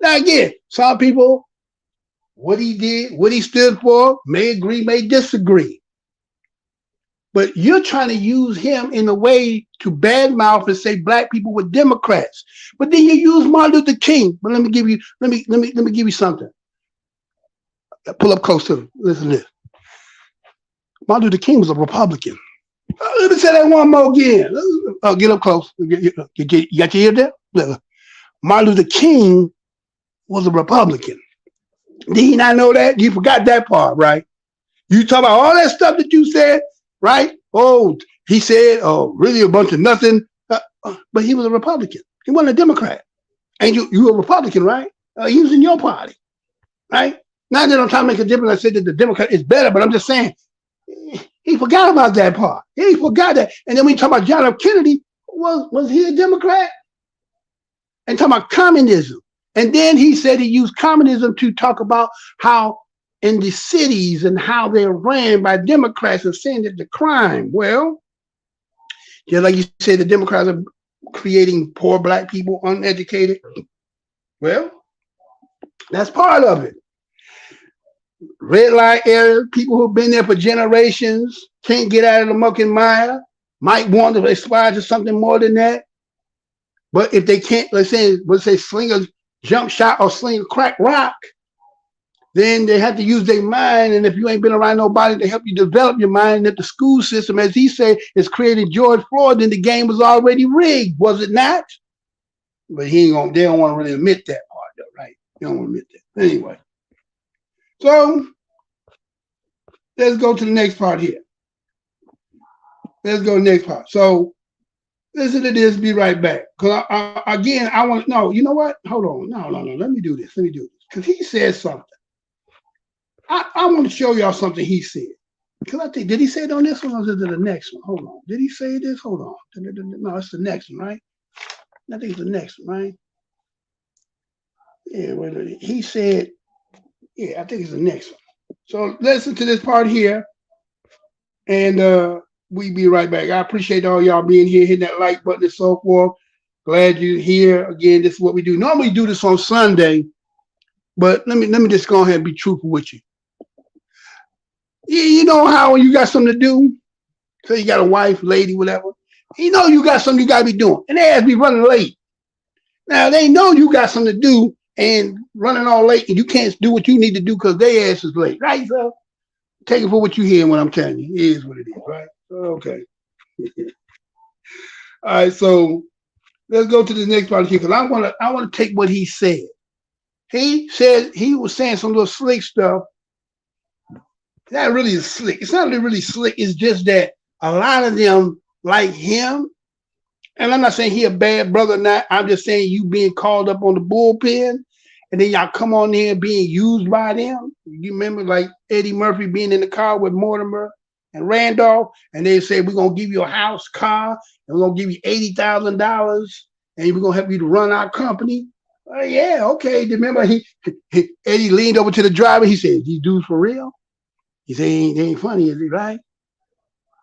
Now again, some people, what he did, what he stood for, may agree, may disagree. But you're trying to use him in a way to badmouth and say black people were Democrats. But then you use Martin Luther King. But let me give you something. Pull up close to him. Listen to this. Martin Luther King was a Republican. Let me say that one more again. Get up close. You got your ear there? Look. Martin Luther King was a Republican. Did he not know that? You forgot that part, right? You talk about all that stuff that you said, right? Oh, he said, really a bunch of nothing. But he was a Republican. He wasn't a Democrat. And you a Republican, right? He was in your party, right? Not that I'm trying to make a difference. I said that the Democrat is better, but I'm just saying he forgot about that part. He forgot that. And then we talk about John F. Kennedy. Was he a Democrat? And talking about communism. And then he said he used communism to talk about how in the cities and how they're ran by Democrats and saying that the crime, well, just like you said, the Democrats are creating poor black people, uneducated. Well, that's part of it. Red light area, people who've been there for generations, can't get out of the muck and mire, might want to aspire to something more than that. But if they can't, let's say sling a jump shot or sling a crack rock, then they have to use their mind. And if you ain't been around nobody to help you develop your mind, and if the school system, as he said, is creating George Floyd, then the game was already rigged, was it not? But they don't want to really admit that part though, right? They don't want to admit that. Anyway. So let's go to the next part here. Let's go to the next part. So listen to this, be right back. Because I want to know, you know what? Hold on. No. Let me do this. Because he said something. I want to show y'all something he said. Because I think, did he say it on this one or was it the next one? Hold on. Did he say this? Hold on. No, it's the next one, right? I think it's the next one, right? Yeah, he said, yeah, I think it's the next one. So listen to this part here. And we be right back. I appreciate all y'all being here, hitting that like button and so forth. Glad you're here. Again, this is what we do. Normally do this on Sunday, but let me just go ahead and be truthful with you. You know how when you got something to do, so you got a wife, lady, whatever, you know you got something you got to be doing, and they have to be running late. Now, they know you got something to do and running all late, and you can't do what you need to do because their ass is late, right, so? Take it for what you hear when I'm telling you. It is what it is, right? Okay. All right, so let's go to the next part here because I want to take what he said He said he was saying some little slick stuff. Not really slick. It's not really slick. It's just that a lot of them like him. And I'm not saying he a bad brother or not. I'm just saying you being called up on the bullpen and then y'all come on there being used by them. You remember like Eddie Murphy being in the car with Mortimer and Randolph, and they say, we're going to give you a house, car, and we're going to give you $80,000, and we're going to help you to run our company. Yeah, okay. Remember, Eddie leaned over to the driver. He said, these dudes for real? He said, they ain't funny, is it right?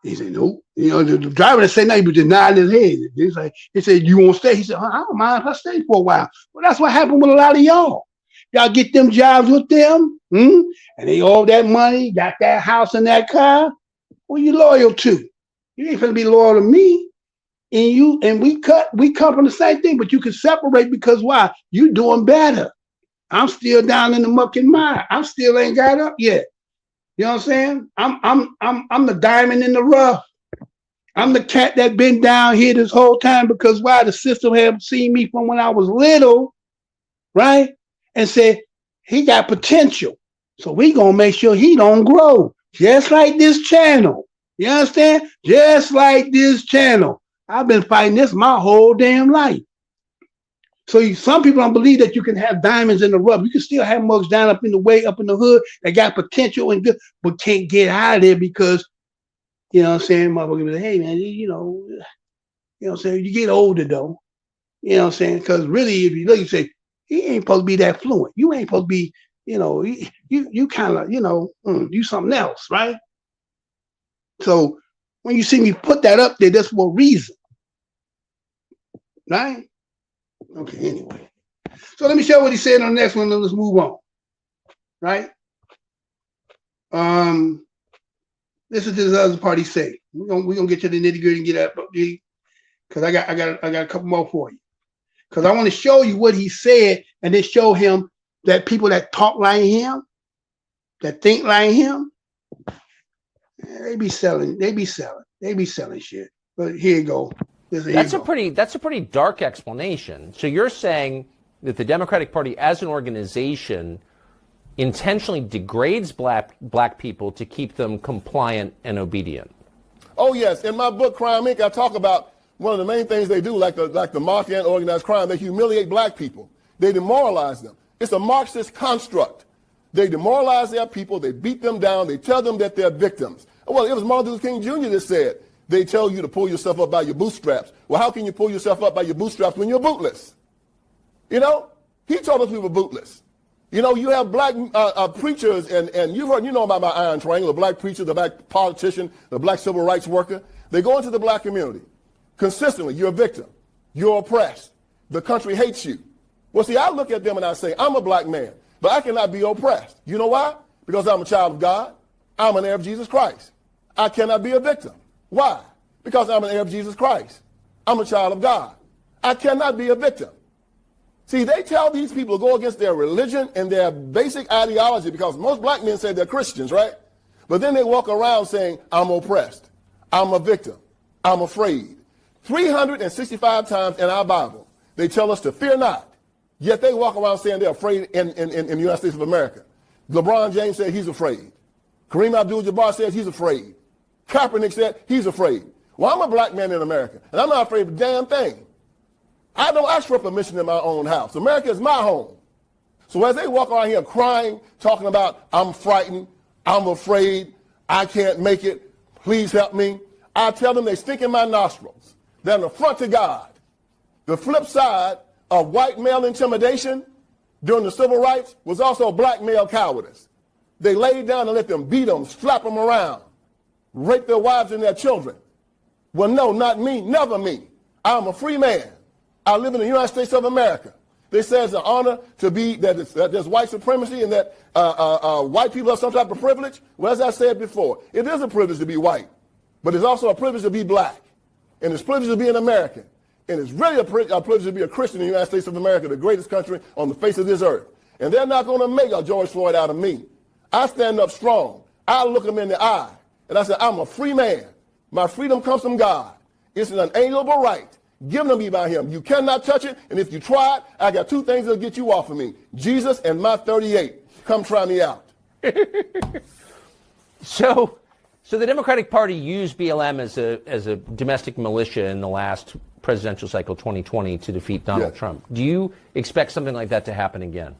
He said, nope. You know, the driver didn't say nothing, but just nodded his head. He said, you won't stay? He said, I don't mind if I stay for a while. Well, that's what happened with a lot of y'all. Y'all get them jobs with them, and they owe that money, got that house and that car. Who you loyal to? You ain't finna be loyal to me. And we come from the same thing, but you can separate because why? You doing better. I'm still down in the muck and mire. I still ain't got up yet. You know what I'm saying? I'm the diamond in the rough. I'm the cat that been down here this whole time because why? The system have seen me from when I was little, right? And said, he got potential. So we gonna make sure he don't grow. Just like this channel. You understand? Just like this channel. I've been fighting this my whole damn life. So some people don't believe that you can have diamonds in the rough. You can still have mugs down up in the way, up in the hood that got potential and good, but can't get out of there because, you know what I'm saying, motherfucker be like, hey man, you know what I'm saying? You get older though. You know what I'm saying? Because really, if you look, you say, he ain't supposed to be that fluent. You ain't supposed to be, you know, you kind of, you know, you something else, right? So when you see me put that up there, that's for a reason, right? Okay, anyway. So let me show what he said on the next one, then let's move on, right? Listen to this other part he say. We're gonna get to the nitty gritty and get up, because I got a couple more for you. Because I want to show you what he said and then show him that people that talk like him, that think like him, they be selling shit. But here you go. That's a pretty dark explanation. So you're saying that the Democratic Party as an organization intentionally degrades black people to keep them compliant and obedient. Oh yes, in my book Crime Inc. I talk about one of the main things they do, like the mafia and organized crime. They humiliate black people. They demoralize them. It's a Marxist construct. They demoralize their people. They beat them down. They tell them that they're victims. Well, it was Martin Luther King Jr. that said, they tell you to pull yourself up by your bootstraps. Well, how can you pull yourself up by your bootstraps when you're bootless? You know, he told us we were bootless. You know, you have black preachers, and you've heard, you know about my iron triangle, the black preacher, the black politician, the black civil rights worker. They go into the black community. Consistently, you're a victim. You're oppressed. The country hates you. Well, see, I look at them and I say, I'm a black man, but I cannot be oppressed. You know why? Because I'm a child of God. I'm an heir of Jesus Christ. I cannot be a victim. Why? Because I'm an heir of Jesus Christ. I'm a child of God. I cannot be a victim. See, they tell these people to go against their religion and their basic ideology because most black men say they're Christians, right? But then they walk around saying, I'm oppressed. I'm a victim. I'm afraid. 365 times in our Bible, they tell us to fear not. Yet they walk around saying they're afraid in the United States of America. LeBron James said he's afraid. Kareem Abdul-Jabbar says he's afraid. Kaepernick said he's afraid. Well, I'm a black man in America, and I'm not afraid of a damn thing. I don't ask for permission in my own house. America is my home. So as they walk around here crying, talking about, I'm frightened, I'm afraid, I can't make it, please help me, I tell them they stink in my nostrils. They're an affront to God. The flip side of white male intimidation during the civil rights was also black male cowardice. They laid down and let them beat them, slap them around, rape their wives and their children. Well, no, not me, never me. I'm a free man. I live in the United States of America. They say it's an honor to be, that there's white supremacy and that white people have some type of privilege. Well, as I said before, it is a privilege to be white, but it's also a privilege to be black. And it's a privilege to be an American. And it's really a privilege to be a Christian in the United States of America, the greatest country on the face of this earth. And they're not going to make a George Floyd out of me. I stand up strong. I look them in the eye. And I say, I'm a free man. My freedom comes from God. It's an unalienable right given to me by him. You cannot touch it, and if you try it, I got two things that'll get you off of me. Jesus and my 38. Come try me out. So the Democratic Party used BLM as a domestic militia in the last presidential cycle 2020 to defeat Donald Trump. Do you expect something like that to happen again?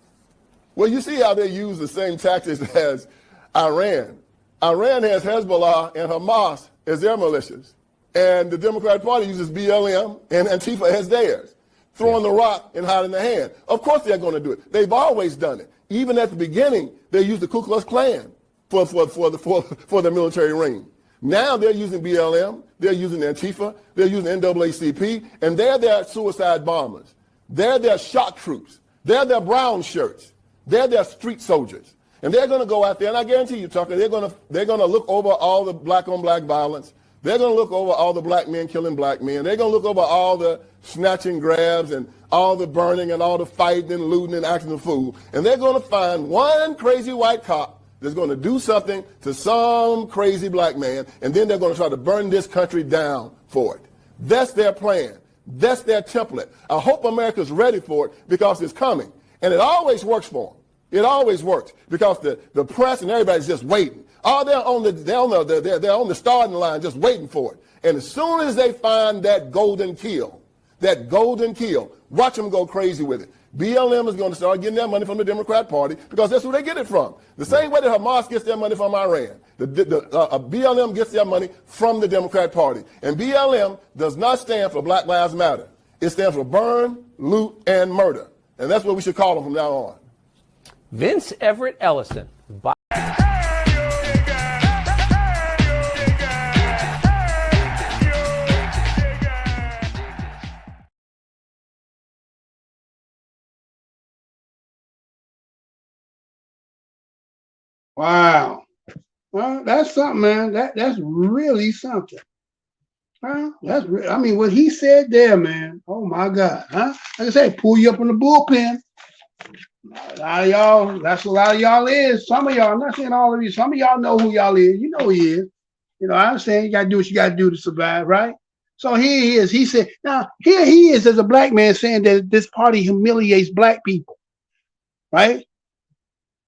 Well, you see how they use the same tactics as Iran. Iran has Hezbollah and Hamas as their militias. And the Democratic Party uses BLM and Antifa as theirs, throwing the rock and hiding the hand. Of course they're going to do it. They've always done it. Even at the beginning, they used the Ku Klux Klan for the military ring. Now they're using BLM, they're using Antifa, they're using NAACP, and they're their suicide bombers. They're their shock troops. They're their brown shirts. They're their street soldiers. And they're going to go out there, and I guarantee you, Tucker, they're going to look over all the black-on-black violence. They're going to look over all the black men killing black men. They're going to look over all the snatching grabs and all the burning and all the fighting and looting and acting a fool. And they're going to find one crazy white cop that's going to do something to some crazy black man, and then they're going to try to burn this country down for it. That's their plan. That's their template. I hope America's ready for it because it's coming. And it always works for them. It always works because the press and everybody's just waiting. Oh, they're on the starting line just waiting for it. And as soon as they find that golden kill, watch them go crazy with it. BLM is going to start getting their money from the Democrat Party because that's who they get it from. The same way that Hamas gets their money from Iran. BLM gets their money from the Democrat Party. And BLM does not stand for Black Lives Matter. It stands for burn, loot, and murder. And that's what we should call them from now on. Vince Everett Ellison. Wow. Well, that's something, man. That's really something. Well, I mean, what he said there, man. Oh my God. Huh? Like I said, pull you up in the bullpen. A lot of y'all, that's what a lot of y'all is. Some of y'all, I'm not saying all of you, some of y'all know who y'all is. You know who he is. You know, I understand you gotta do what you gotta do to survive, right? So here he is. He said, now here he is as a black man saying that this party humiliates black people, right?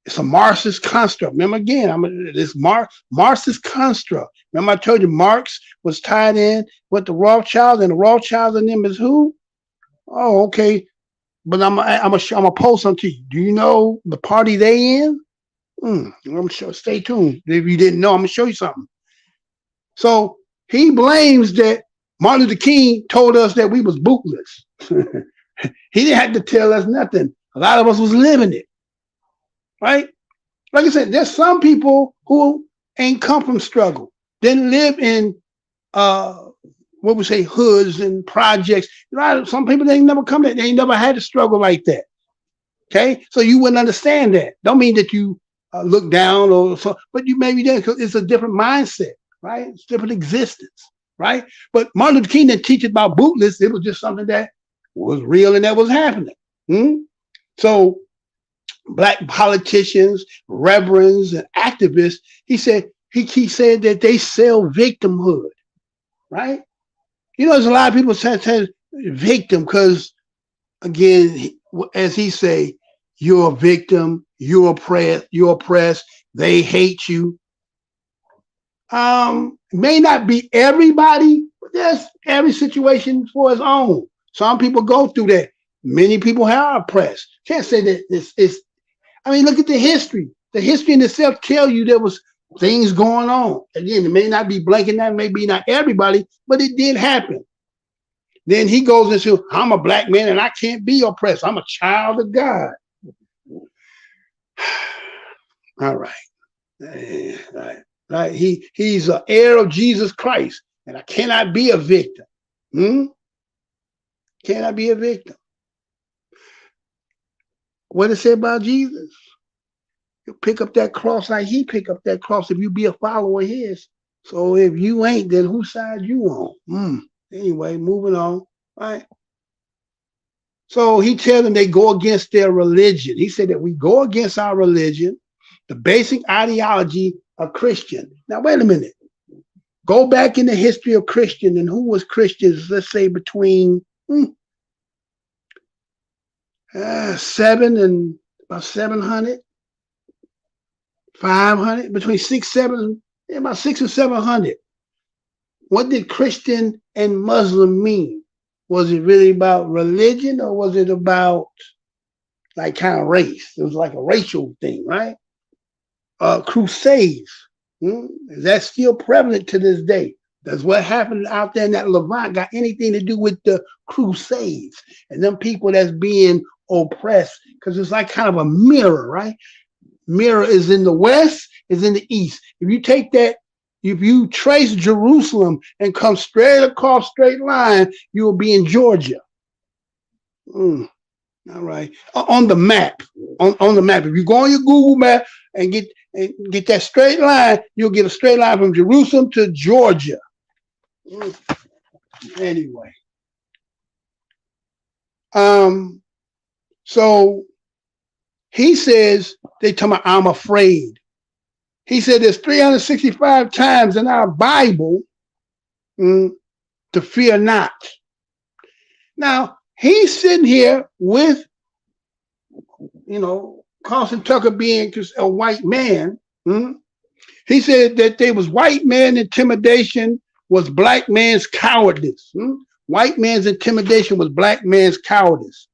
It's a Marxist construct. Remember again, this Marxist construct. Remember I told you Marx was tied in with the Rothschilds, and the Rothschilds and them is who? Oh, okay. But I'm gonna post something to you. Do you know the party they in? I'm sure. Stay tuned. If you didn't know, I'm gonna show you something. So he blames that Martin Luther King told us that we was bootless. He didn't have to tell us nothing. A lot of us was living it. Right? Like I said, there's some people who ain't come from struggle. Didn't live in what we say hoods and projects. Some people they ain't never come there. They ain't never had to struggle like that. Okay, so you wouldn't understand that. Don't mean that you look down or so, but you maybe did because it's a different mindset, right? It's different existence, right? But Martin Luther King didn't teach about bootless. It was just something that was real and that was happening. So black politicians, reverends, and activists, he said that they sell victimhood, right? You know, there's a lot of people say victim because, again, as he say, you're a victim, you're oppressed, they hate you. May not be everybody, but there's every situation for its own. Some people go through that. Many people are oppressed. Can't say that it's I mean, look at the history. The history in itself tell you there was things going on. Again, it may not be blanking that, maybe not everybody, but it did happen. Then he goes into, I'm a black man and I can't be oppressed. I'm a child of God. All right. Right. He's an heir of Jesus Christ, and I cannot be a victim. Cannot be a victim. What it say about Jesus? You pick up that cross like he pick up that cross if you be a follower of his. So if you ain't, then whose side you on? Anyway, moving on, right? So he tell them they go against their religion. He said that we go against our religion, the basic ideology of Christian. Now, wait a minute. Go back in the history of Christian and who was Christians, let's say between 7 and about 700, 500, between 6, 7, about 6 or 700. What did Christian and Muslim mean? Was it really about religion or was it about like kind of race? It was like a racial thing, right? Crusades. Is that still prevalent to this day? Does what happened out there in that Levant got anything to do with the Crusades and them people that's being oppressed? Because it's like kind of a mirror, right? Mirror is in the west, is in the east. If you take that, if you trace Jerusalem and come straight across straight line, you will be in Georgia. All right. On the map, on the map. If you go on your Google map and get that straight line, you'll get a straight line from Jerusalem to Georgia. Anyway. So he says, they tell me I'm afraid. He said there's 365 times in our Bible to fear not. Now, he's sitting here with, Carlson Tucker being a white man. He said that there was white man intimidation was black man's cowardice. White man's intimidation was black man's cowardice.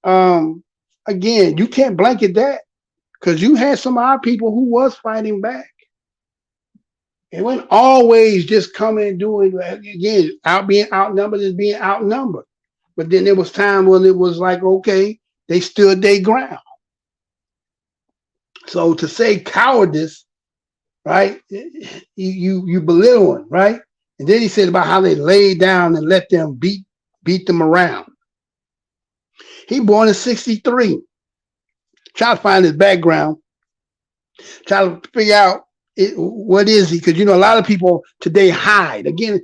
Again, you can't blanket that because you had some of our people who was fighting back. It wasn't always just coming and doing, again, being outnumbered is being outnumbered. But then there was time when it was like, okay, they stood their ground. So to say cowardice, right, you belittling, right? And then he said about how they laid down and let them beat them around. He born in 1963. Try to find his background. Try to figure out what is he? Because a lot of people today hide. Again,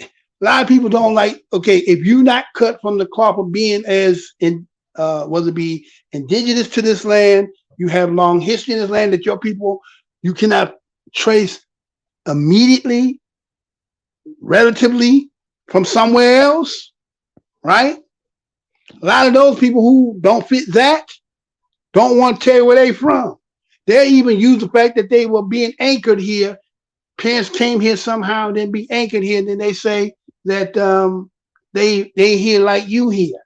a lot of people don't like. Okay, if you're not cut from the cloth of being whether it be indigenous to this land, you have long history in this land that your people you cannot trace immediately, relatively from somewhere else, right? A lot of those people who don't fit that don't want to tell you where they from. They even use the fact that they were being anchored here. Parents came here somehow and then be anchored here. And then they say that they here like you here.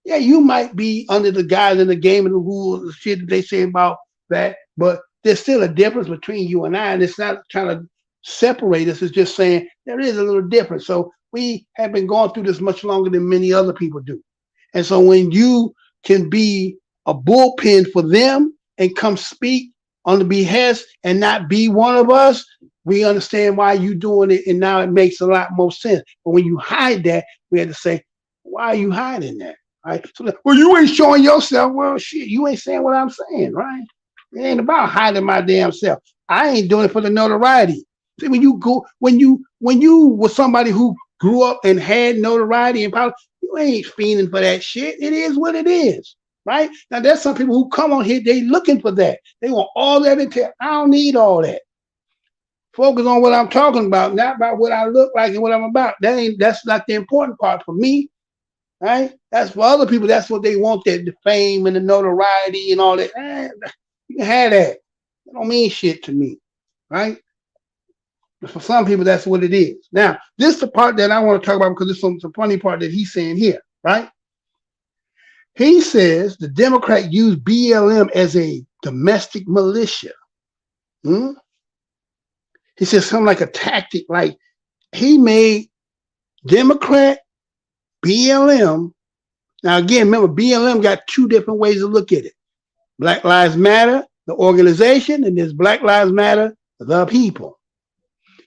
Yeah, you might be under the guise of the game and the rules, the shit that they say about that. But there's still a difference between you and I. And it's not trying to separate us. It's just saying there is a little difference. So we have been going through this much longer than many other people do. And so when you can be a bullpen for them and come speak on the behest and not be one of us, we understand why you're doing it. And now it makes a lot more sense. But when you hide that, we had to say, why are you hiding that? Right? So, well, you ain't showing yourself. Well, shit, you ain't saying what I'm saying, right? It ain't about hiding my damn self. I ain't doing it for the notoriety. See, when you were somebody who grew up and had notoriety and power, you ain't fiending for that shit. It is what it is, right? Now, there's some people who come on here, they looking for that. They want all that intel. I don't need all that. Focus on what I'm talking about, not about what I look like and what I'm about. That's not the important part for me, right? That's for other people. That's what they want, the fame and the notoriety and all that. You can have that. It don't mean shit to me, right? But for some people, that's what it is. Now, this is the part that I want to talk about because it's the funny part that he's saying here, right? He says the Democrat used BLM as a domestic militia. He says something like a tactic, like he made Democrat BLM. Now, again, remember, BLM got two different ways to look at it. Black Lives Matter, the organization, and there's Black Lives Matter, the people.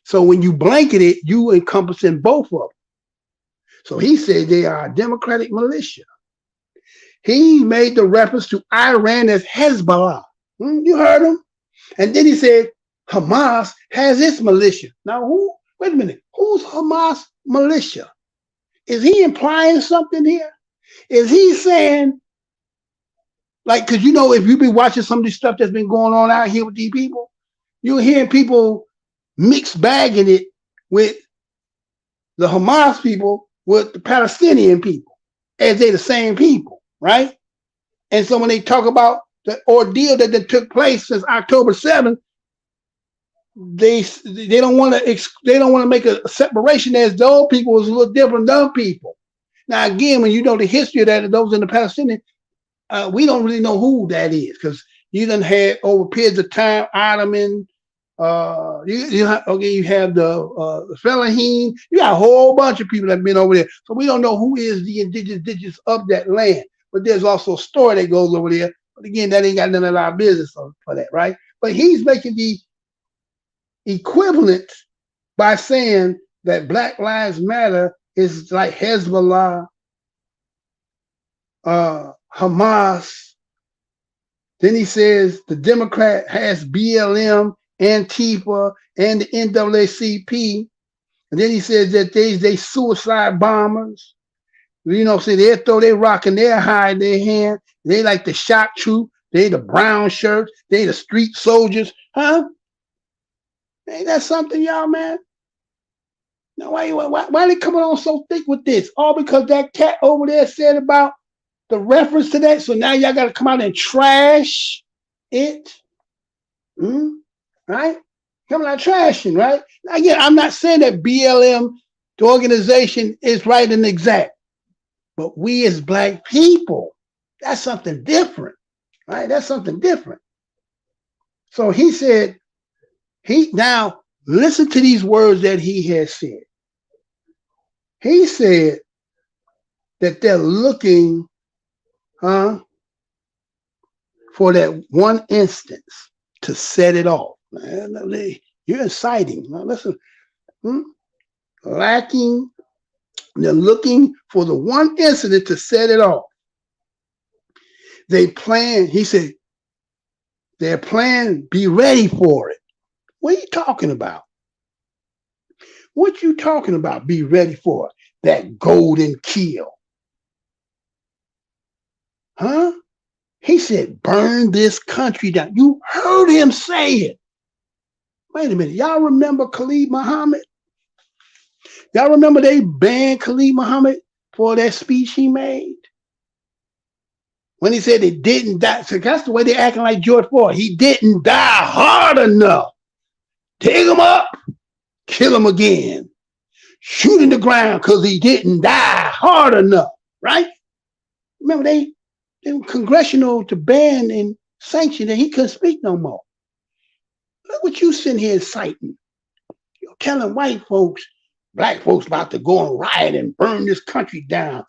So when you blanket it, you encompassing both of them. So he said they are a Democratic militia. He made the reference to Iran as Hezbollah. You heard him? And then he said Hamas has its militia. Now, wait a minute, who's Hamas militia? Is he implying something here? Is he saying, like, because if you've been watching some of this stuff that's been going on out here with these people, you're hearing people mixed bagging it with the Hamas people, with the Palestinian people, as they the same people, right? And so when they talk about the ordeal that took place since October 7th, they don't want to make a separation as those people was a little different than people. Now again, when you know the history of that, those in the Palestinian, we don't really know who that is, because you done had over periods of time Ottoman. You have the Fellaheen. You got a whole bunch of people that have been over there, so we don't know who is the indigenous of that land. But there's also a story that goes over there. But again, that ain't got none of our business for that, right? But he's making the equivalent by saying that Black Lives Matter is like Hezbollah, Hamas. Then he says the Democrat has BLM, Antifa, and the NAACP. And then he says that they suicide bombers. You know, say they throw their rock and they hide their hand. They like the shock troop. They the brown shirts. They the street soldiers. Huh? Ain't that something, y'all, man? Now, why they coming on so thick with this? All because that cat over there said about the reference to that. So now y'all got to come out and trash it. Right? Coming out trashing, right? Now, again, I'm not saying that BLM, the organization, is right and exact. But we as Black people, that's something different, right? That's something different. So he said, now listen to these words that he has said. He said that they're looking for that one instance to set it off. You're inciting. Now listen, lacking. They're looking for the one incident to set it off. They plan, he said, their plan, be ready for it. What are you talking about? What you talking about, be ready for it? That golden kill. Huh? He said, burn this country down. You heard him say it. Wait a minute. Y'all remember Khalid Muhammad? Y'all remember they banned Khalid Muhammad for that speech he made? When he said they didn't die. So that's the way they're acting like George Floyd. He didn't die hard enough. Take him up, kill him again. Shoot in the ground because he didn't die hard enough, right? Remember, they were congressional to ban and sanction and he couldn't speak no more. Look what you sitting here inciting. You're telling white folks, Black folks about to go and riot and burn this country down.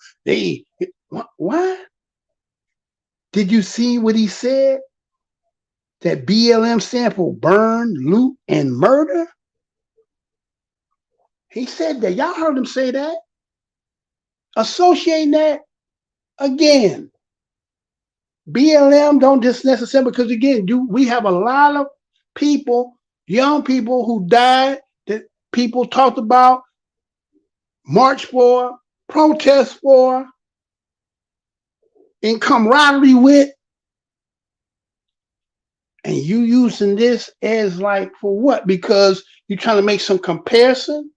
What? Did you see what he said? That BLM stand for burn, loot, and murder? He said that. Y'all heard him say that? Associating that again. BLM don't just necessarily, because again, we have a lot of people, young people who died that people talked about, march for, protest for, in camaraderie with, and you using this as like for what? Because you're trying to make some comparison?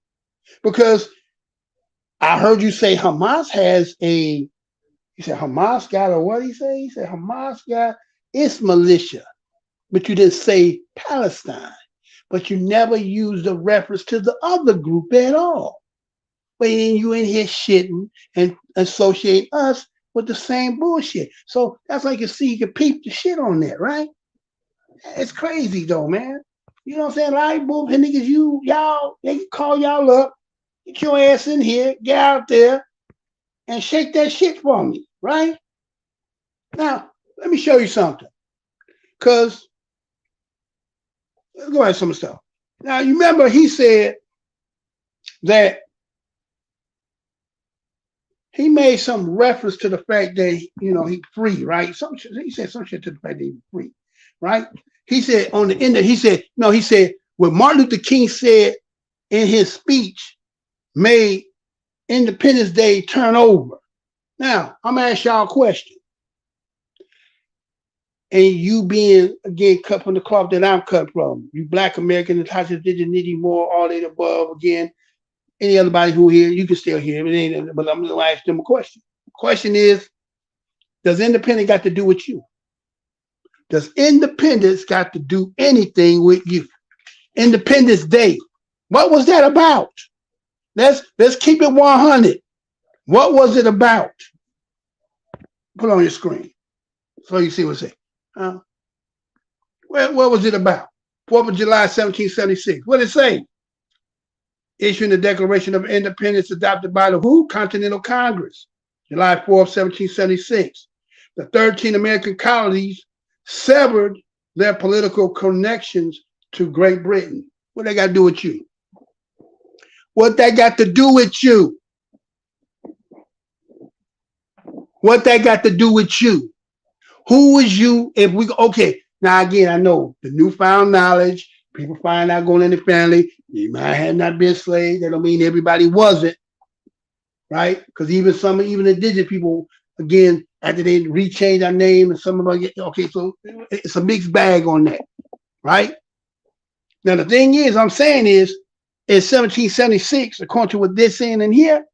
Because I heard you say Hamas has he said Hamas got a what he say? He said Hamas got its militia, but you didn't say Palestine, but you never used a reference to the other group at all. But then you in here shitting and associate us with the same bullshit. So that's like you see, you can peep the shit on that, right? It's crazy though, man. You know what I'm saying? Like, boom, niggas, y'all, they can call y'all up, get your ass in here, get out there, and shake that shit for me, right? Now, let me show you something. Because, let's go at some stuff. Now, you remember he said that he made some reference to the fact that, he's free, right? He said some shit to the fact that he's free, right? He said on the end of, he said what Martin Luther King said in his speech made Independence Day turn over. Now, I'm gonna ask y'all a question. and you being, again, cut from the cloth that I'm cut from. You Black American, Natasha Dignity more, all the above. Again, any other body who here, you can still hear it, but I'm going to ask them a question. The question is, does independence got to do with you? Does independence got to do anything with you? Independence Day. What was that about? Let's keep it 100. What was it about? Put on your screen so you see what's it. What was it about? 4th of July, 1776. What did it say? Issuing the Declaration of Independence adopted by the who? Continental Congress. July 4th, 1776. The 13 American colonies severed their political connections to Great Britain. What they got to do with you? What they got to do with you? What they got to do with you? Who is you? If we okay, now again, I know the newfound knowledge, people find out going in the family, you might have not been slaves. That don't mean everybody wasn't, right? Because even indigenous people, again, after they rechange our name and some of them, okay, so it's a mixed bag on that, right? Now the thing is, I'm saying is, in 1776, according to what they're saying in here,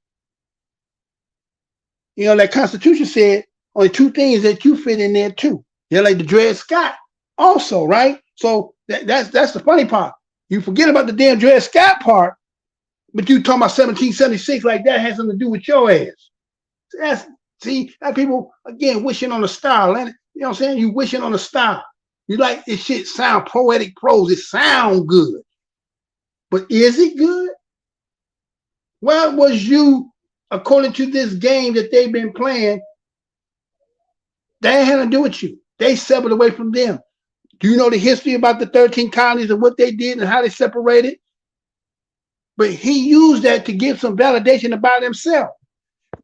you know, that Constitution said only two things that you fit in there too. They're like the Dred Scott also, right? So that's the funny part. You forget about the damn Dred Scott part, but you talking about 1776 like that has something to do with your ass. That people, again, wishing on a star. You know what I'm saying? You wishing on a star. You like this shit sound poetic prose. It sound good. But is it good? What was you, according to this game that they've been playing, that had to do with you. They severed away from them. Do you know the history about the 13 colonies and what they did and how they separated? But he used that to give some validation about himself.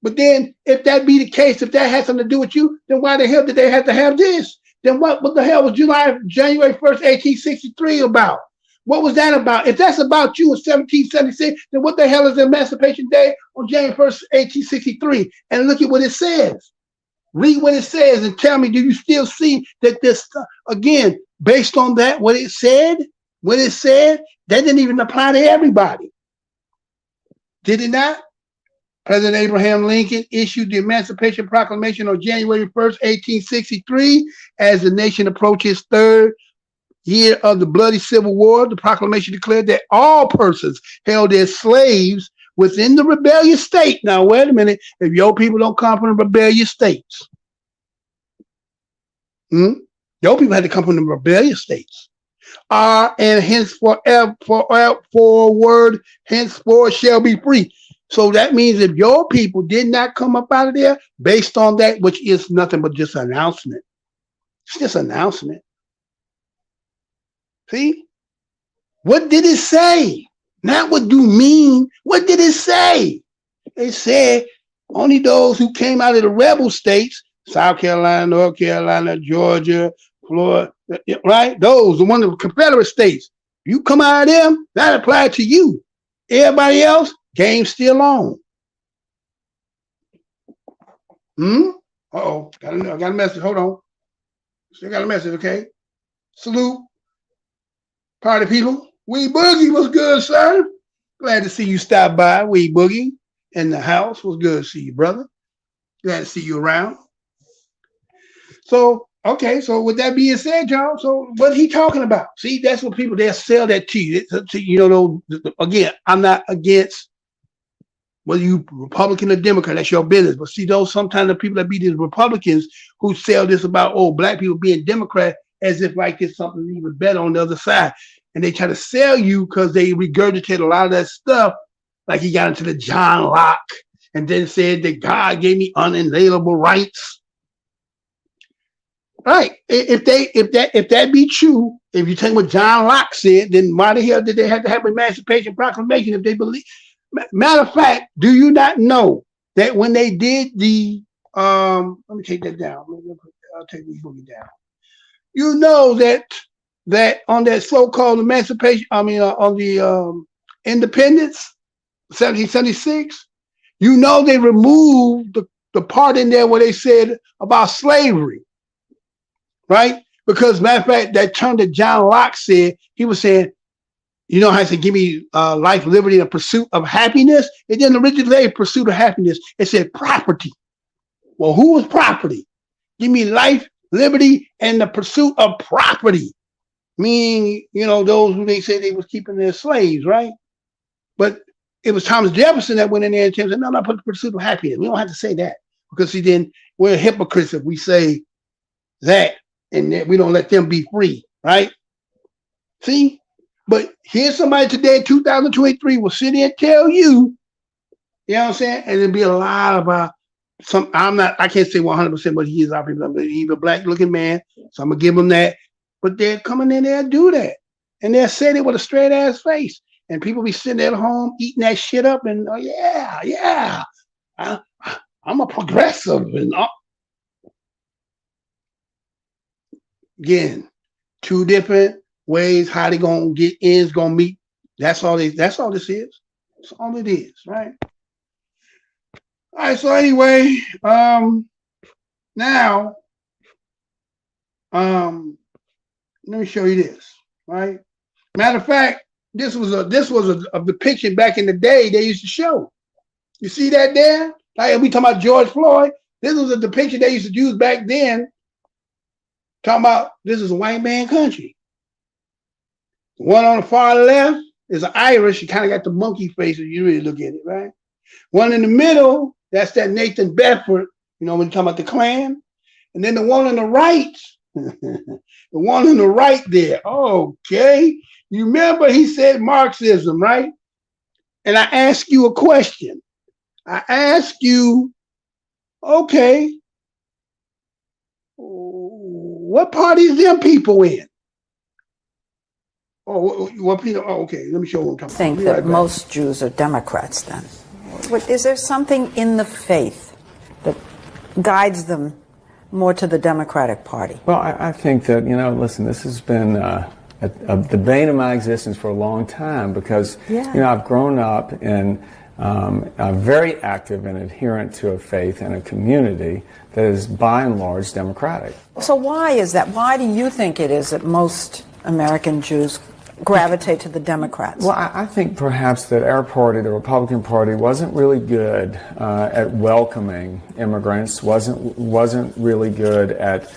But then if that be the case, if that has something to do with you, then why the hell did they have to have this? Then what the hell was January 1st, 1863 about? What was that about? If that's about you in 1776, then what the hell is Emancipation Day on January 1st, 1863? And look at what it says. Read what it says and tell me, do you still see that this, again, based on that, what it said, that didn't even apply to everybody. Did it not? President Abraham Lincoln issued the Emancipation Proclamation on January 1st, 1863. As the nation approached its third year of the bloody Civil War, the proclamation declared that all persons held as slaves within the rebellious state. Now, wait a minute. If your people don't come from the rebellious states, your people had to come from the rebellious states, are and henceforth shall be free. So that means if your people did not come up out of there based on that, which is nothing but just an announcement. It's just an announcement. See? What did it say? Not what do you mean. What did it say? It said only those who came out of the rebel states, South Carolina, North Carolina, Georgia, Florida, right? Those, the one of the Confederate states. You come out of them, that applied to you. Everybody else, game still on. Uh-oh, I got a message. Hold on. Still got a message, okay? Salute. Party people. Wee Boogie, what's good, sir? Glad to see you stop by. Wee Boogie in the house. What's good to see you, brother? Glad to see you around. So, okay, so with that being said, y'all, so what he talking about? See, that's what people, they'll sell that to you. You know, again, I'm not against whether you Republican or Democrat, that's your business. But see, those sometimes the people that be these Republicans who sell this about, oh, black people being Democrat as if like it's something even better on the other side. And they try to sell you because they regurgitate a lot of that stuff. Like he got into the John Locke and then said that God gave me unalienable rights. Right. If that be true, if you take what John Locke said, then why the hell did they have to have Emancipation Proclamation if they believe? Matter of fact, do you not know that when they did the let me take that down. I'll take the boogie down. You know that on that so-called emancipation, on the independence, 1776, you know they removed the part in there where they said about slavery. right? Because matter of fact, that term that John Locke said, he was saying, you know how I said, give me life, liberty, and pursuit of happiness? It didn't originally say pursuit of happiness. It said property. Well, who was property? Give me life, liberty, and the pursuit of property. Meaning, you know, those who they said they was keeping their slaves, right? But it was Thomas Jefferson that went in there and said, no, put the pursuit of happiness. We don't have to say that because see, then we're hypocrites if we say that and that we don't let them be free, right? See? But here's somebody today in 2023 will sit here and tell you, you know what I'm saying? And there'll be a lot about I can't say 100%, but he is obviously he's a black looking man. So I'm going to give him that. But they're coming in there and do that. And they're saying it with a straight ass face. And people be sitting at home eating that shit up and, oh, yeah. I'm a progressive. And again, two different ways how they gonna get ends gonna meet. That's all this is. That's all it is, right? All right, so anyway, now let me show you this, right? Matter of fact, this was a depiction back in the day they used to show. You see that there? Like we talking about George Floyd. This was a depiction they used to use back then. Talking about this is a white man country. The one on the far left is an Irish. You kind of got the monkey face if you really look at it, right? One in the middle, that's that Nathan Bedford, you know, when you talk about the Klan. And then the one on the right, the one on the right there. Okay. You remember he said Marxism, right? And I ask you a question. I ask you, okay, what party is them people in? Oh, what people? Oh, okay, let me show what I'm talking about. I think that most Jews are Democrats then. Is there something in the faith that guides them more to the Democratic Party? Well, I think that, you know, listen, this has been the bane of my existence for a long time because, you know, I've grown up in very active and adherent to a faith and a community that is by and large Democratic. So why is that? Why do you think it is that most American Jews gravitate to the Democrats? Well, I think perhaps that our party, the Republican Party, wasn't really good at welcoming immigrants, wasn't really good at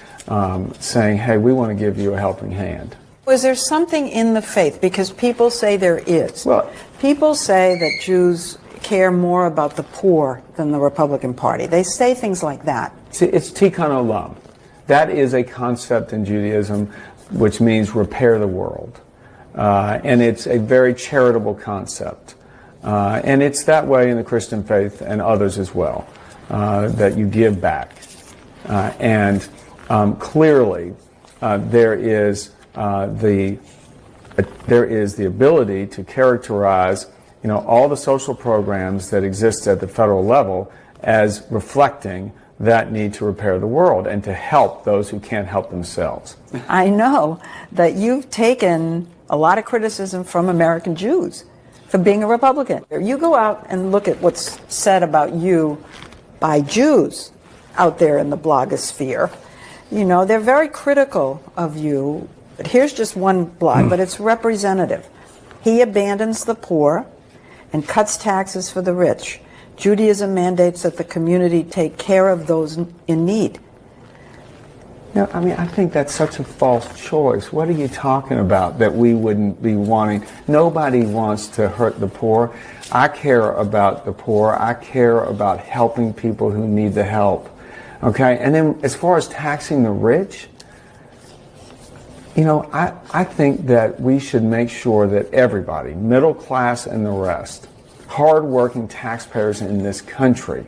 saying, hey, we want to give you a helping hand. Is there something in the faith? Because people say there is. Well, people say that Jews care more about the poor than the Republican Party. They say things like that. See, it's tikkun olam. That is a concept in Judaism which means repair the world. And it's a very charitable concept. And it's that way in the Christian faith and others as well, that you give back. And clearly there is the ability to characterize, you know, all the social programs that exist at the federal level as reflecting that need to repair the world and to help those who can't help themselves. I know that you've taken a lot of criticism from American Jews for being a Republican. You go out and look at what's said about you by Jews out there in the blogosphere. You know, they're very critical of you. But here's just one blog, but it's representative. He abandons the poor and cuts taxes for the rich. Judaism mandates that the community take care of those in need. No, I mean, I think that's such a false choice. What are you talking about that we wouldn't be wanting? Nobody wants to hurt the poor. I care about the poor. I care about helping people who need the help. Okay? And then as far as taxing the rich, you know, I think that we should make sure that everybody, middle class and the rest, hard-working taxpayers in this country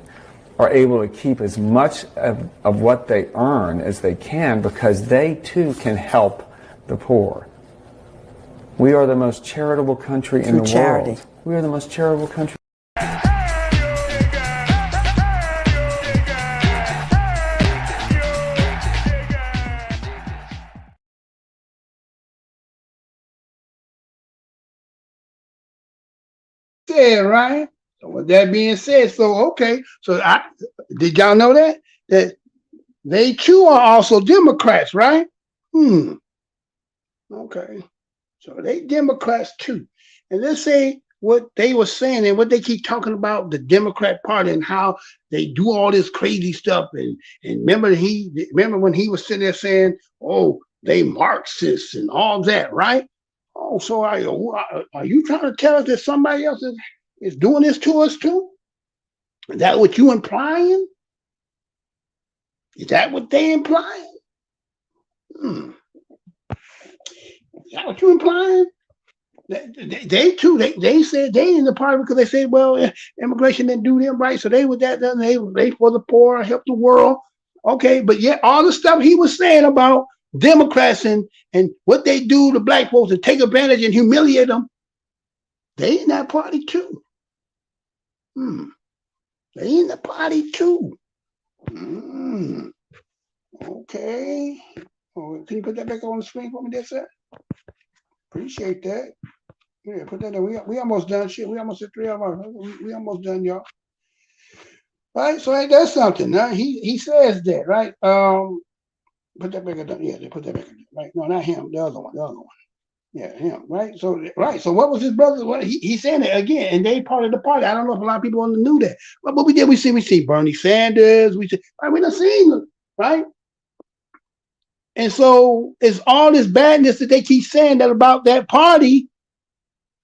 are able to keep as much of what they earn as they can because they too can help the poor. We are the most charitable country in the world. We are the most charitable country. Said, right? So with that being said, so okay, so did y'all know that they too are also Democrats, right? Okay. So they Democrats too. And let's say what they were saying and what they keep talking about the Democrat Party and how they do all this crazy stuff. And remember when he was sitting there saying, "Oh, they Marxists and all that," right? Oh, so are you trying to tell us that somebody else is doing this to us too? Is that what you implying? Is that what they implying? Is that what you implying? They too. They said they in the party because they said, well, immigration didn't do them right, so they with that. They for the poor, help the world. Okay, but yet all the stuff he was saying about Democrats and what they do to black folks and take advantage and humiliate them, they in that party too. They in the party too. Okay. Oh, can you put that back on the screen for me there, sir? Appreciate that. Yeah, put that in. We almost done. Shit, we almost at 3 hours. We almost done, y'all. Right? So ain't that something? Huh? He says that, right? Put that back on. Yeah, put that back on. Right? No, not him. The other one. Yeah, him. Right? So So what was his brother? What he saying it again, and they part of the party. I don't know if a lot of people knew that. But what we did, we see Bernie Sanders. We done seen them, right? And so it's all this badness that they keep saying that about that party.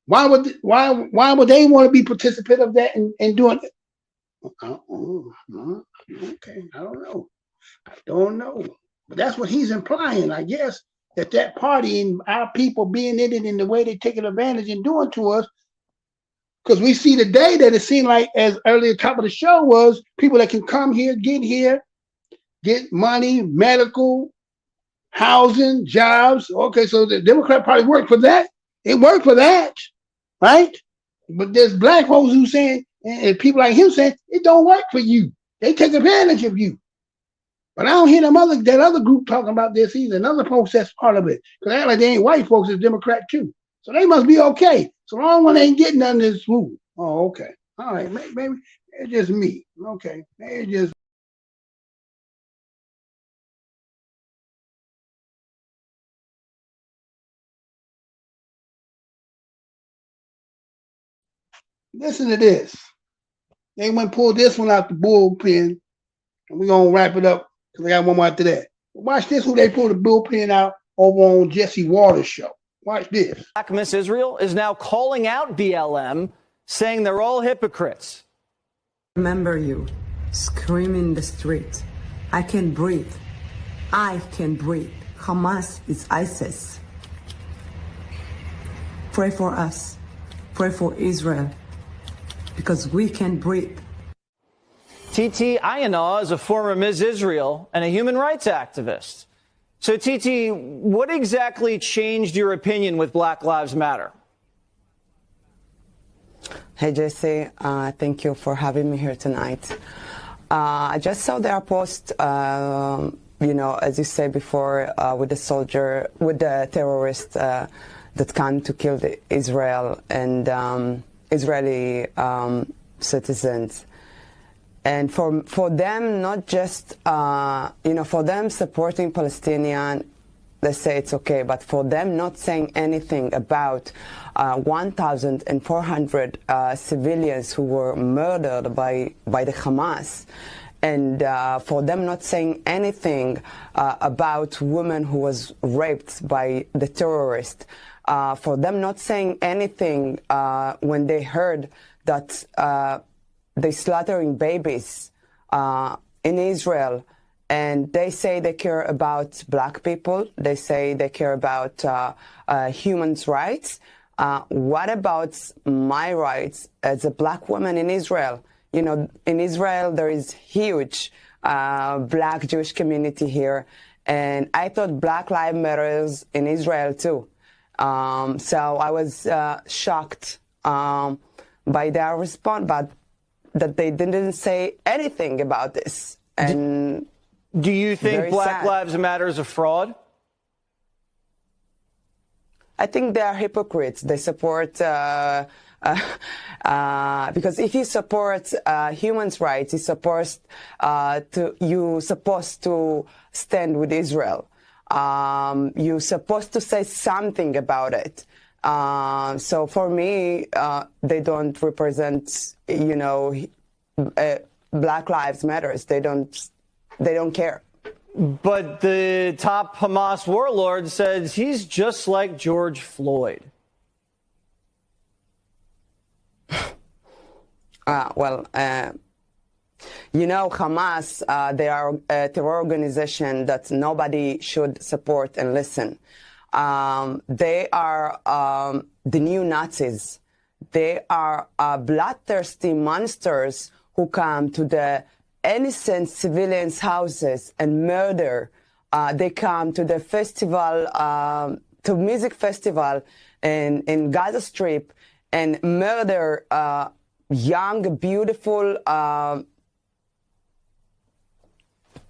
Why would they want to be participant of that and doing it? Okay, I don't know. But that's what he's implying, I guess, that party and our people being in it in the way they taking advantage and doing to us. Because we see today that it seemed like, as earlier top of the show was, people that can come here, get money, medical, housing, jobs. Okay, so the Democrat Party worked for that. It worked for that, right? But there's black folks who saying, and people like him saying, it don't work for you. They take advantage of you. But I don't hear that other group talking about this either. Another folks that's part of it. Because they act like they ain't white folks, it's Democrat too. So they must be okay. So long one ain't getting none of this food. Oh, okay. All right, maybe it's just me. Okay, maybe it's just listen to this. They went and pulled this one out the bullpen, and we're going to wrap it up because I got one more after that. Watch this, who they pulled the bullpen out over on Jesse Waters' show. Watch this. Black Miss Israel is now calling out BLM, saying they're all hypocrites. Remember you screaming in the street. I can breathe. I can breathe. Hamas is ISIS. Pray for us. Pray for Israel. Because we can breathe. TT Ayana is a former Ms. Israel and a human rights activist. So, TT, what exactly changed your opinion with Black Lives Matter? Hey, Jesse. Thank you for having me here tonight. I just saw their post, as you said before, with the terrorist that came to kill the Israel and Israeli citizens. And for them, not just, for them supporting Palestinian, they say it's okay, but for them not saying anything about 1,400 civilians who were murdered by the Hamas, and for them not saying anything about women who was raped by the terrorist, for them not saying anything when they heard that they slaughtering babies in Israel, and they say they care about black people, they say they care about human rights. What about my rights as a black woman in Israel? In Israel there is huge black Jewish community here, and I thought Black Lives Matters in Israel too. So I was shocked by their response, but that they didn't say anything about this. And do you think Black Lives Matter is a fraud? I think they are hypocrites. They support Because if you support human rights, you're supposed to stand with Israel. You're supposed to say something about it. So for me, they don't represent, Black Lives Matters. They don't care. But the top Hamas warlord says he's just like George Floyd. Hamas, they are a terror organization that nobody should support and listen. They are the new Nazis. They are bloodthirsty monsters who come to the innocent civilians' houses and murder. They come to the festival, to music festival in Gaza Strip and murder young, beautiful,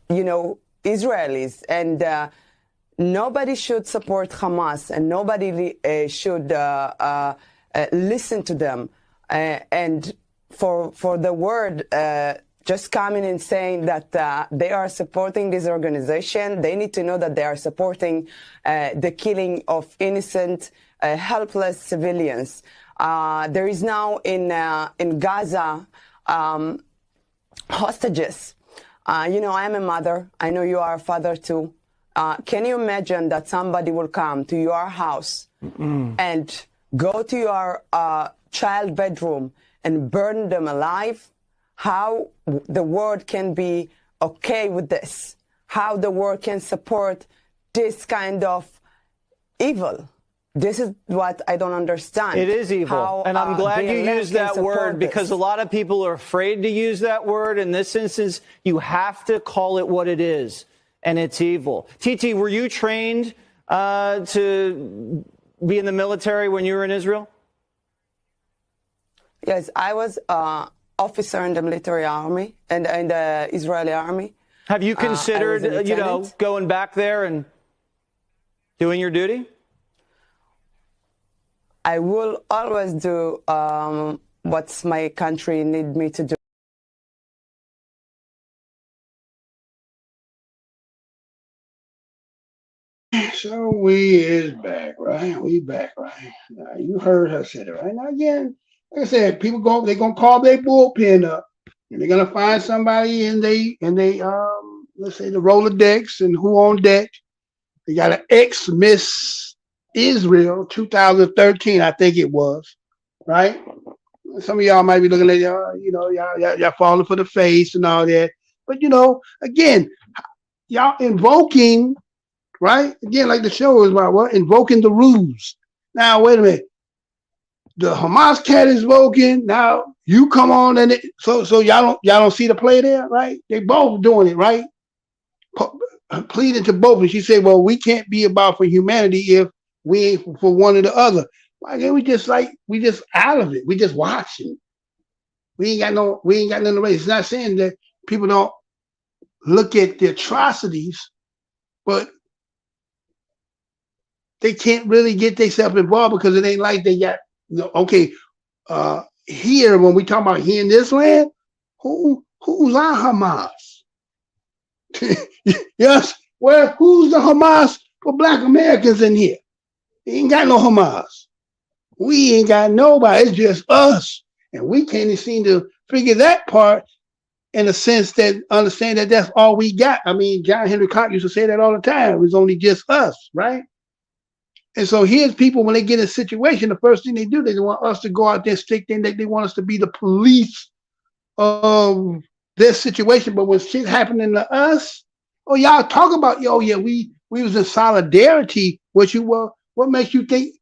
Israelis. And nobody should support Hamas, and nobody should listen to them. And for the word just coming and saying that they are supporting this organization, they need to know that they are supporting the killing of innocent, helpless civilians. There is now in Gaza hostages. I am a mother. I know you are a father too. Can you imagine that somebody will come to your house and go to your child bedroom and burn them alive? How the world can be okay with this? How the world can support this kind of evil? This is what I don't understand. It is evil. And I'm glad you used that word, because a lot of people are afraid to use that word. In this instance, you have to call it what it is, and it's evil. TT, were you trained to be in the military when you were in Israel? Yes, I was officer in the military army and in the Israeli army. Have you considered, going back there and doing your duty? I will always do what my country need me to do. So we is back, right? We back, right? Now, you heard her say it, right? Now again, like I said, they're gonna call their bullpen up, and they're gonna find somebody in they let's say the Rolodex and who on deck. They got an ex-Miss Israel 2013, I think it was, right? Some of y'all might be looking at y'all falling for the face and all that, but again, y'all invoking, right? Again, like the show is about what? Invoking the ruse. Now, wait a minute. The Hamas cat is invoking. Now you come on and so y'all don't see the play there, right? They both doing it, right? Pleading to both, and she said, "Well, we can't be about for humanity if we ain't for one or the other." Why can't we just out of it? We just watching. We ain't got nothing to raise. It's not saying that people don't look at the atrocities, but they can't really get themselves involved because it ain't like they got here when we talk about here in this land, who's our Hamas? Yes, well, who's the Hamas for Black Americans in here? We ain't got no Hamas. We ain't got nobody. It's just us, and we can't even seem to figure that part in a sense that understand that that's all we got. I mean, John Henry Clark used to say that all the time. It was only just us, right? And so here's people, when they get in a situation, the first thing they do, they want us to go out there and stick in. They want us to be the police of this situation. But when shit happening to us, y'all talk about, we was in solidarity with you. Well, what makes you think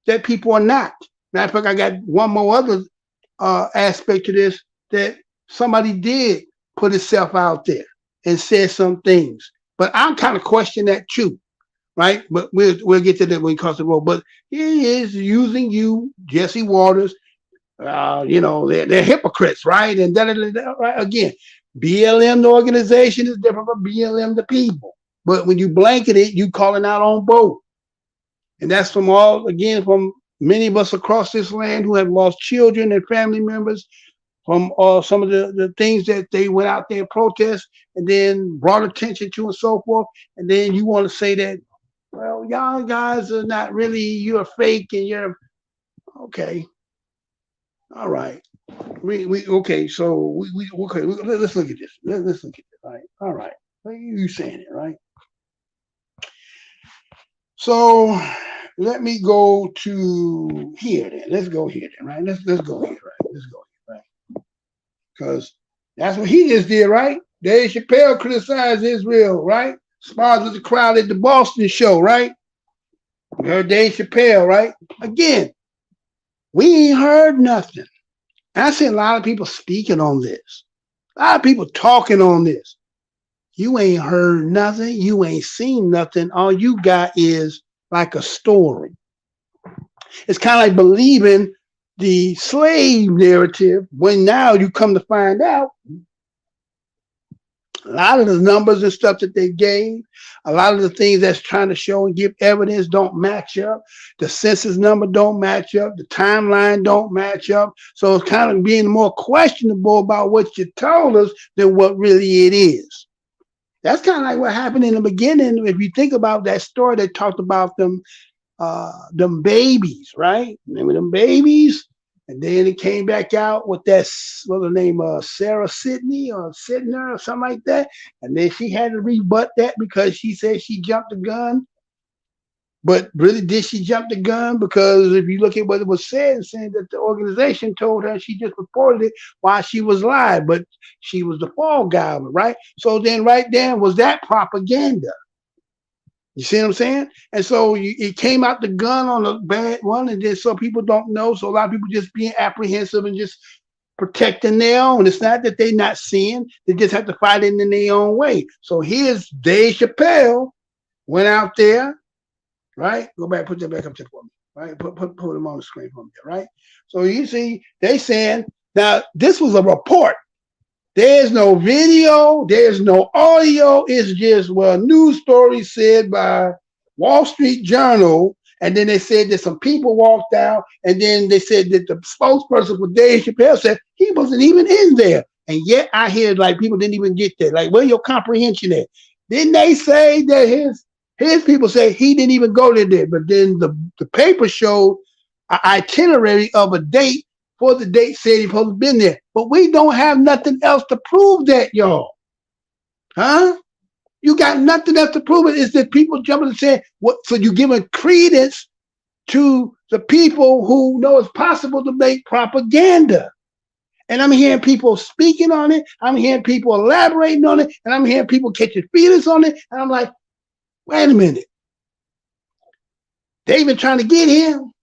that people are not? Matter of fact, I got one more other aspect to this, that somebody did put itself out there and said some things. But I'm kind of questioning that too. Right, but we'll get to that when we cross the road. But he is using you, Jesse Waters. They're hypocrites, right? And right again, BLM the organization is different from BLM the people. But when you blanket it, you calling out on both, and that's from many of us across this land who have lost children and family members from some of the things that they went out there and protest and then brought attention to and so forth. And then you want to say that, well, y'all guys are not really, you're fake and you're, okay. All right. Okay, so let's look at this. Let's look at this, right? All right. You saying it, right? So let me go to here then. Let's go here then, right? Let's go here, right? Let's go here, right? Because that's what he just did, right? Dave Chappelle criticized Israel, right? Smiles with the crowd at the Boston show, right? We heard Dave Chappelle, right? Again, we ain't heard nothing. I see a lot of people speaking on this. A lot of people talking on this. You ain't heard nothing. You ain't seen nothing. All you got is like a story. It's kind of like believing the slave narrative when now you come to find out a lot of the numbers and stuff that they gave, a lot of the things that's trying to show and give evidence don't match up. The census number don't match up. The timeline don't match up. So it's kind of being more questionable about what you told us than what really it is. That's kind of like what happened in the beginning. If you think about that story that talked about them babies, right? Remember them babies? And then it came back out with that, what's her name, Sarah Sidney or Sidner or something like that. And then she had to rebut that because she said she jumped the gun. But really, did she jump the gun? Because if you look at what it was said, saying that the organization told her she just reported it while she was live, but she was the fall guy, right? So then right there, was that propaganda? You see what I'm saying? And so it came out the gun on a bad one, and then so people don't know. So a lot of people just being apprehensive and just protecting their own. It's not that they're not seeing; they just have to fight it in their own way. So here's Dave Chappelle went out there, right? Go back, put that back up there for me, right? Put them on the screen for me, right? So you see, they saying now this was a report. There's no video, there's no audio. It's just, well, news story said by Wall Street Journal. And then they said that some people walked out. And then they said that the spokesperson for Dave Chappelle said he wasn't even in there. And yet I hear like people didn't even get there. Like, where your comprehension at? Didn't they say that his people say he didn't even go there? But then the paper showed an itinerary of a date for the date said he supposed to have been there. But we don't have nothing else to prove that, y'all. Huh? You got nothing else to prove it. It's that people jumping and saying, what? So you're giving credence to the people who know it's possible to make propaganda. And I'm hearing people speaking on it. I'm hearing people elaborating on it. And I'm hearing people catching feelings on it. And I'm like, wait a minute. They've been trying to get him.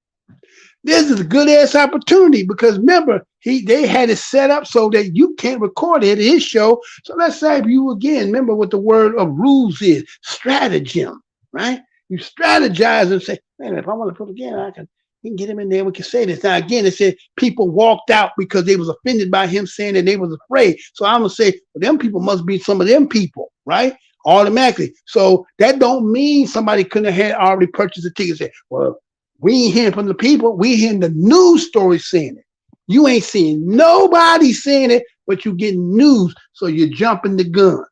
This is a good ass opportunity because remember, they had it set up so that you can't record it at his show. So let's say if you again remember what the word of ruse is, stratagem, right? You strategize and say, man, if I want to put it again, we can get him in there. We can say this. Now again, it said people walked out because they was offended by him saying that they was afraid. So I'm gonna say, well, them people must be some of them people, right? Automatically. So that don't mean somebody couldn't have had already purchased a ticket and say, well, we ain't hearing from the people. We hearing the news story saying it. You ain't seeing nobody saying it, but you getting news. So you're jumping the gun,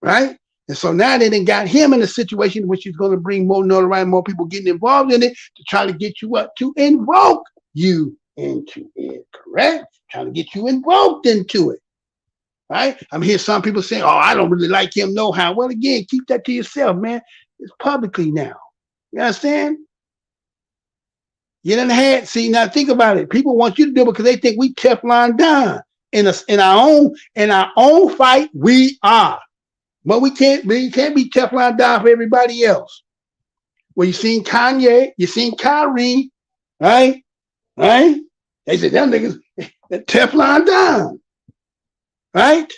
right? And so now they done got him in a situation which is going to bring more notoriety, more people getting involved in it to try to get you up to invoke you into it, correct? Trying to get you invoked into it, right? I'm hearing some people saying, oh, I don't really like him, no how. Well, again, keep that to yourself, man. It's publicly now. You understand? You done had, see, now think about it. People want you to do it because they think we Teflon Don. In our own fight, we are. But we can't be Teflon Don for everybody else. Well, you seen Kanye, you seen Kyrie, right? Right? They said them niggas Teflon Don. Right?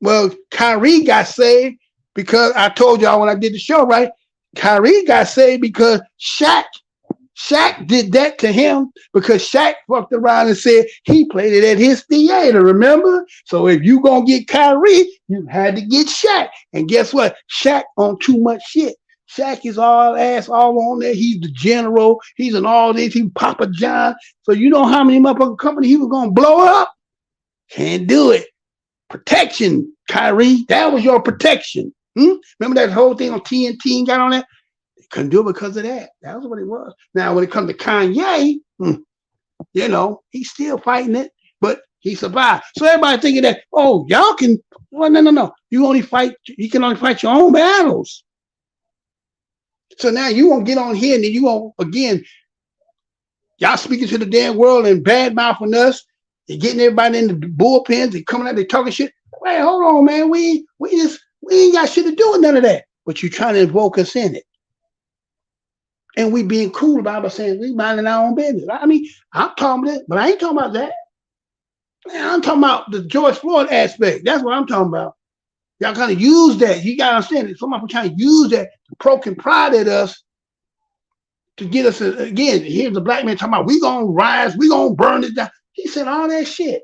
Well, Kyrie got saved because I told y'all when I did the show, right? Kyrie got saved because Shaq did that to him because Shaq fucked around and said he played it at his theater, remember? So if you gonna get Kyrie, you had to get Shaq. And guess what? Shaq on too much shit. Shaq is all ass all on there. He's the general. He's in all this. He's Papa John. So you know how many motherfucking company he was gonna blow up? Can't do it. Protection, Kyrie. That was your protection. Remember that whole thing on TNT and got on that? They couldn't do it because of that. That was what it was. Now, when it comes to Kanye, you know, he's still fighting it, but he survived. So everybody thinking that, oh, y'all can, well, no. You can only fight your own battles. So now you won't get on here and then you won't, again, y'all speaking to the damn world and bad mouthing us and getting everybody in the bullpens and coming out there talking shit. Wait, hold on, man. We ain't got shit to do with none of that. But you're trying to invoke us in it. And we being cool about it, saying we minding our own business. I mean, I'm talking about it, but I ain't talking about that. Man, I'm talking about the George Floyd aspect. That's what I'm talking about. Y'all kind of use that. You got to understand it. Somebody trying to use that to poke and pride at us to get us, again, here's the black man talking about, we going to rise, we going to burn it down. He said all that shit.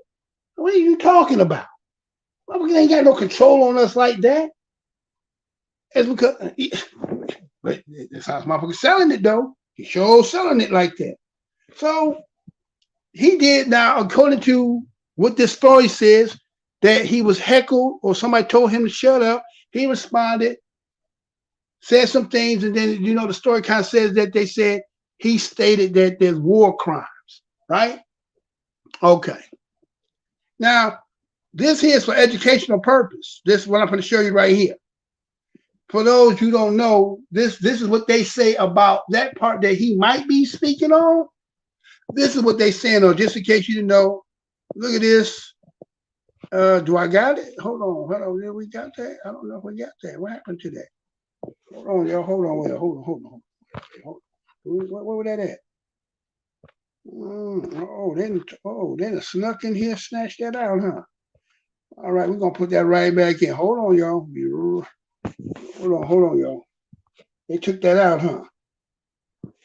What are you talking about? Well, we ain't got no control on us like that. It's because, but that's how motherfucker selling it though. He sure selling it like that. So he did now, according to what this story says, that he was heckled or somebody told him to shut up. He responded, said some things, and then, you know, the story kind of says that they said he stated that there's war crimes, right? Okay. Now, this here is for educational purpose. This is what I'm going to show you right here. For those who don't know, this is what they say about that part that he might be speaking on. This is what they saying, or just in case you didn't know. Look at this. Do I got it? Hold on. Yeah, we got that. I don't know if we got that. What happened to that? Hold on, y'all. Hold on. Where was that at? Then it snuck in here, snatched that out, huh? All right, we're gonna put that right back in. Hold on, y'all. Hold on, y'all. They took that out, huh?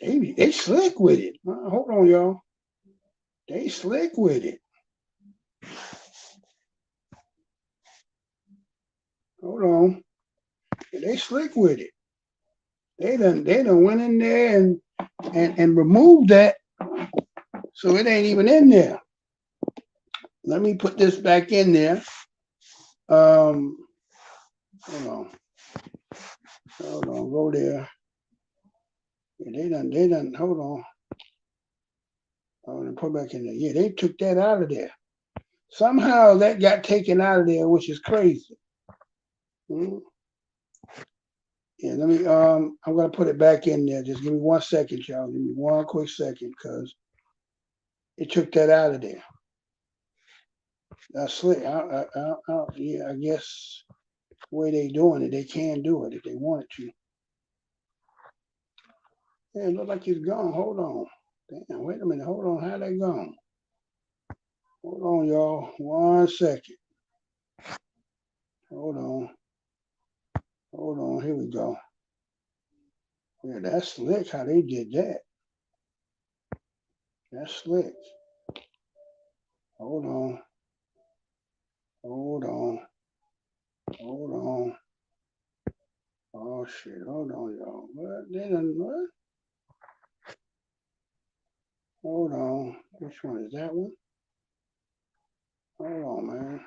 They slick with it. Hold on, y'all. They slick with it. Hold on. They slick with it. They done went in there and removed that. So it ain't even in there. Let me put this back in there. Hold on, go there. Yeah, they done, hold on. Put back in there. Yeah, they took that out of there. Somehow that got taken out of there, which is crazy. Yeah, let me, I'm gonna put it back in there. Just give me 1 second, y'all. Give me 1 quick second, because it took that out of there. That's slick. Yeah, I guess the way they doing it, they can do it if they wanted to. Yeah, it look like it's gone. Hold on. Damn, wait a minute. Hold on. How'd that gone? Hold on, y'all. 1 second. Hold on. Here we go. Yeah, that's slick how they did that. That's slick. Hold on. Oh shit, hold on, y'all. What? They done what? Hold on. Which one is that one? Hold on, man.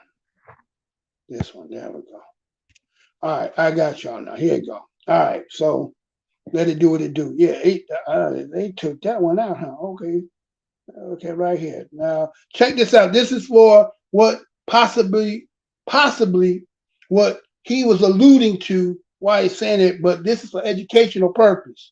This one, there we go. All right, I got y'all now. Here you go. All right, so let it do what it do. Yeah, they took that one out, huh? Okay, right here. Now, check this out. This is for what possibly what he was alluding to, why he's saying it, but this is for educational purpose.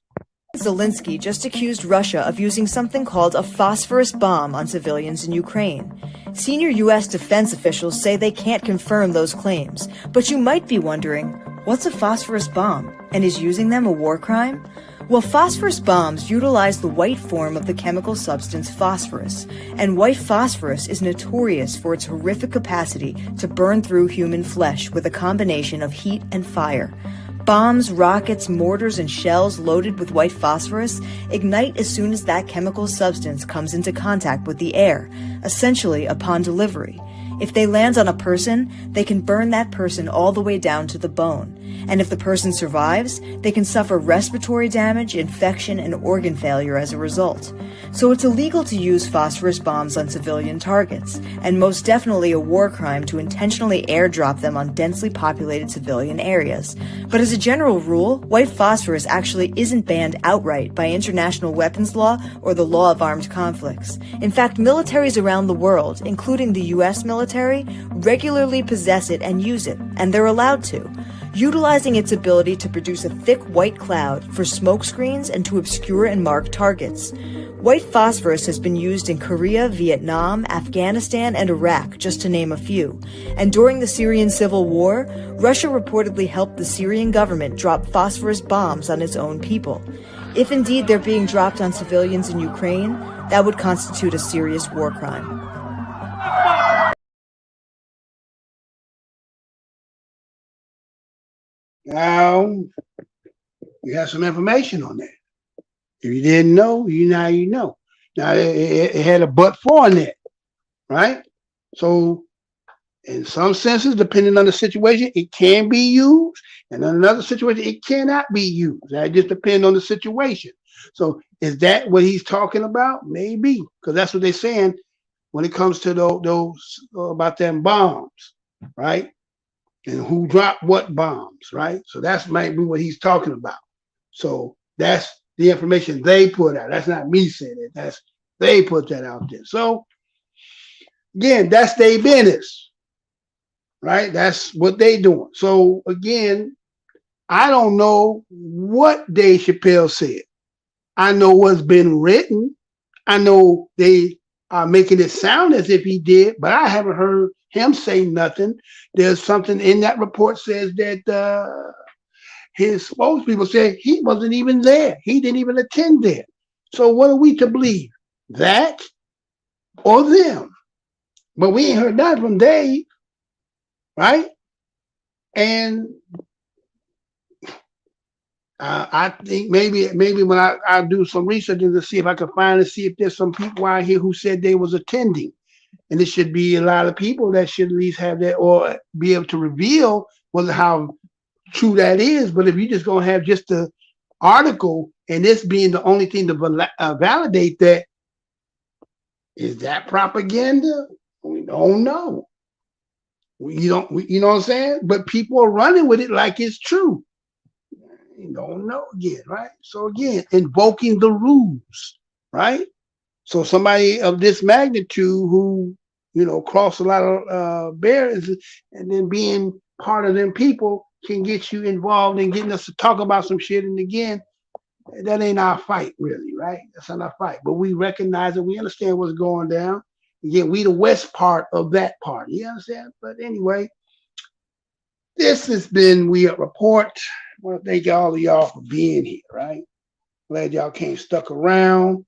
Zelensky just accused Russia of using something called a phosphorus bomb on civilians in Ukraine. Senior U.S. defense officials say they can't confirm those claims, but you might be wondering, what's a phosphorus bomb, and is using them a war crime? Well, phosphorus bombs utilize the white form of the chemical substance phosphorus, and white phosphorus is notorious for its horrific capacity to burn through human flesh with a combination of heat and fire. Bombs, rockets, mortars, and shells loaded with white phosphorus ignite as soon as that chemical substance comes into contact with the air, essentially upon delivery. If they land on a person, they can burn that person all the way down to the bone. And if the person survives, they can suffer respiratory damage, infection, and organ failure as a result. So it's illegal to use phosphorus bombs on civilian targets, and most definitely a war crime to intentionally airdrop them on densely populated civilian areas. But as a general rule, white phosphorus actually isn't banned outright by international weapons law or the law of armed conflicts. In fact, militaries around the world, including the US military, regularly possess it and use it, and they're allowed to, utilizing its ability to produce a thick white cloud for smoke screens and to obscure and mark targets. White phosphorus has been used in Korea, Vietnam, Afghanistan, and Iraq, just to name a few. And during the Syrian civil war, Russia reportedly helped the Syrian government drop phosphorus bombs on its own people. If indeed they're being dropped on civilians in Ukraine, that would constitute a serious war crime. Now, you have some information on that. If you didn't know, now you know. Now, it had a but for in it, right? So, in some senses, depending on the situation, it can be used. And in another situation, it cannot be used. That just depends on the situation. So, is that what he's talking about? Maybe, because that's what they're saying when it comes to those about them bombs, right? And who dropped what bombs, right? So that's might be what he's talking about. So that's the information they put out. That's not me saying it. That's they put that out there. So again, that's their business, right? That's what they doing. So again, I don't know what Dave Chappelle said. I know what's been written. I know they are making it sound as if he did, but I haven't heard him say nothing. There's something in that report says that his spokespeople said he wasn't even there. He didn't even attend there. So what are we to believe? That or them? But we ain't heard that from Dave, right? And I think maybe when I do some research to see if I can find and see if there's some people out here who said they was attending. And it should be a lot of people that should at least have that or be able to reveal whether how true that is. But if you're just going to have just the article and this being the only thing to validate that, is that propaganda? We don't know. You know what I'm saying? But people are running with it like it's true. You don't know again, right? So again, invoking the ruse, right? So somebody of this magnitude who, cross a lot of barriers and then being part of them people can get you involved in getting us to talk about some shit. And again, that ain't our fight really, right? That's not our fight. But we recognize and we understand what's going down. Again, we the west part of that party. You understand? But anyway, this has been WeUpReport. I want to thank all of y'all for being here, right? Glad y'all came stuck around.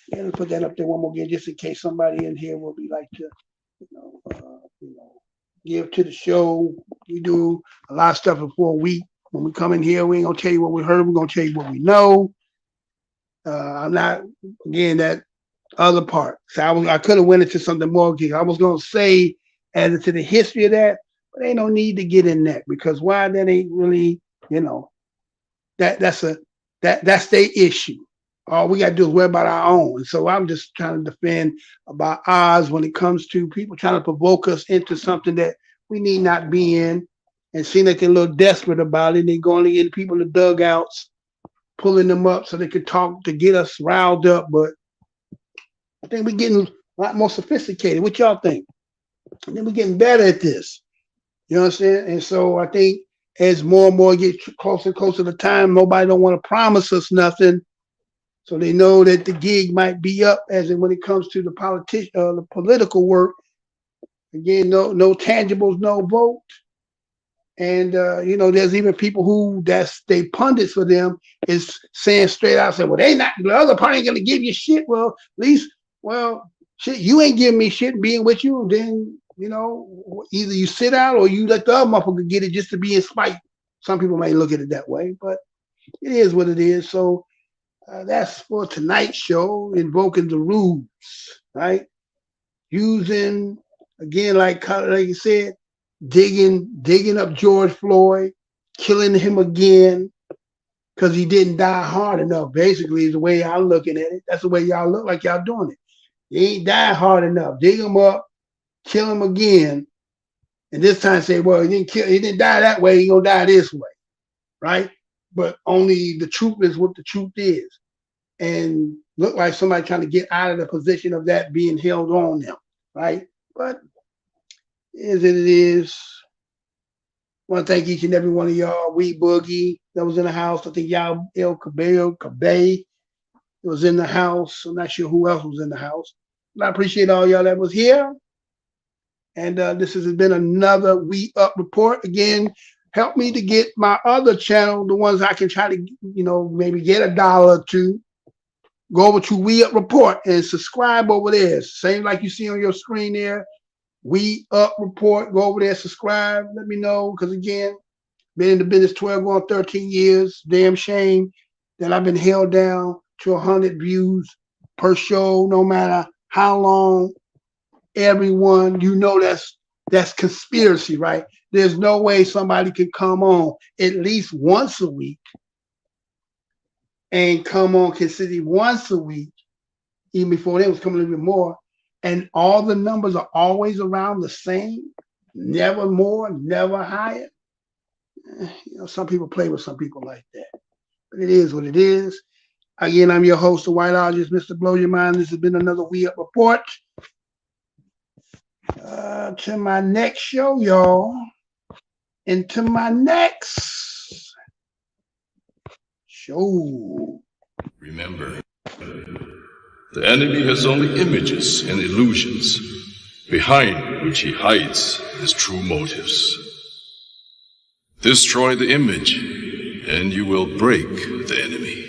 Yeah, let's put that up there one more again, just in case somebody in here will be like to, give to the show. We do a lot of stuff before we, when we come in here, we ain't gonna tell you what we heard. We're gonna tell you what we know. I'm not, again, that other part. So I could have went into something more. I was gonna say as to the history of that, but ain't no need to get in that because why that ain't really, that's their issue. All we got to do is worry about our own. And so I'm just trying to defend about ours when it comes to people trying to provoke us into something that we need not be in and seem like they're a little desperate about it. They're going to get people in the dugouts, pulling them up so they could talk to get us riled up. But I think we're getting a lot more sophisticated. What y'all think? I think we're getting better at this. You know what I'm saying? And so I think as more and more get closer and closer to time, nobody don't want to promise us nothing. So they know that the gig might be up as in when it comes to the political work. Again, no tangibles, no vote. And, there's even people who they pundits for them is saying straight out, say, well, the other party ain't going to give you shit. Well, at least, shit, you ain't giving me shit being with you. Then, either you sit out or you let the other motherfucker get it just to be in spite. Some people may look at it that way, but it is what it is. So, that's for tonight's show, Invoking the Ruse, right? Using again, like you said, digging up George Floyd, killing him again because he didn't die hard enough. Basically, is the way I'm looking at it. That's the way y'all look like y'all doing it. He ain't died hard enough. Dig him up, kill him again, and this time say, well, he didn't die that way. He gonna die this way, right? But only the truth is what the truth is, and look like somebody trying to get out of the position of that being held on them, right? But as it is, I want to thank each and every one of y'all. We Boogie that was in the house. I think y'all El Cabay was in the house. I'm not sure who else was in the house. But I appreciate all y'all that was here. And this has been another We Up Report. Again, help me to get my other channel, the ones I can try to, maybe get $1 or $2. Go over to We Up Report and subscribe over there. Same like you see on your screen there. We Up Report. Go over there, subscribe. Let me know. Because again, been in the business 12 going 13 years. Damn shame that I've been held down to 100 views per show, no matter how long. Everyone, that's conspiracy, right? There's no way somebody can come on at least once a week and come on consistently once a week, even before they was coming a little bit more, and all the numbers are always around the same, never more, never higher. Some people play with some people like that, but it is what it is. Again, I'm your host, the Whiteologist, Mr. Blow Your Mind. This has been another We Up Report. To my next show, y'all, and to my next show. Remember, the enemy has only images and illusions, behind which he hides his true motives. Destroy the image, and you will break the enemy.